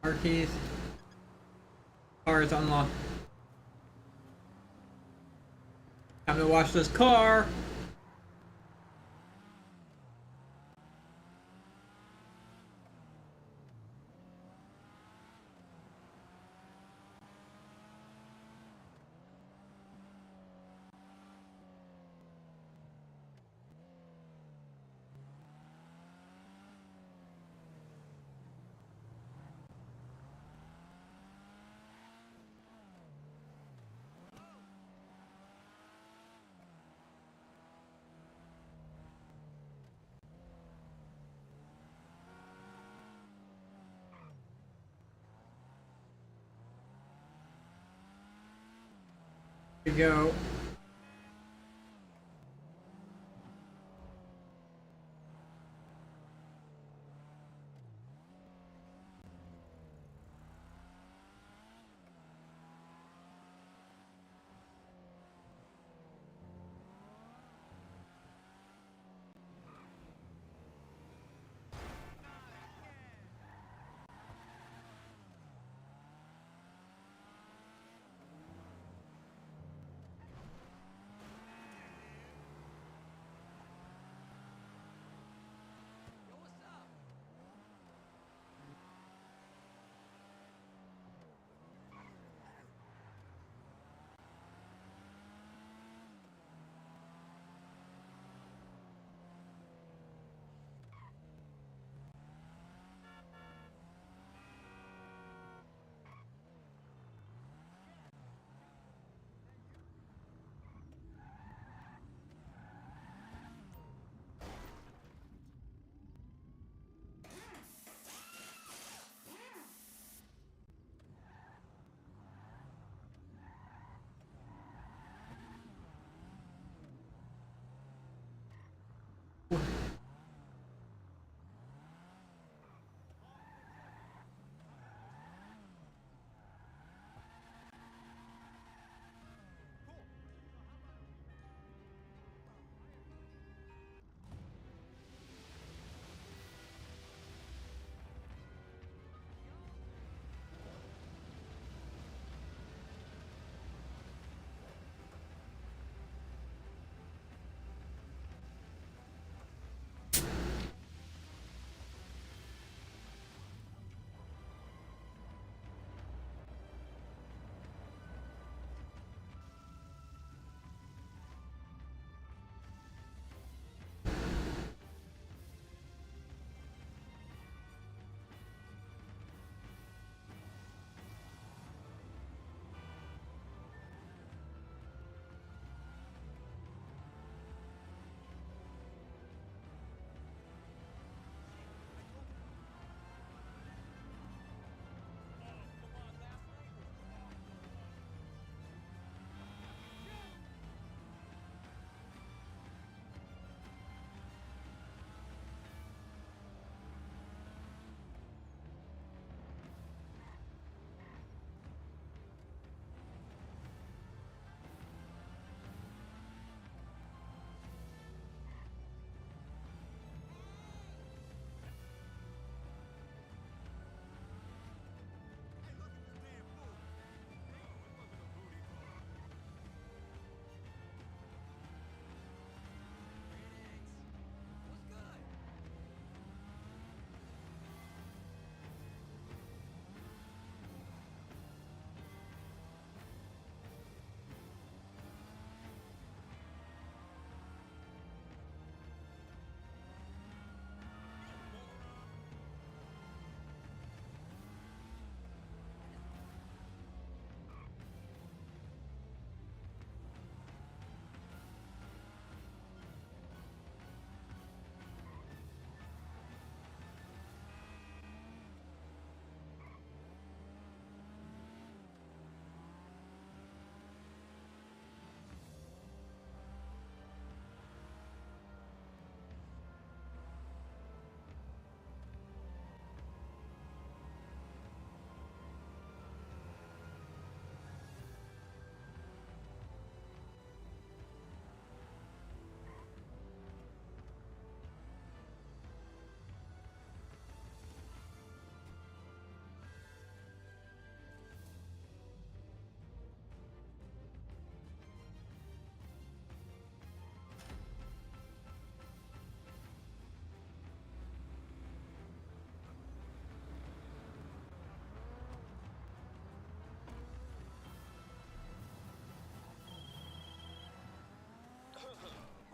Car keys. Car is unlocked. Time to wash this car. Here we go.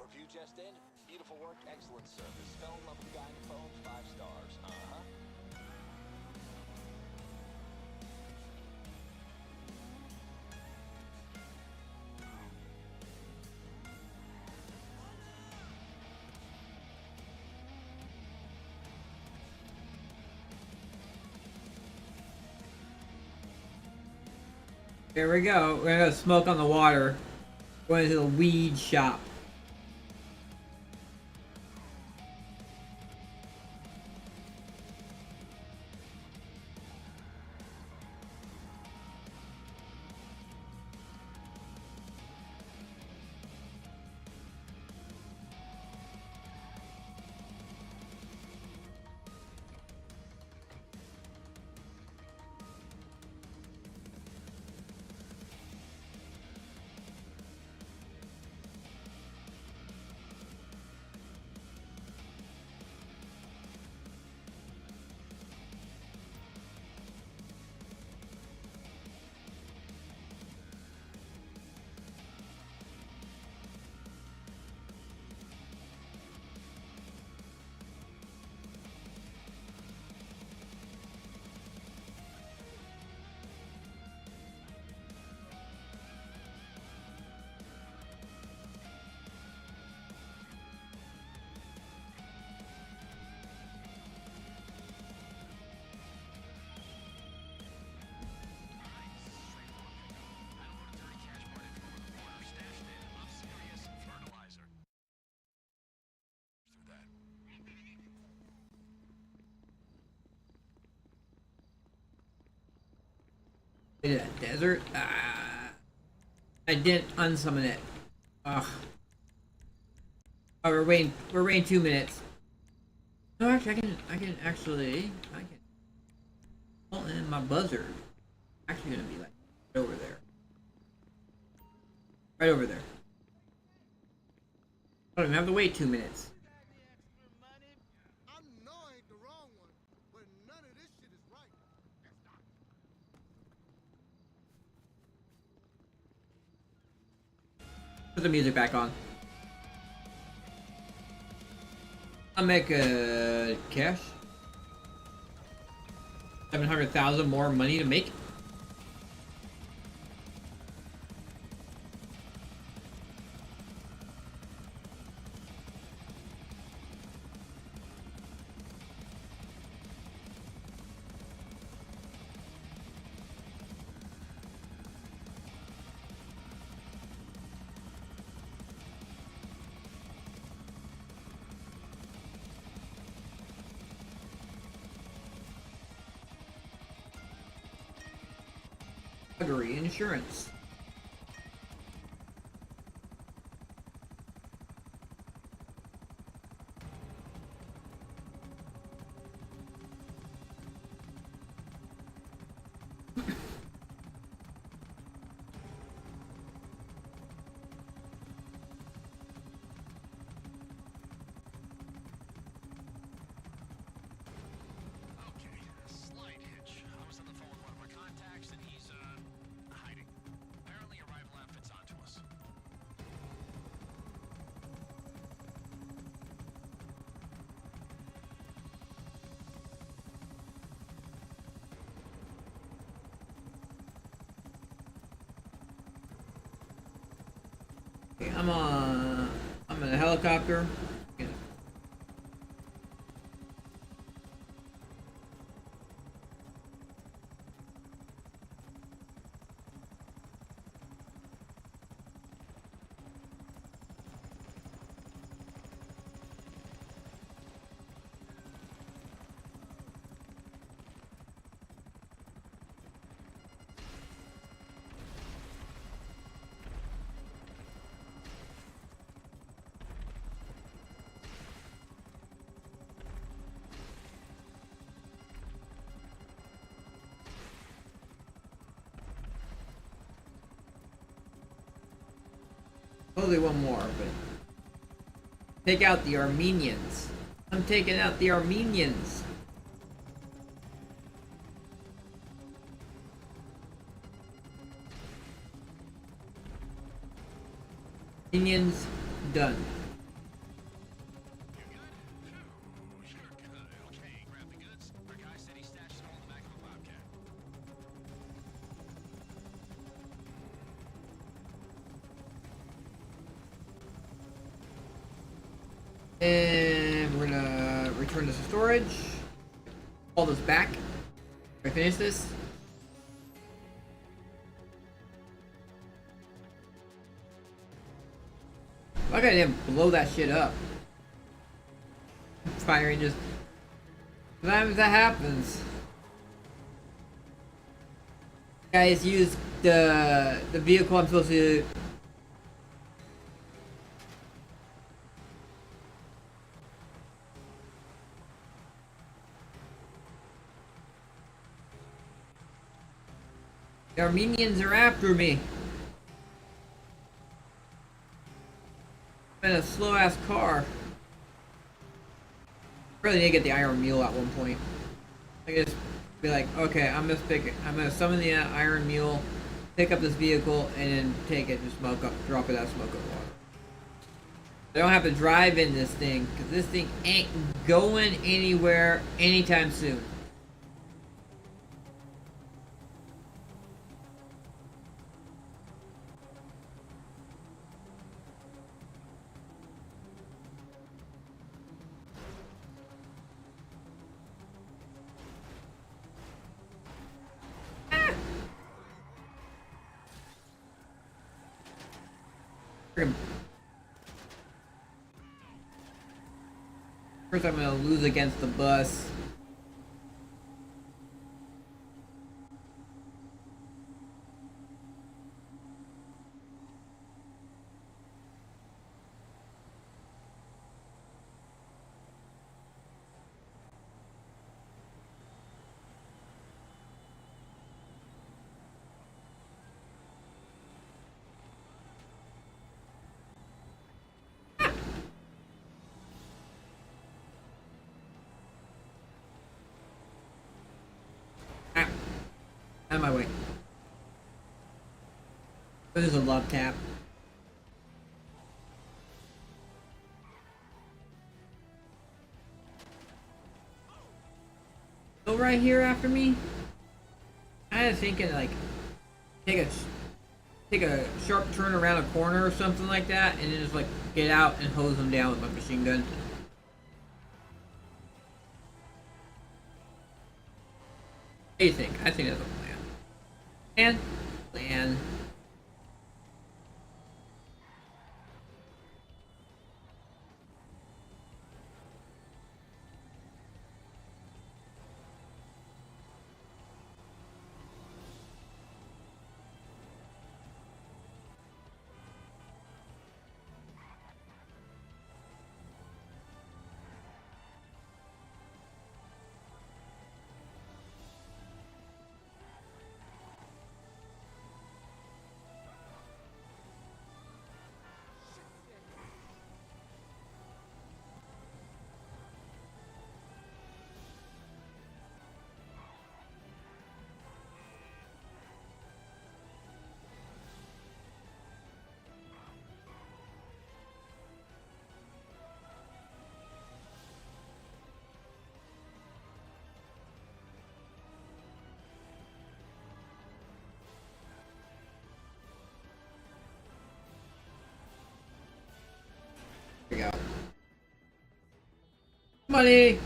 Review just in. Beautiful work, excellent service. Fell in love with the guy on the phone, 5 stars. Uh-huh. Here we go. We're gonna go smoke on the water. Going to the weed shop. In a desert? I didn't unsummon it. Ugh. Oh, we're waiting 2 minutes. No, actually, I can call in my buzzard. Actually gonna be like right over there. Right over there. I don't even have to wait 2 minutes. I know I ain't the wrong one, but none of this shit is right. Put the music back on. I'll make a cash. 700,000 more money to make. Insurance. Okay, I'm in a helicopter. Totally one more, but take out the Armenians. I'm taking out the Armenians. Armenians done. And we're gonna return this to storage. All this back. I finish this. Why can't I didn't blow that shit up? Firing just. Sometimes that happens. Guys, use the vehicle I'm supposed to. The Armenians are after me. I'm in a slow ass car. Really need to get the Iron Mule at one point. I just be like, okay, I'm gonna summon the Iron Mule, pick up this vehicle, and then take it to smoke up, drop it out, smoke up water. I don't have to drive in this thing because this thing ain't going anywhere anytime soon. First, I'm gonna lose against the bus. Out of my way. There's a love tap. Go right here after me. I was thinking like take a sharp turn around a corner or something like that, and then just like get out and hose them down with my machine gun. What do you think? I think that's a plan. Plan. Here we go. Money!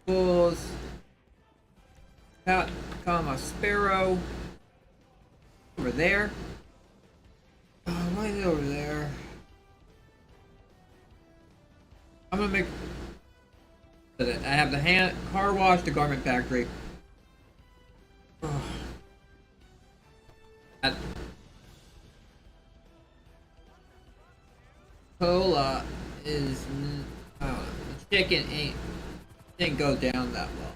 Bulls. Got comma sparrow. Over there. Why is it over there? I'm gonna make. I have the car wash, the garment factory. That cola is. I don't know. The chicken didn't go down that well.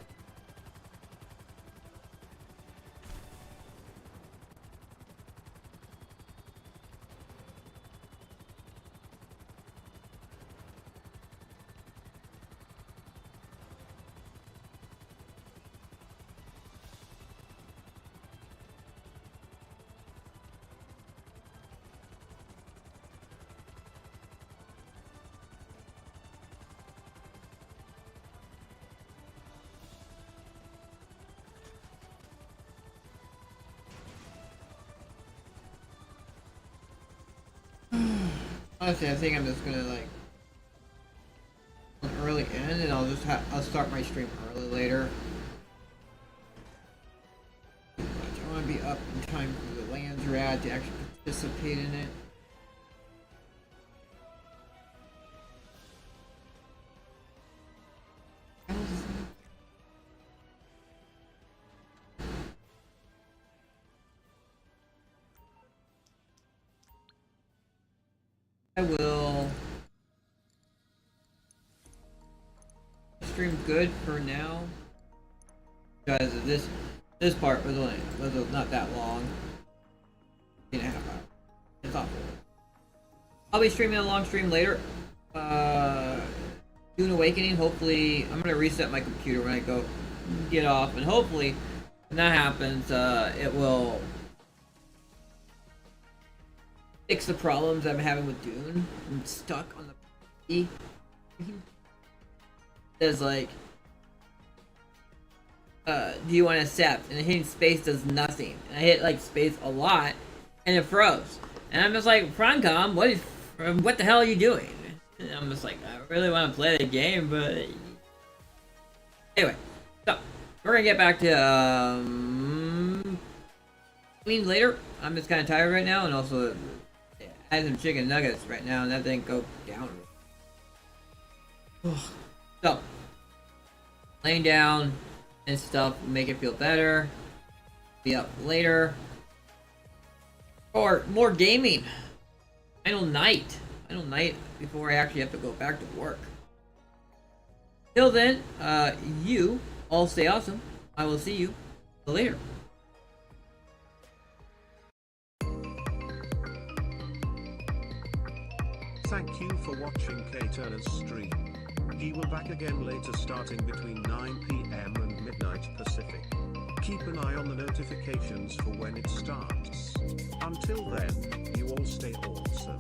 Honestly, I think I'm just gonna like an early end, and I'll start my stream early later. But I want to be up in time for the lands rad to actually participate in it. I will stream good for now. Guys, this part was not that long. 3.5 hours. It's not full. I'll be streaming a long stream later. Dune Awakening. Hopefully, I'm gonna reset my computer when I go get off, and hopefully, when that happens, it will fix the problems I'm having with Dune. I'm stuck on the P. There's like, do you want to accept? And hitting space does nothing. And I hit like space a lot, and it froze. And I'm just like, Francom, what the hell are you doing? And I'm just like, I really want to play the game, but anyway. So we're gonna get back to later. I'm just kind of tired right now, and also I had some chicken nuggets right now, and that didn't go down. So laying down and stuff will make it feel better. Be up later. Or more gaming. Final night before I actually have to go back to work. Till then, you all stay awesome. I will see you later. Thank you for watching K-Turner's stream. He will back again later starting between 9 PM and midnight Pacific. Keep an eye on the notifications for when it starts. Until then, you all stay awesome.